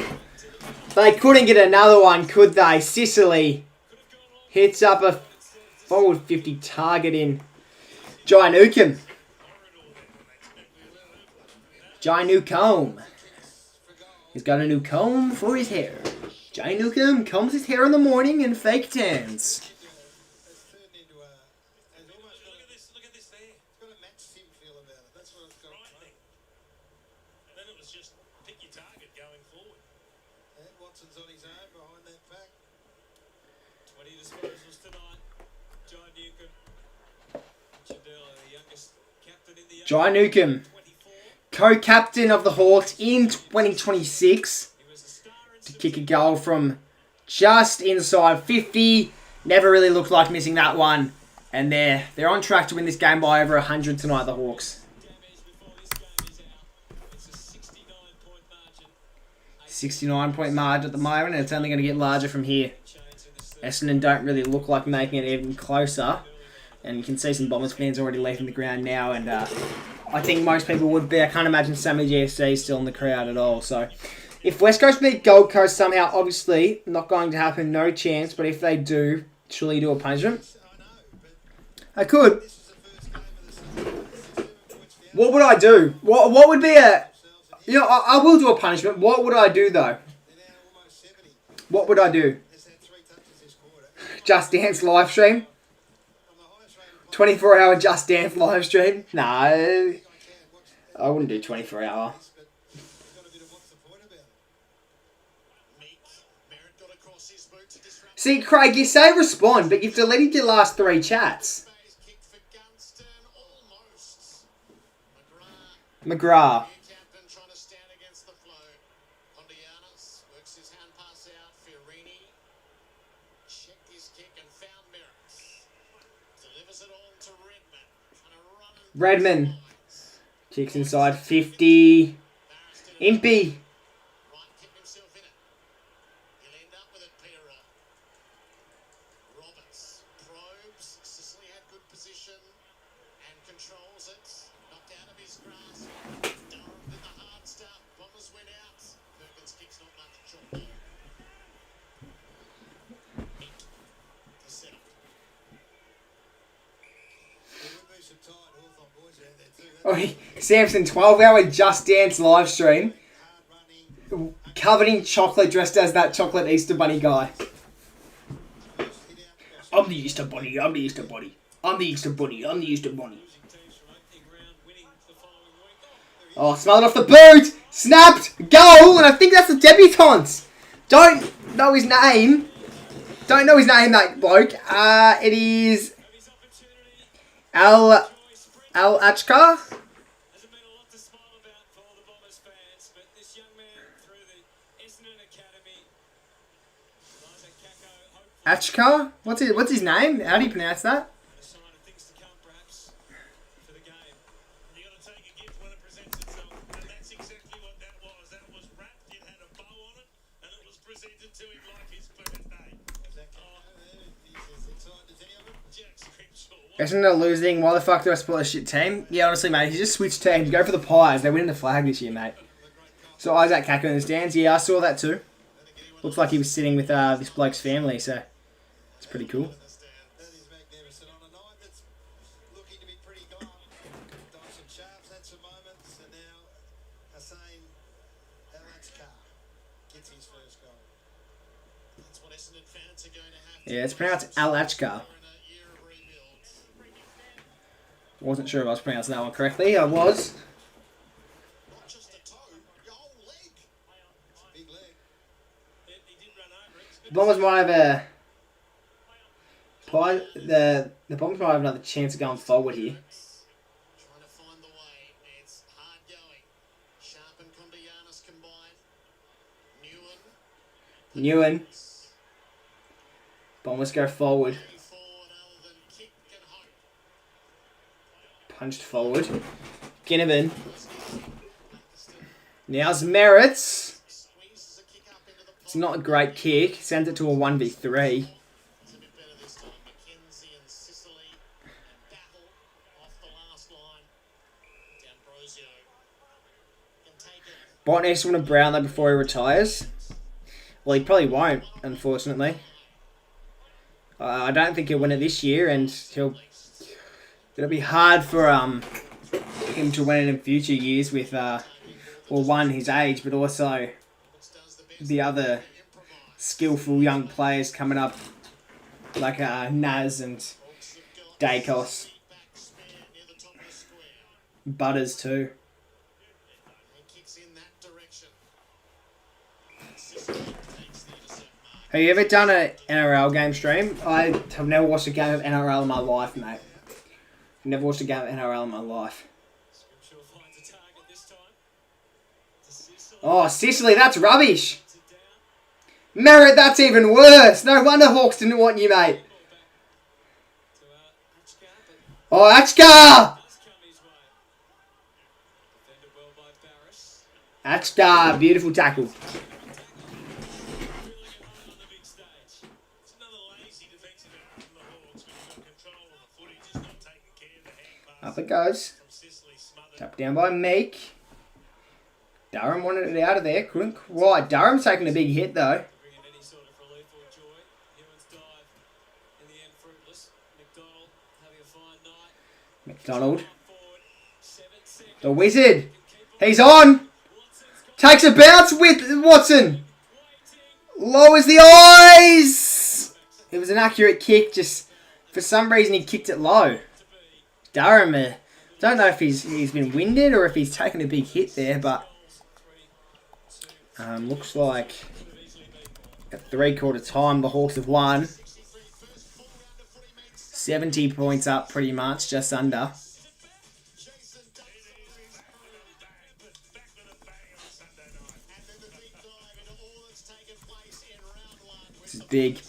They couldn't get another one, could they? Sicily hits up a forward 50 target in Jai Newcomb. Jai Newcomb. He's got a new comb for his hair. Jai Newcomb combs his hair in the morning in fake tans. Jai Newcomb, co-captain of the Hawks in 2026, to kick a goal from just inside 50. Never really looked like missing that one. And they're on track to win this game by over 100 tonight, the Hawks. 69-point margin at the moment, and it's only going to get larger from here. Essendon don't really look like making it even closer. And you can see some Bombers fans already leaving the ground now, and I think most people would be. I can't imagine Sammy GFC still in the crowd at all. So, if West Coast beat Gold Coast somehow, obviously not going to happen, no chance. But if they do, surely do a punishment. I could. What would I do? What would be a... You know, I will do a punishment. What would I do, though? What would I do? Just Dance live stream? 24-hour Just Dance live stream? No, I wouldn't do 24-hour. See, Craig, you say respond, but you've deleted your last 3 chats. McGrath. Redmond kicks inside 50. Impey. Oh, Samson, 12-hour Just Dance live stream. Covered in chocolate, dressed as that chocolate Easter Bunny guy. I'm the Easter Bunny, I'm the Easter Bunny. I'm the Easter Bunny, I'm the Easter Bunny. Oh, smelled off the boot! Snapped! Goal! And I think that's the debutant! Don't know his name. Don't know his name, that bloke. It is... Al Achkar? Achkar? What's his name? How do you pronounce that? Essendon are losing. Why the fuck do I support a shit team? Yeah, honestly, mate, he just switched teams. Go for the Pies. They're winning the flag this year, mate. So Isaac Kako in the stands. Yeah, I saw that too. Looks like he was sitting with this bloke's family, so it's pretty cool. Yeah, it's pronounced Al Achkar. Wasn't sure if I was pronouncing that one correctly. I was. Not just a toe, your whole leg. It's a big leg. He didn't run over it. The Bombers might have the Bombers might have another chance of going forward here. Trying to find the way. It's hard going. Sharp and Condianis combined. Newen. Bombers go forward. Forward other than kick and hope. Punched forward. Ginnivan. Now's Merritts. Squeezes a kick up into the It's not a great kick. Sends it to a 1v3. It's a bit better this time. McKenzie and Sicily and battle off the last line. D'Ambrosio can take it. Botnick's want to Brown though before he retires. Well, he probably won't, unfortunately. I don't think he'll win it this year, and it'll be hard for him to win it in future years with one, his age, but also the other skillful young players coming up like Naz and Dacos. Butters too. He kicks in that direction. Have you ever done an NRL game stream? I have never watched a game of NRL in my life, mate. Never watched a game of NRL in my life. Scripture finds a target this time. To Sicily. Oh, Sicily, that's rubbish. Merritt, that's even worse. No wonder Hawks didn't want you, mate. To Achka, but Oh, Achka! does come his way. Defended well by Barris. Achka, beautiful tackle. Feeling at home on the big stage. It's another lazy defensive effort from the Hawks when you've got control of the footy, just not taking care of the hand pass Up it goes. from Sicily smothered. Tapped down by Meek. Durham wanted it out of there. Couldn't quite. Durham's taking a big hit, though. Bringing any sort of relief or joy. Newman's dive in the end fruitless. McDonald having a fine night. McDonald. Forward. 7 seconds. The Wizard. He's on. Takes a bounce with Watson. Lowers the eyes. It was an accurate kick. Just for some reason he kicked it low. Durham. Don't know if he's been winded or if he's taken a big hit there, but looks like at 3/4 time the Hawks have won. 70 points up, pretty much, just under. This is big.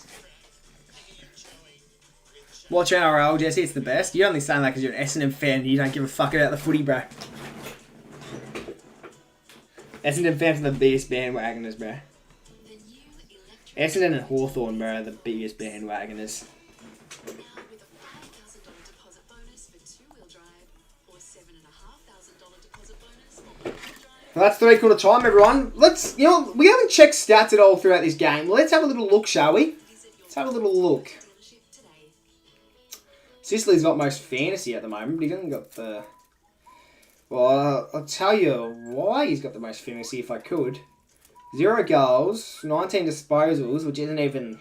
Watch NRL, Jesse. It's the best. You only saying that because you're an Essendon fan and you don't give a fuck about the footy, bro. Essendon fans are the biggest bandwagoners, bro. The new electric Essendon and Hawthorn, bro, are the biggest bandwagoners. now with a $5,000 deposit bonus for two-wheel drive or $7,500 deposit bonus for all-wheel drive. Well, that's 3/4 time, everyone. We haven't checked stats at all throughout this game. Let's have a little look, shall we? Visit your Let's have a little look. dealership today. Sicily's got most fantasy at the moment, but he hasn't got the... Well, I'll tell you why he's got the most fantasy if I could. 0 goals, 19 disposals, which isn't even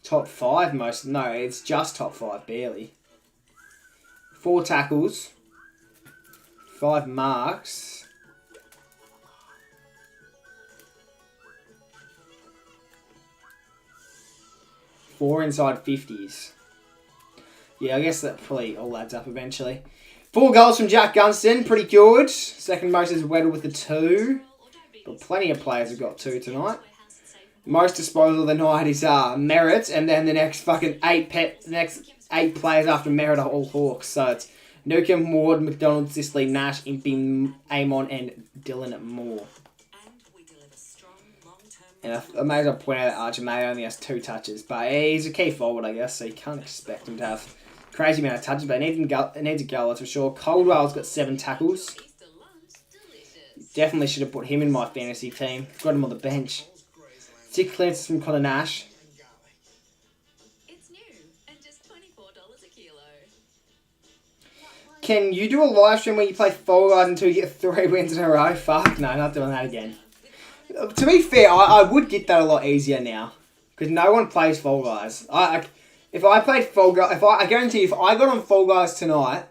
top 5 most. No, it's just top 5, barely. 4 tackles. 5 marks. Four inside 50s. Yeah, I guess that probably all adds up eventually. 4 goals from Jack Gunston, pretty good. Second most is Weddle with the 2. But plenty of players have got 2 tonight. Most disposal of the night is Merritt, and then the next fucking 8 players after Merritt are all Hawks. So it's Newcomb, Ward, McDonald, Sicily, Nash, Impey, Amon, and Dylan Moore. And we deliver strong long-term And I may as well point out that Archer May only has 2 touches, but he's a key forward, I guess, so you can't expect him to have crazy amount of touches, but it needs a goal, that's for sure. Coldwell's got 7 tackles. Easter lunch, delicious. Definitely should have put him in my fantasy team. Got him on the bench. 6 clearances from Connor Nash. It's new and just $24 a kilo. Can you do a live stream where you play Fall Guys until you get 3 wins in a row? Fuck, no, not doing that again. To be fair, I would get that a lot easier now. Because no one plays Fall Guys. If I played Fall Guys, I guarantee if I got on Fall Guys tonight,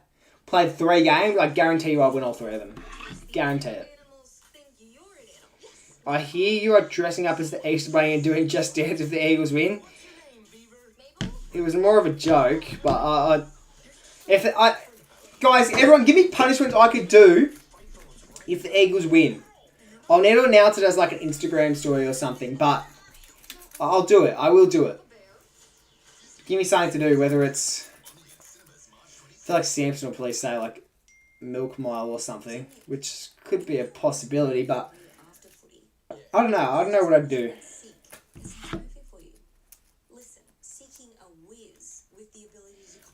played 3 games, I guarantee you I'll win all 3 of them. Guarantee it. I hear you are dressing up as the Easter Bunny and doing Just Dance if the Eagles win. It was more of a joke, but guys, everyone, give me punishments I could do if the Eagles win. I'll need to announce it as like an Instagram story or something, but I'll do it. I will do it. Give me something to do, whether it's... I feel like Samson will probably say like Milk Mile or something, which could be a possibility, but I don't know. I don't know what I'd do.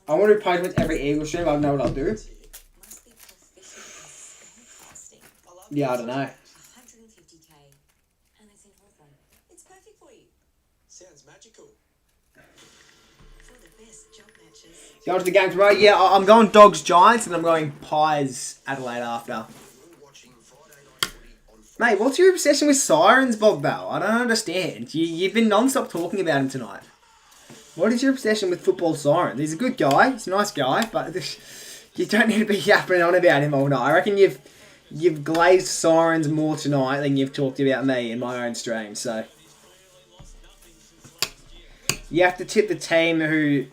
I want to do punishments every Eagles stream. I don't know what I'll do. Yeah, I don't know. 150k, and it's in Hawthorn. It's perfect for you. Sounds magical. For the best job matches. Go to the game tomorrow. Yeah, I'm going Dogs Giants and I'm going Pies Adelaide after. Mate, what's your obsession with sirens, Bob Bell? I don't understand. You've been non-stop talking about him tonight. What is your obsession with football sirens? He's a good guy. He's a nice guy, but you don't need to be yapping on about him all night. I reckon you've glazed sirens more tonight than you've talked about me in my own stream. So you have to tip the team who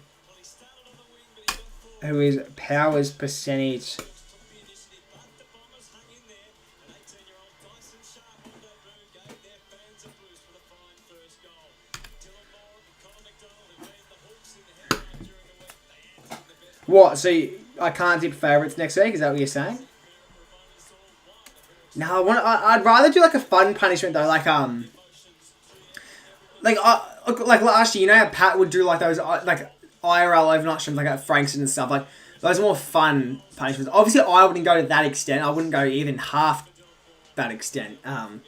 is Powers percentage. What? So I can't tip favourites next week? Is that what you're saying? No, I'd rather do like a fun punishment though, like last year. You know how Pat would do like those like IRL overnight streams like at Frankston and stuff. Like those more fun punishments. Obviously, I wouldn't go to that extent. I wouldn't go even half that extent. But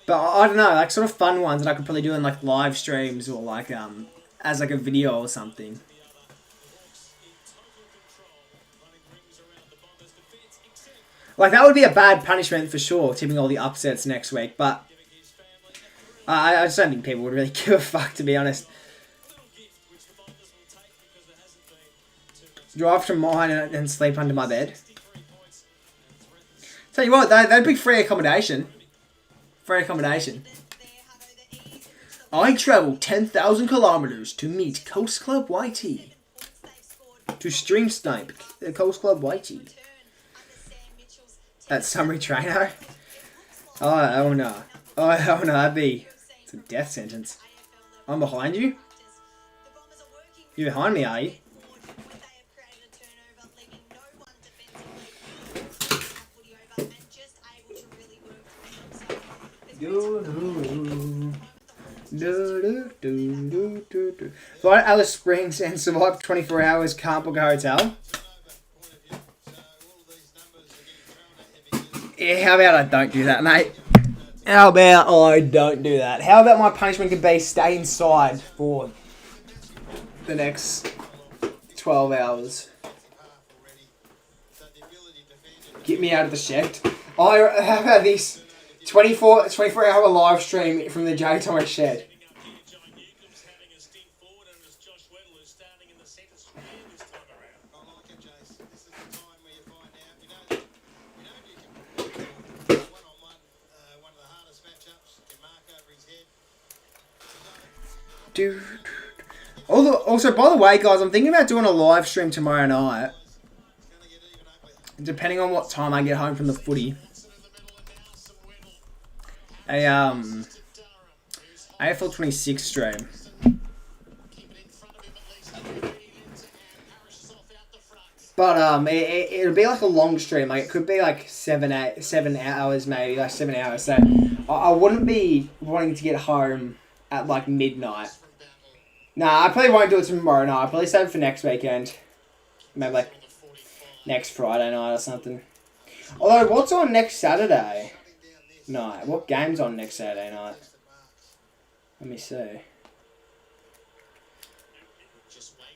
I don't know, like sort of fun ones that I could probably do in like live streams or like as like a video or something. Like, that would be a bad punishment for sure, tipping all the upsets next week. But I just don't think people would really give a fuck, to be honest. Drive to mine and sleep under my bed. Tell you what, that'd be free accommodation. Free accommodation. I travelled 10,000 kilometres to meet Coast Club YT. To stream snipe the Coast Club YT. That summary trainer? Oh no. Oh no, that'd be... It's a death sentence. I'm behind you? You're behind me, are you? So Alice Springs and survived 24 hours, can't book a hotel. Yeah, how about I don't do that, mate? How about I don't do that? How about my punishment could be stay inside for the next 12 hours? Get me out of the shed. How about this 24-hour live stream from the J Thomas shed? Also, by the way, guys, I'm thinking about doing a live stream tomorrow night. Depending on what time I get home from the footy. A AFL 26 stream. But it'll be like a long stream. Like it could be like 7 hours maybe, like 7 hours. So I wouldn't be wanting to get home at like midnight. Nah, I probably won't do it tomorrow night. I'll probably save it for next weekend. Maybe like next Friday night or something. Although, what's on next Saturday night? What game's on next Saturday night? Let me see.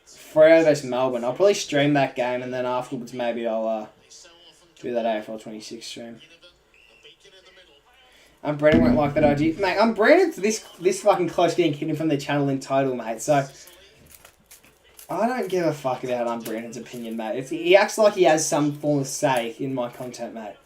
Freo vs Melbourne. I'll probably stream that game and then afterwards maybe I'll do that AFL 26 stream. Brennan won't like that idea. Mate, Brennan's this fucking close to getting hidden from the channel in total, mate. So, I don't give a fuck about Brandon's opinion, mate. He acts like he has some form of say in my content, mate.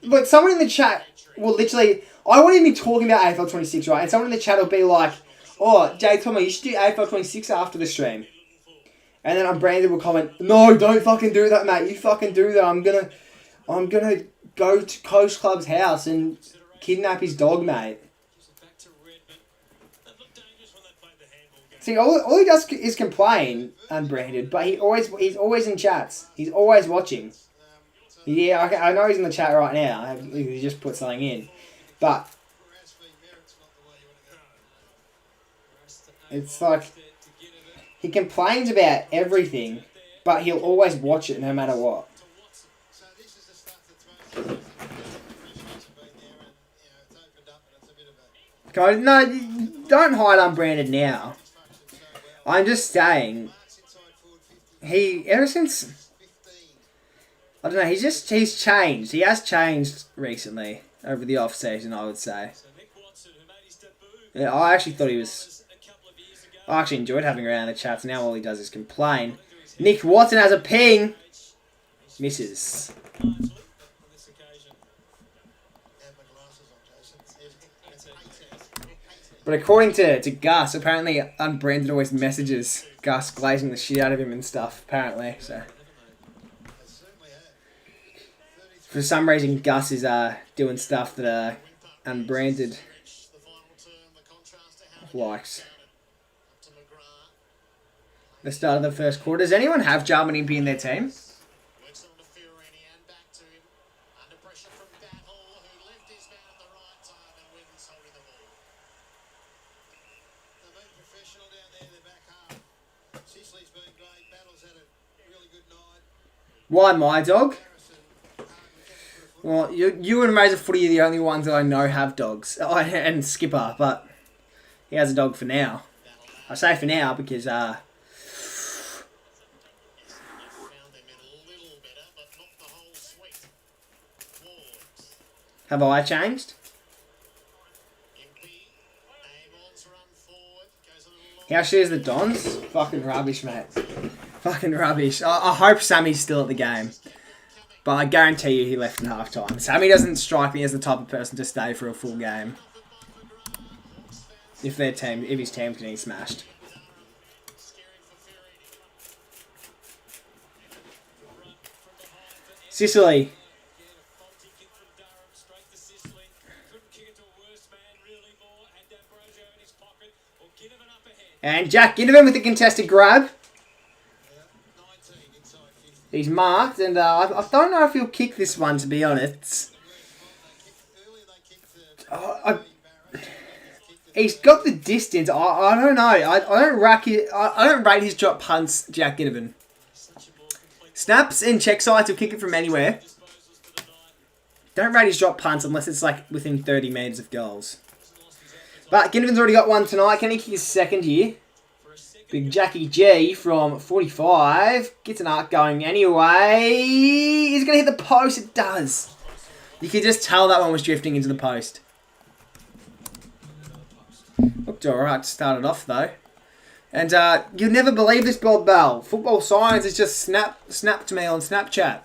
Look, someone in the chat will literally... I won't even be talking about AFL 26, right? And someone in the chat will be like, oh, Jay Tommy, you should do AFL 26 after the stream. And then Brandon will comment, no, don't fucking do that, mate. You fucking do that. I'm gonna go to Coast Club's house and kidnap his dog, mate. See, all he does is complain, unbranded, but he's always in chats. He's always watching. Yeah, I know he's in the chat right now. He just put something in. But it's like he complains about everything, but he'll always watch it no matter what. Guys, no, don't hide unbranded now. I'm just saying, ever since, I don't know, he's changed. He has changed recently, over the off-season, I would say. Yeah, I actually thought he was, I actually enjoyed having around the chats. Now all he does is complain. Nick Watson has a ping. Misses. But according to Gus, apparently unbranded always messages Gus glazing the shit out of him and stuff, apparently. So for some reason Gus is doing stuff that unbranded likes. The start of the first quarter. Does anyone have Jarman Impey in their team? Why my dog? Well, you and Razor Footy are the only ones that I know have dogs. Oh, and Skipper, but he has a dog for now. I say for now because have I changed? He actually is the Dons? Fucking rubbish, mate. Fucking rubbish. I hope Sammy's still at the game. But I guarantee you he left in half-time. Sammy doesn't strike me as the type of person to stay for a full game. If his team's getting smashed. Sicily. And Jack Ginnivan with the contested grab. He's marked, and I don't know if he'll kick this one, to be honest. He's got the distance. I don't know. I don't rate his drop punts, Jack Ginnivan. Snaps and check sides, he'll kick it from anywhere. Don't rate his drop punts unless it's like within 30 metres of goals. But Ginnivan's already got one tonight. Can he kick his second here? Big Jackie G from 45. Gets an arc going anyway. He's going to hit the post. It does. You can just tell that one was drifting into the post. Looked alright. Started off though. And you'll never believe this, Bob Bell. Football Science has just snapped to me on Snapchat.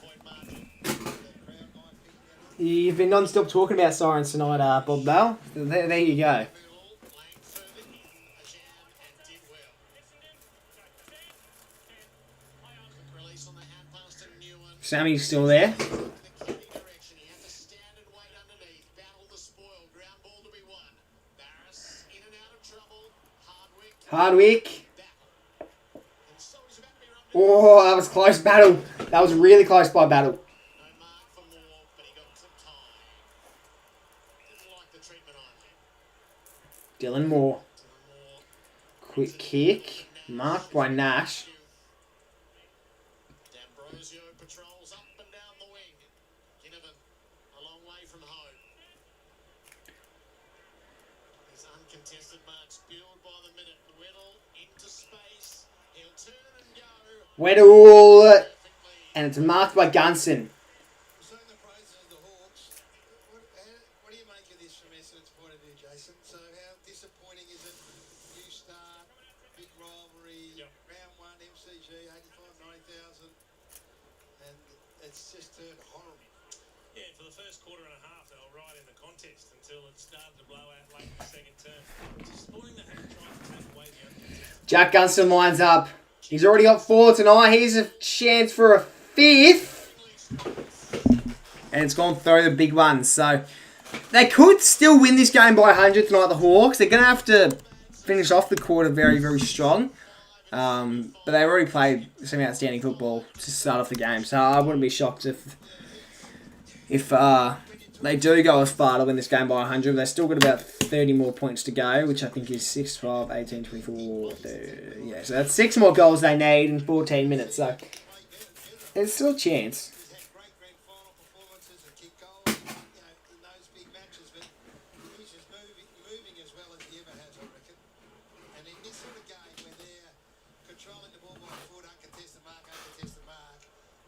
You've been non-stop talking about Sirens tonight, Bob Bell. There you go. Sammy's still there. Hardwick. Oh, that was close battle. That was really close by battle. Dylan Moore. Quick kick. Marked by Nash. Patrols up and down the wing. Ginnivan a long way from home. His uncontested marks build by the minute. Weddle into space. He'll turn and go. Weddle. And it's marked by Gunson. So in the praises of the Hawks, what do you make of this from Essendon's point of view, Jason? So how disappointing is it? You start, big turned horrible. Yeah, for the first quarter and a half, they were right in the contest until it started to blow out late in the second term. Disappointing they haven't tried to take away the uncontested. Jack Gunston lines up. He's already got 4 tonight. Here's a chance for a 5th. And it's gone through the big ones. So they could still win this game by 100 tonight, the Hawks. They're going to have to finish off the quarter very, very strong. But they've already played some outstanding football to start off the game. So I wouldn't be shocked if they do go as far to win this game by 100. They've still got about 30 more points to go, which I think is 6, 12, 18, 24, 30. Yeah, so that's 6 more goals they need in 14 minutes. So there's still a chance. He's had great grand final performances and kick goals, in those big matches, but he's just moving as well as he ever has, I reckon. And in this sort of game where they're controlling the ball by foot, uncontested mark,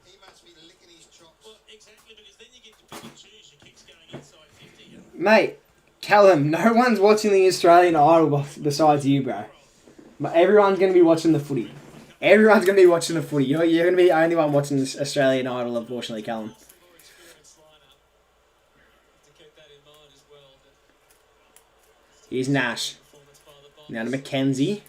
he must be licking his chops. Well, exactly, because then you get to pick and choose your kicks going inside 50. Mate, Callum, no one's watching the Australian Idol besides you, bro. But everyone's going to be watching the footy. Everyone's going to be watching the footy. You're going to be the only one watching this Australian Idol, unfortunately, Callum. Here's Nash. Now to Mackenzie.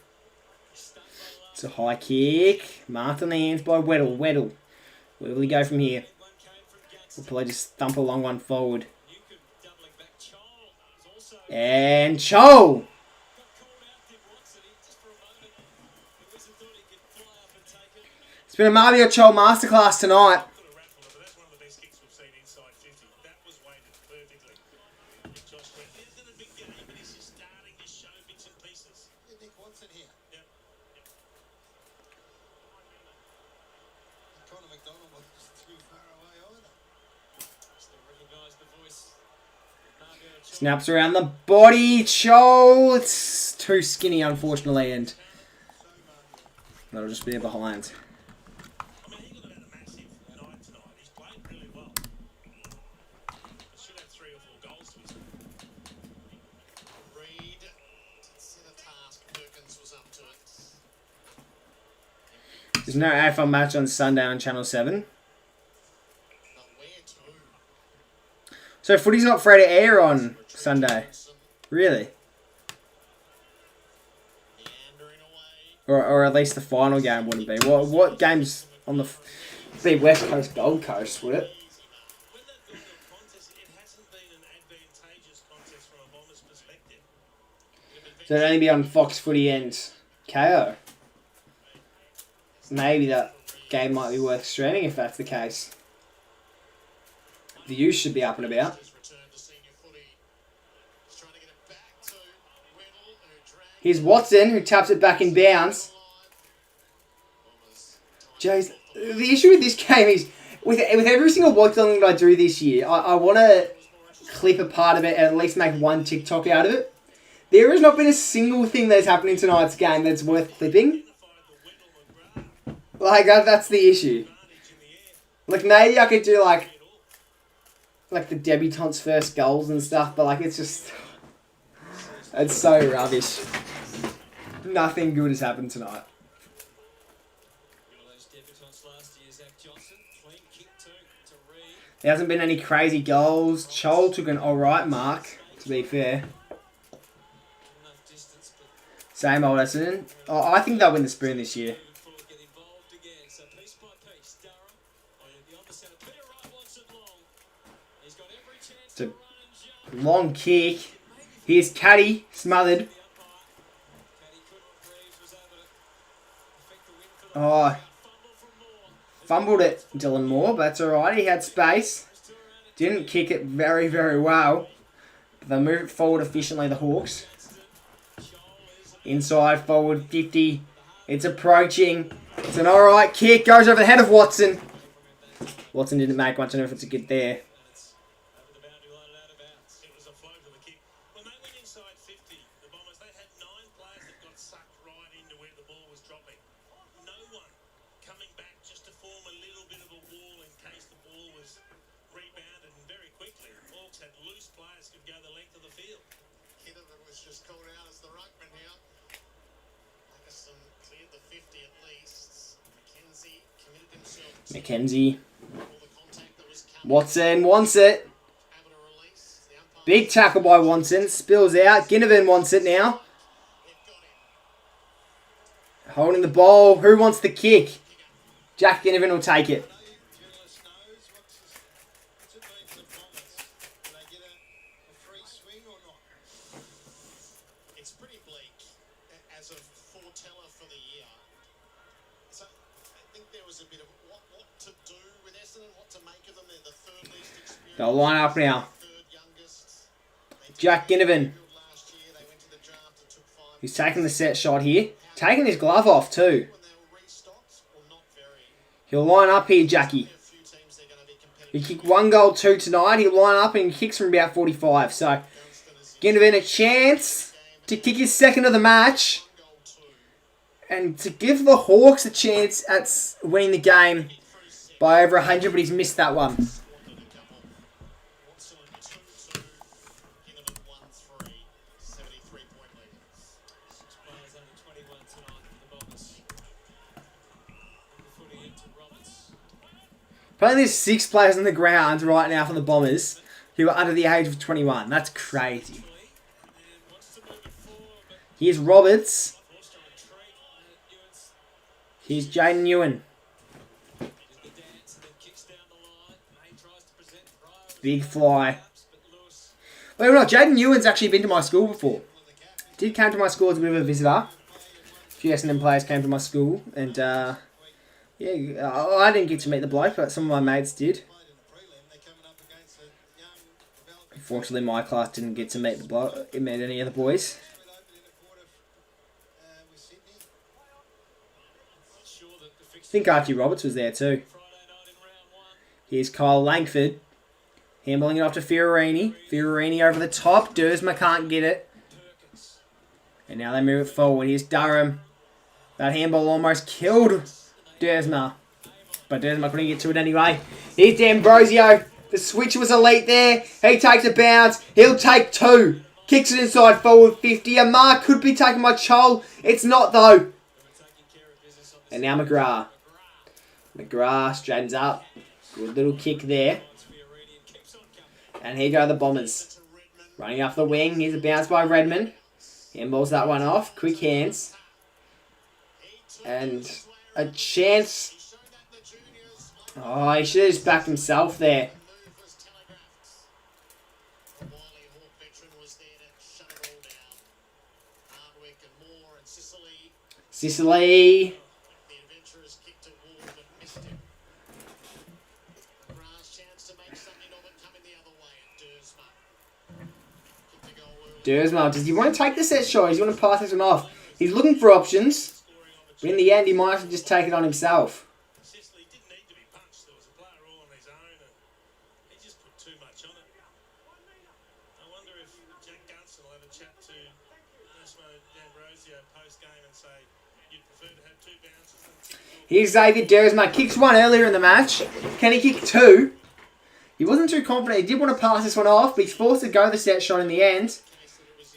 It's a high kick. Marked on the hands by Weddle. Where will he go from here? We'll probably just thump a long one forward. And Chol! It's been a Mario Chol masterclass tonight. Nick Watson here. Connor McDonald wasn't too far away either. Still recognise the voice. Snaps around the body. Chol! It's too skinny, unfortunately, and that'll just be a behind. I mean, he could have had a massive night tonight. He's played really well. Should have 3 or 4 goals to his name. Reed set a task. Perkins was up to it. There's no AFL match on Sunday on Channel 7. But where to? So footy's not free to air on Sunday. Really? Meandering away. Or at least the final game wouldn't be. What games on the... Be West Coast, Gold Coast, would it? When they've gone to a contest, it hasn't been an advantageous contest from a Bombers perspective. So it'd only be on Fox Footy and KO. Maybe that game might be worth streaming if that's the case. The views should be up and about. Just returned to senior footy. He's trying to get it back to Weddle, who dragged Here's Watson, who taps it back in bounds. Jays, the issue with this game is, with every single watch-along that I do this year, I want to clip a part of it and at least make one TikTok out of it. There has not been a single thing that's happened in tonight's game that's worth clipping. Like, that's the issue. Like, maybe I could do, like the debutante's first goals and stuff, but, like, it's just... It's so rubbish. Nothing good has happened tonight. There hasn't been any crazy goals. Chol took an alright mark, to be fair. Same old Essendon. Oh, I think they'll win the Spoon this year. It's a long kick. Here's Caddy, smothered. Oh, fumbled it, Dylan Moore, but that's alright. He had space. Didn't kick it very, very well. But they move it forward efficiently, the Hawks. Inside, forward, 50. It's approaching. It's an alright kick. Goes over the head of Watson. Watson didn't make much of an effort to get there. It was a flow to the kick. When they went inside 50, the Bombers, they had 9 players that got sucked right into where the ball was dropping. No one coming back just to form a little bit of a wall in case the ball was rebounded, and very quickly Hawks had loose players could go the length of the field. Kidder that was just called out as the ruckman here. Atkinson cleared the 50 at least. Mackenzie committed himself to Mackenzie. all the contact that was Watson wants it. able to release. The umpire Big tackle by Watson. Spills out. Ginnivan wants it now. they've got him. Holding the ball. Who wants the kick? Jack Ginnivan will take it. Journalist knows what's it mean for the Bombers? Do they get a free swing or not? It's pretty bleak as a foreteller for the year. So I think there was a bit of what to do with Essendon, what to make of them. They're the third least experienced. They'll line up now. Third youngest. Jack Ginnivan. Last year they went to the draft and took 5. He's taking the set shot here. Taking his glove off too. When they were restocked, well, not very. He'll line up here, Jackie. A few teams they're going to be He competitive. kicked 1 goal, 2 tonight. He'll line up and he kicks from about 45. So, Ginnivan a chance to kick his second of the match. And to give the Hawks a chance at winning the game by over 100, but he's missed that one. Watson 2-2. Ginnivan 1-3. 73-point lead. 6 players under 21 tonight for the Bombers. Footy into Roberts. Apparently there's 6 players on the ground right now for the Bombers who are under the age of 21. That's crazy. And wants to move it forward, but Here's Roberts. forced to retreat. Ewan's Here's Jaden Ewan. did the dance and then kicks down the line. May tries to present Rose. Big fly. But Lewis Believe it or not, Jaden Ewan's actually been to my school before. Did come to my school as a bit of a visitor. A few Essendon players came to my school, and I didn't get to meet the bloke, but some of my mates did. Unfortunately, my class didn't get to meet the bloke, meet any of the boys. sure that the I fixture think Archie Roberts was there too. Friday night in round 1. Here's Kyle Langford. Handballing it off to Fiorini. Fiorini over the top. Dersma can't get it. Perkins. And now they move it forward. Here's Durham. That handball almost killed Dersma. But Dersma couldn't get to it anyway. Here's D'Ambrosio. The switch was elite there. He takes a bounce. He'll take 2. Kicks it inside forward 50. A mark could be taken by Chol. It's not though. They were taking care of business on the And now McGrath. McGrath straightens up. Good little kick there. Fiorini and keeps on coming. And here go the Bombers. Running off the wing. Here's a bounce by Redmond. Handballs that one off. Quick hands. And a chance. Oh, he should have just backed himself there. move was telegraphed. The wily Hawk veteran was there to shut it all down. Hardwick and Moore and Sicily. Sicily. The adventurers kicked a wall but missed him. McGrath's chance to make something of it coming the other way at Dersma. Kicked a goal early. Dersma, does he want to take the set shot? Does he want to pass this one off? He's looking for options. But in the end, he might have to just take it on himself. Sicily didn't need to be punched. There was a player all on his own, and he just put too much on it. I wonder if Jack Gunson will have a chat to Osmo D'Ambrosio post-game and say, you'd prefer to have 2 bounces than kick your Here's Xavier Dersma. Kicks 1 earlier in the match. Can he kick 2? He wasn't too confident. He did want to pass this one off, but he's forced to go the set shot in the end.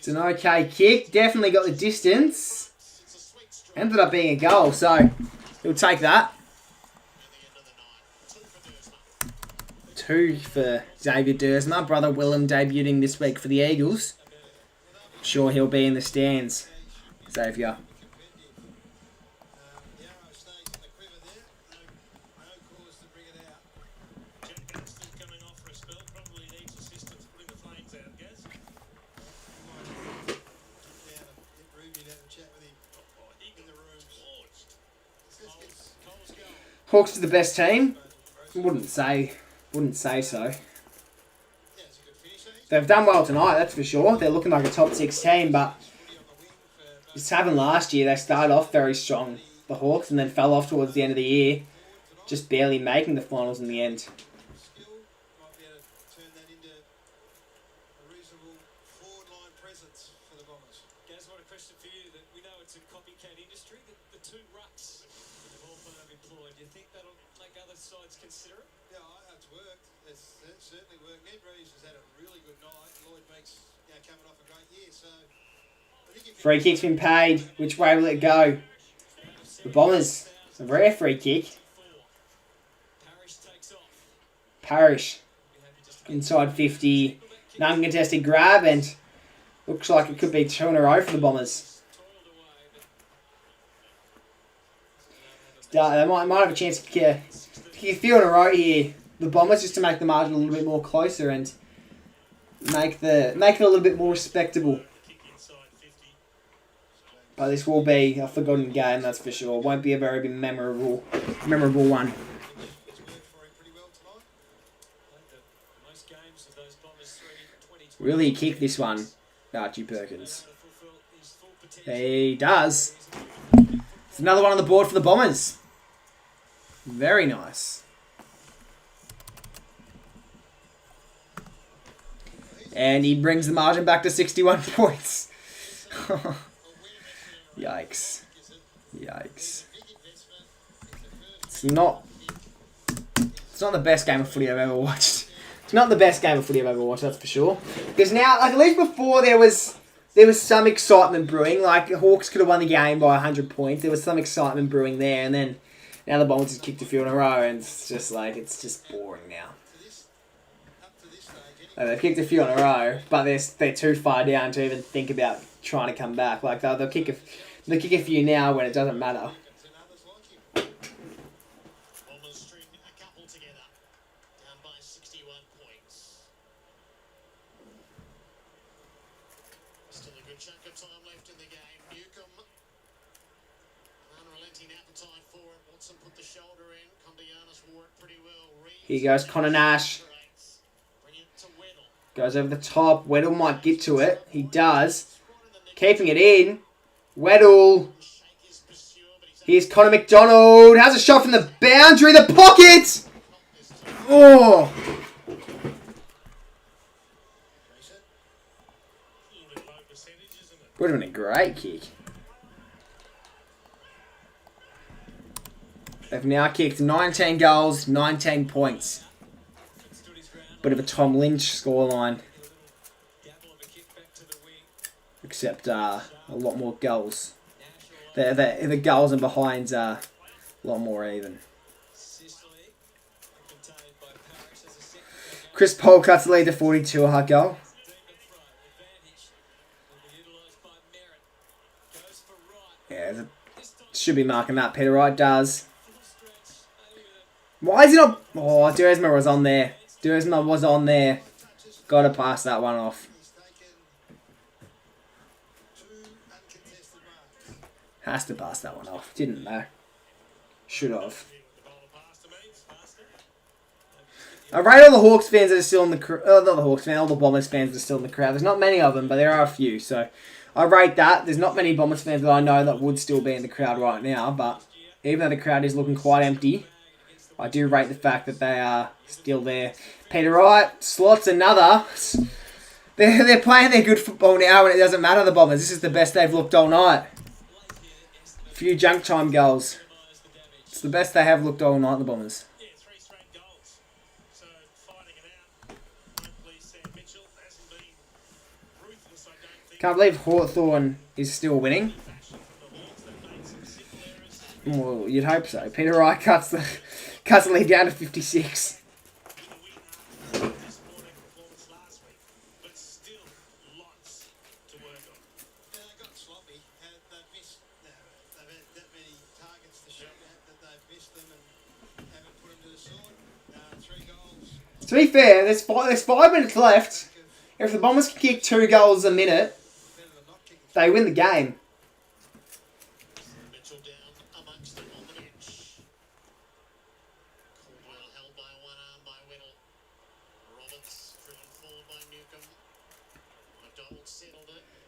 It's an okay kick. Definitely got the distance. Ended up being a goal, so he'll take that. 2 for Xavier Dersma. Brother Willem debuting this week for the Eagles. I'm sure he'll be in the stands. Xavier. The arrow stays in the quiver there. No cause to bring it out. Jack Gunston coming off for a spell. Probably needs assistance putting the flames out, Gaz. Down and get Ruby to have a chat with him in the room. Cole's goal. Hawks are the best team. Wouldn't say so. Yeah, it's a good finish. They've done well tonight, that's for sure. They're looking like a top 6 team, but Footy on the wing for just happened last year. They started off very strong, the Hawks, and then fell off towards the end of the year, just barely making the finals in the end. skill. Might be able to turn that into a reasonable forward line presence for the Bombers. Gaz, what a question for you. That we know it's a copycat industry. The 2 rucks that the Hawthorn have employed. Do you think that'll make other sides consider it? Yeah, it's worked. It's certainly worked. Ned Reeves has had a really good night. Lloyd Banks coming off a great year. So I think if you Free kick's been paid. Which way will it go? The Bombers. It's a rare free kick. Parrish takes off. Parrish. Inside 50. An uncontested grab, and looks like it could be 2 in a row for the Bombers. They might have a chance to kick a few in a row here. The Bombers, just to make the margin a little bit more closer and make it a little bit more respectable. But this will be a forgotten game, that's for sure. It won't be a very memorable one. Really kick this one, Archie Perkins. He does. It's another one on the board for the Bombers. Very nice. And he brings the margin back to 61 points. Yikes. Yikes. It's not the best game of footy I've ever watched. It's not the best game of footy I've ever watched, that's for sure. Because now, like, at least before there was some excitement brewing. Like, the Hawks could have won the game by 100 points. There was some excitement brewing there, and then now the Bombers just kicked a few in a row, and it's just boring now. Like, they've kicked a few in a row, but they're too far down to even think about trying to come back. Like, they'll kick a few now when it doesn't matter. Here goes Connor Nash. Goes over the top. Weddle might get to it. He does. Keeping it in. Weddle. Here's Connor McDonald. Has a shot from the boundary. The pocket! Oh! Would have been a great kick. They've now kicked 19 goals, 19 points. Bit of a Tom Lynch scoreline. Except a lot more goals. The goals and behinds are a lot more even. Chris Paul cuts the lead to 42, a hard goal. Yeah, should be marking that. Peter Wright does. Why is he not... Oh, Duesma was on there. Duesma was on there. Got to pass that one off. Has to pass that one off. Didn't though. Should have. I rate all the Hawks fans that are still in the crowd. Not the Hawks fans, all the Bombers fans that are still in the crowd. There's not many of them, but there are a few. So I rate that. There's not many Bombers fans that I know that would still be in the crowd right now. But even though the crowd is looking quite empty, I do rate the fact that they are still there. Peter Wright slots another. They're playing their good football now, and it doesn't matter, the Bombers. This is the best they've looked all night. A few junk time goals. It's the best they have looked all night, the Bombers. Can't believe Hawthorn is still winning. Well, you'd hope so. Peter Wright cuts the lead down to 56. To be fair, there's 5 minutes left. If the Bombers can kick 2 goals a minute, they win the game.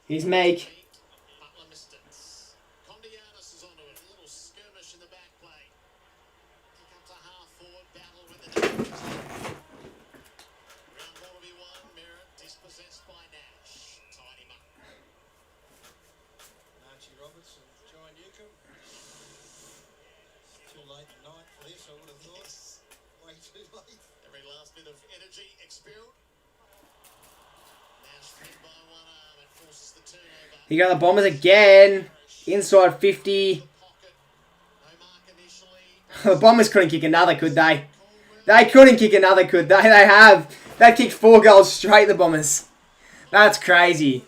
Here's Meg. You got the Bombers again. Inside 50. The Bombers couldn't kick another, could they? They couldn't kick another, could they? They have. They kicked 4 goals straight, the Bombers. That's crazy.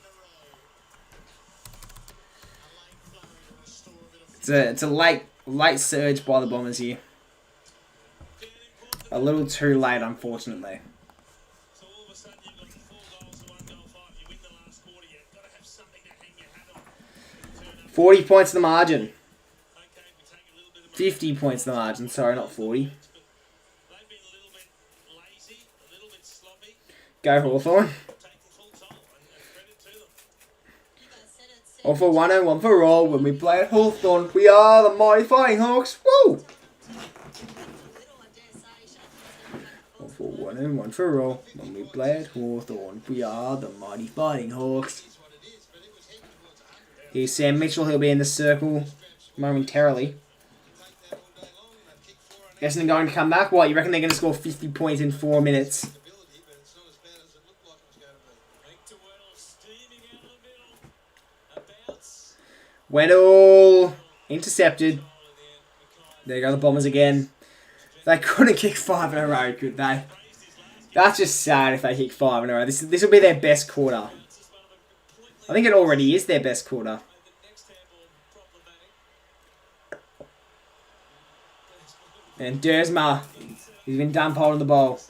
It's a late surge by the Bombers here. A little too late, unfortunately. So all of a sudden you've got 4 goals to 1 goal fight. You win the last quarter, you've got to have something to hang your hat on. 40 points the margin. Okay, we take a little bit of 50 points the margin. Sorry, not 40. they've been a little bit lazy, a little bit sloppy, Go Hawthorn. taking full toll, and credit to them. All for one and one for all. When we play at Hawthorn, we are the mighty Fighting Hawks. Woo! All for one and one for all. When we play at Hawthorn, we are the mighty Fighting Hawks. Here's Sam Mitchell. He'll be in the circle momentarily. Essendon going to come back. What, you reckon they're going to score 50 points in 4 minutes? Weddle intercepted. There go the Bombers again. They couldn't kick 5 in a row, could they? That's just sad if they kick 5 in a row. This will be their best quarter. I think it already is their best quarter. And Dersma, he's been done holding the ball.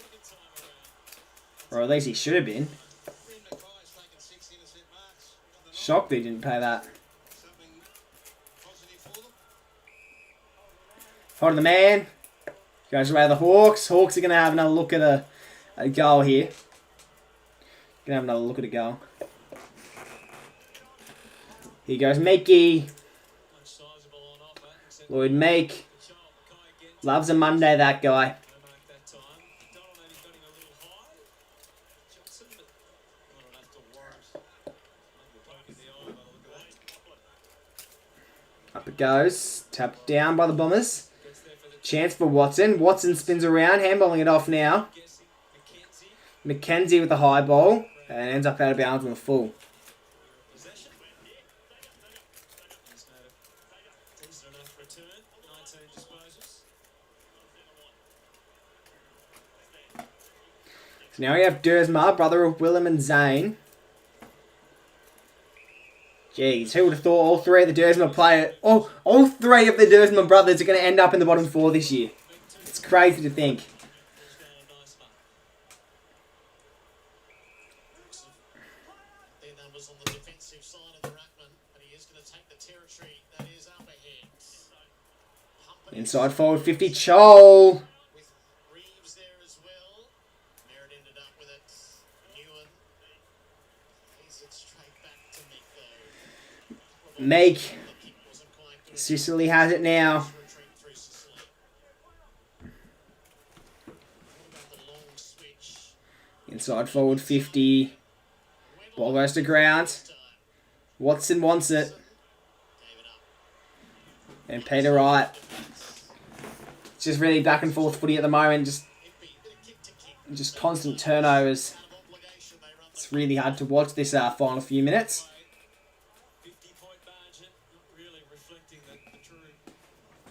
Or at least he should have been. Shocked they didn't pay that. Holding the man. Goes away the Hawks. Hawks are going to have another look at a goal here. Going to have another look at a goal. Here goes Meekie. Lloyd Meek. Loves a Monday, that guy. Up it goes. Tapped down by the Bombers. Chance for Watson. Watson spins around, handballing it off now. McKenzie with the high ball. And ends up out of bounds on the full. So now we have Dersma, brother of Willem and Zane. Jeez, who would have thought all 3 of the Dersma players, all 3 of the Dersma brothers are going to end up in the bottom 4 this year. It's crazy to think. Their numbers on the defensive side of the ruckman, but he is going to take the territory that is up ahead. Inside forward 50, Chol. With Reeves there as well. Merritt ended up with it. Newen. He's it straight back to Mick though. Meek. The kick wasn't quite good. Sicily has it now. Retreat through Sicily. What about the long switch? Inside forward 50. Ball goes to ground. Watson wants it. Gave it up. And Peter Wright. It's just really back and forth footy at the moment. Just constant turnovers. It's really hard to watch this final few minutes. 50-point margin, really reflecting the true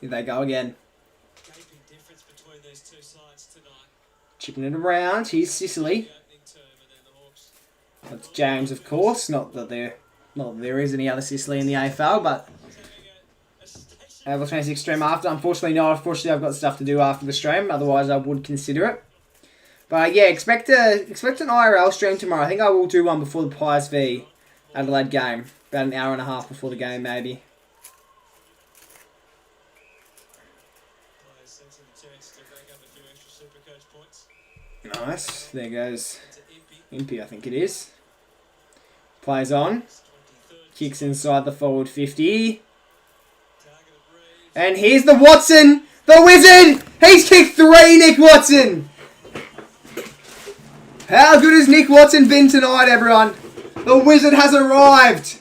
Here they go again. gaping difference between these two sides tonight. Chipping it around. Here's Sicily. The opening term and then the Hawks. That's James, of course. Not that there is any other Sicily in the AFL, but AFL 26 stream after. Unfortunately not. Unfortunately, I've got stuff to do after the stream. Otherwise, I would consider it. But yeah, expect an IRL stream tomorrow. I think I will do one before the Pies v Adelaide game. About an hour and a half before the game, maybe. Players sensing the chance to rack up a few extra Supercoach points. Nice. There goes To Impey. Impey, I think it is. Plays on. Kicks inside the forward 50. Targeted Reeves. And here's the Watson! The Wizard! He's kicked 3, Nick Watson! How good has Nick Watson been tonight, everyone? The Wizard has arrived!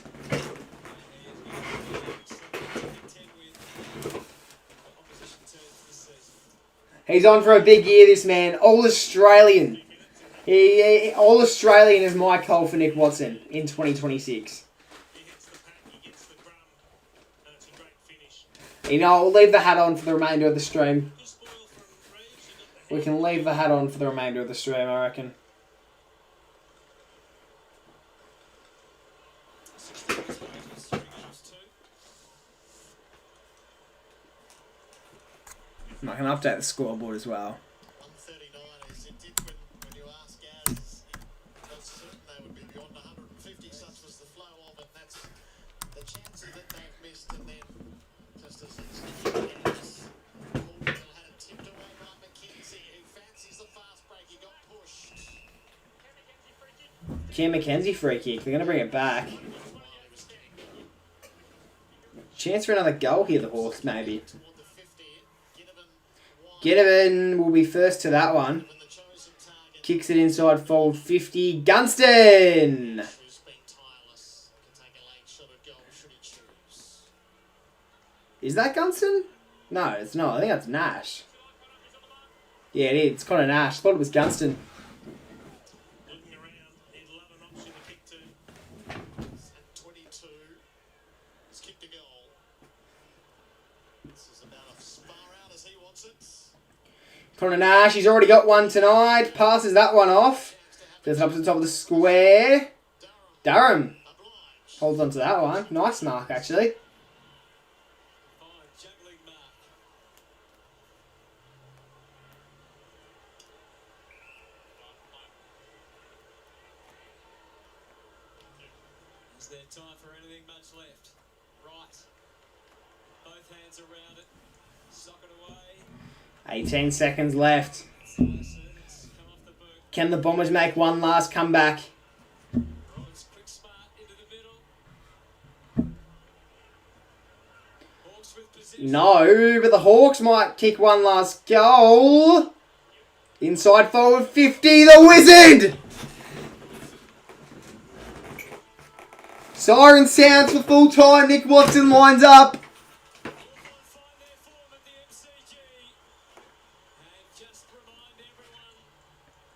He's on for a big year, this man. All Australian. All Australian is my call for Nick Watson in 2026. He hits the pack, he gets the drum, and it's a great finish. You know, I'll leave the hat on for the remainder of the stream. Good spoil from Reeves. We can leave the hat on for the remainder of the stream, I reckon. And I can update the scoreboard as well. 139 as it did when you ask Gaz, it was certain they would be beyond 150, such was the flow of it. That's the chances that they've missed, and then just as it's Hawthorn had it tipped away by McKenzie, who fancies the fast break. He got pushed. Cam McKenzie free kick. They're going to bring it back. Chance for another goal here, the Hawks, maybe. Ginnivan will be first to that one. Kicks it inside forward 50. Gunston! Is that Gunston? No, it's not. I think that's Nash. Yeah, it is. It's Connor Nash. I thought it was Gunston. Looking around, he'd love an option to kick to. At 22, he's kicked a goal. This is about as far out as he wants it. Connor Nash, he's already got one tonight. Passes that one off. Gets up to the top of the square. Durham holds on to that one. Nice mark, actually. Fine, juggling mark. Is there time for anything much left? Right. Both hands around it. Sock it away. 18 seconds left. Slices. Come off the boot. Can the Bombers make one last comeback? Rollins quick smart into the middle. Hawks with position. No, but the Hawks might kick one last goal. Inside forward 50, the Wizard! Siren sounds for full time. Nick Watson lines up. Hawthorn find their form at the MCG. And just remind everyone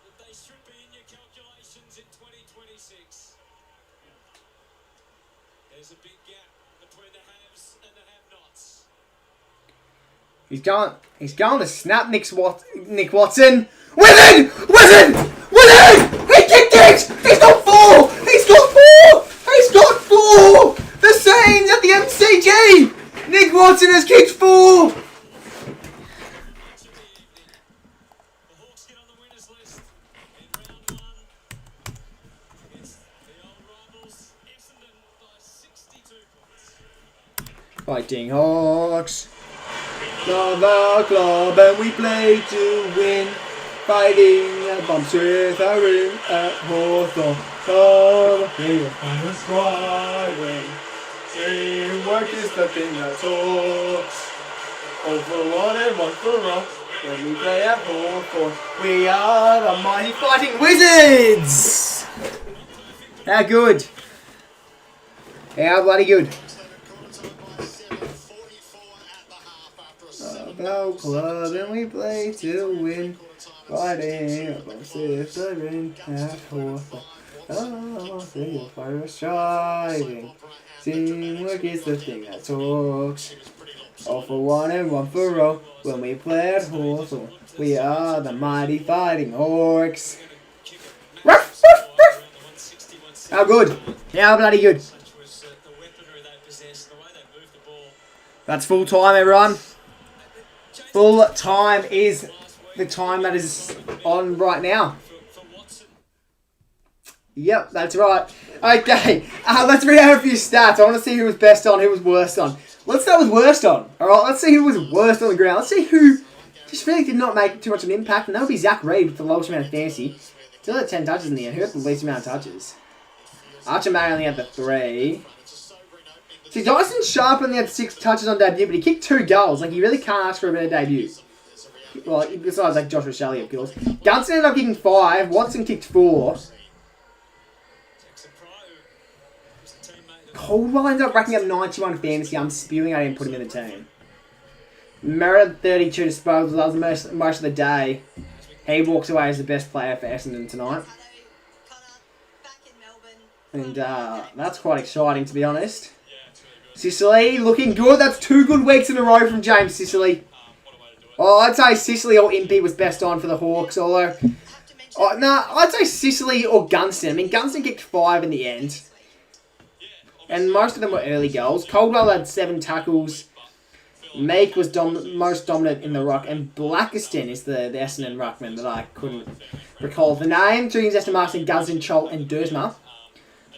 that they should be in your calculations in 2026. There's a big gap between the haves and the have-nots. He's going to snap Nick Watson. Wizard! Wizard! Wizard! He kicked it! He's got four! He's got four! He's got four! The scenes at the MCG! Nick Watson has kicked four! Match of the evening. The Hawks get on the winners list in round one against the old rivals Essendon by 62 points. Fighting Hawks. Love our club and we play to win. Fighting at bumps with our rim at Hawthorn. Come here and striving. Teamwork is the thing that talks. All for one and one for all. When we play at Hawthorn, we are the mighty Fighting Wizards! How good? How bloody good? Our club and we play to win. Fighting amongst the ring at Hawthorn. Oh, single fire striving. Teamwork is the thing that talks. All for one and one for all. When we play at Hawthorn, we are the mighty Fighting Hawks. Ruff, ruff, ruff. How good? How bloody good? Such was the weaponry they possessed, the way they moved the ball. That's full time, everyone. Full time is the time that is on right now. For Watson. Yep, that's right. Okay, let's read out a few stats. I want to see who was best on, who was worst on. Let's start with worst on. Alright, let's see who was worst on the ground. Let's see who just really did not make too much of an impact. And that would be Zach Reid with the lowest amount of fantasy. Still had 10 touches in the end. Who had the least amount of touches? Archer May only had the 3. See, Dyson Sharp only had 6 touches on debut, but he kicked 2 goals. Like, you really can't ask for a better debut. Well, besides, like, Joshua Shelley, of course. Gunston ended up kicking 5. Watson kicked 4. Jackson Pryor was the teammate of Caldwell ended up racking up 91 fantasy. I'm spewing I didn't put him in the team. Merritt 32 disposals. That was most of the day. He walks away as the best player for Essendon tonight. And that's quite exciting, to be honest. yeah, it's really good. Sicily looking good. That's 2 good weeks in a row from James Sicily. What a way to do it. Oh, I'd say Sicily or Impey was best on for the Hawks, although... I'd say Sicily or Gunston. I mean, Gunston kicked 5 in the end. And most of them were early goals. Caldwell had 7 tackles. Meek was most dominant in the ruck. And Blackiston is the Essendon ruckman that I couldn't recall the name. 2 Aston Martin, Gunston, Chol and Dersma.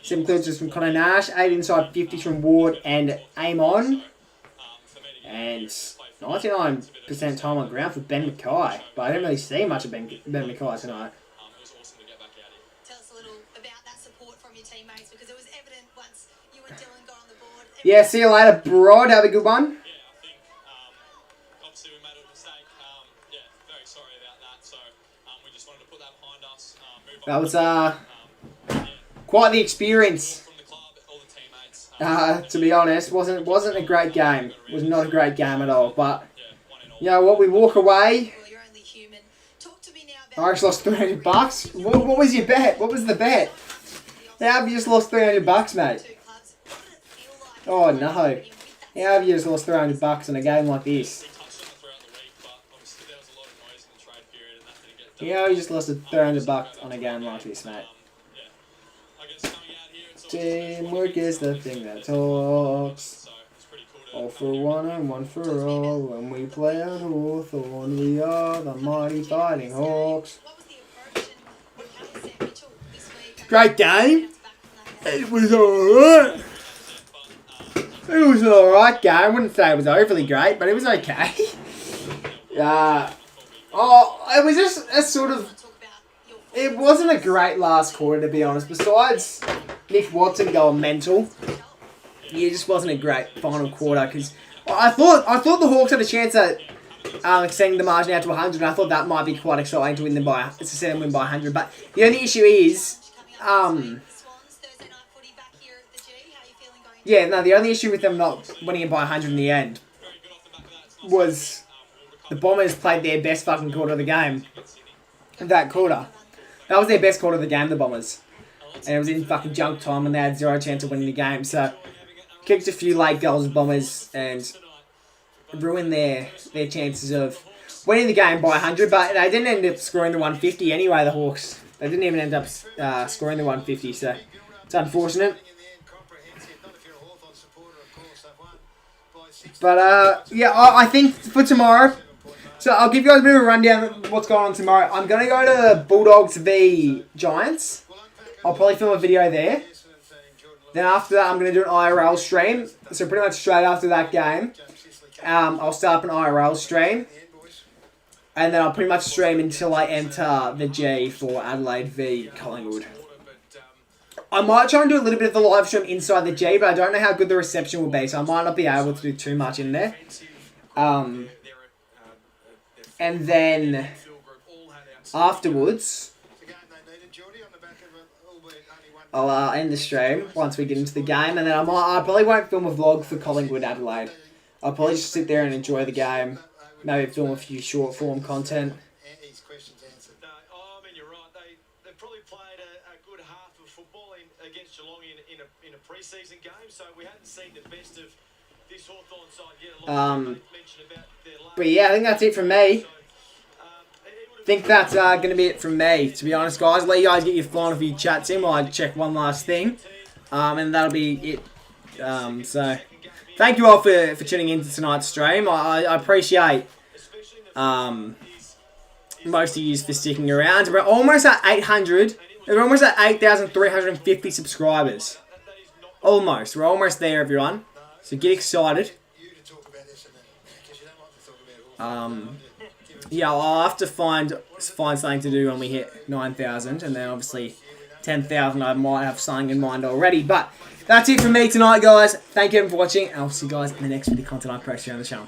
7 clearances from Connor Nash. 8 inside 50s from Ward and Amon. And 99% time on ground for Ben Mackay. But I didn't really see much of Ben Mackay tonight. Tell us a little about that support from your teammates, because it was evident once you and Dylan got on the board. Yeah, see you later, Brod. Have a good one. Obviously we made a mistake. Very sorry about that. So we just wanted to put that behind us. That was quite the experience. From the club, all the teammates. To be honest, wasn't a great game. Was not a great game at all. But you know what? We walk away. Well, you're only human. Talk to me now about I just lost $300. What was your bet? What was the bet? How have you just lost $300, mate? two clubs. What did it feel like? Oh no! How have you just lost $300 in a game like this? We touched on it throughout the week, but obviously there was a lot of noise in the trade period, and that didn't get done. Yeah, you just lost $300 on a game like this, mate. I guess coming out here, it's Teamwork is the thing that talks. so it's pretty cool to All for one and one for all. When we play at Hawthorn, we are the mighty Fighting Hawks. What was the approach, and how is Sam Mitchell this week? Great game. Back from that. It was alright. It was an alright game. I wouldn't say it was overly great, but it was okay. It was just a sort of... Talk about your It wasn't a great last quarter, to be honest. Besides Nick Watson going mental, it just wasn't a great final quarter. Because I thought the Hawks had a chance at extending the margin out to 100. And I thought that might be quite exciting to win them by 100. But the only issue is, Swans Thursday night footy back here at the G. How are you feeling going? yeah, no, the only issue with them not winning it by 100 in the end was the Bombers played their best fucking quarter of the game. That quarter. That was their best quarter of the game, the Bombers. And it was in fucking junk time and they had 0 chance of winning the game. So, kicked a few late goals, Bombers, and ruined their chances of winning the game by 100. But they didn't end up scoring the 150 anyway, the Hawks. They didn't even end up scoring the 150, so it's unfortunate. But, yeah, I think for tomorrow... So I'll give you guys a bit of a rundown of what's going on tomorrow. I'm going to go to Bulldogs v Giants. I'll probably film a video there. Then after that, I'm going to do an IRL stream. So pretty much straight after that game, I'll start up an IRL stream. And then I'll pretty much stream until I enter the G for Adelaide v Collingwood. I might try and do a little bit of the live stream inside the G, but I don't know how good the reception will be. So I might not be able to do too much in there. And then afterwards, I'll end the stream once we get into the game, and then I probably won't film a vlog for Collingwood Adelaide. I'll probably just sit there and enjoy the game, maybe film a few short form content. No, I mean, you're right. They probably played a good half of football against Geelong in a pre-season game, so we hadn't seen the best of this Hawthorn side yet. A lot of people mentioned about their last. But yeah, I think that's it from me. I think that's going to be it from me, to be honest, guys. Let you guys get your final few chats in while I check one last thing. And that'll be it. So, thank you all for tuning in to tonight's stream. I appreciate most of you for sticking around. We're almost at 800. We're almost at 8,350 subscribers. Almost. We're almost there, everyone. So get excited. Yeah, I'll have to find something to do when we hit 9,000, and then obviously 10,000 I might have something in mind already. But that's it from me tonight, guys. Thank you for watching, and I'll see you guys in the next video content I post here on the channel.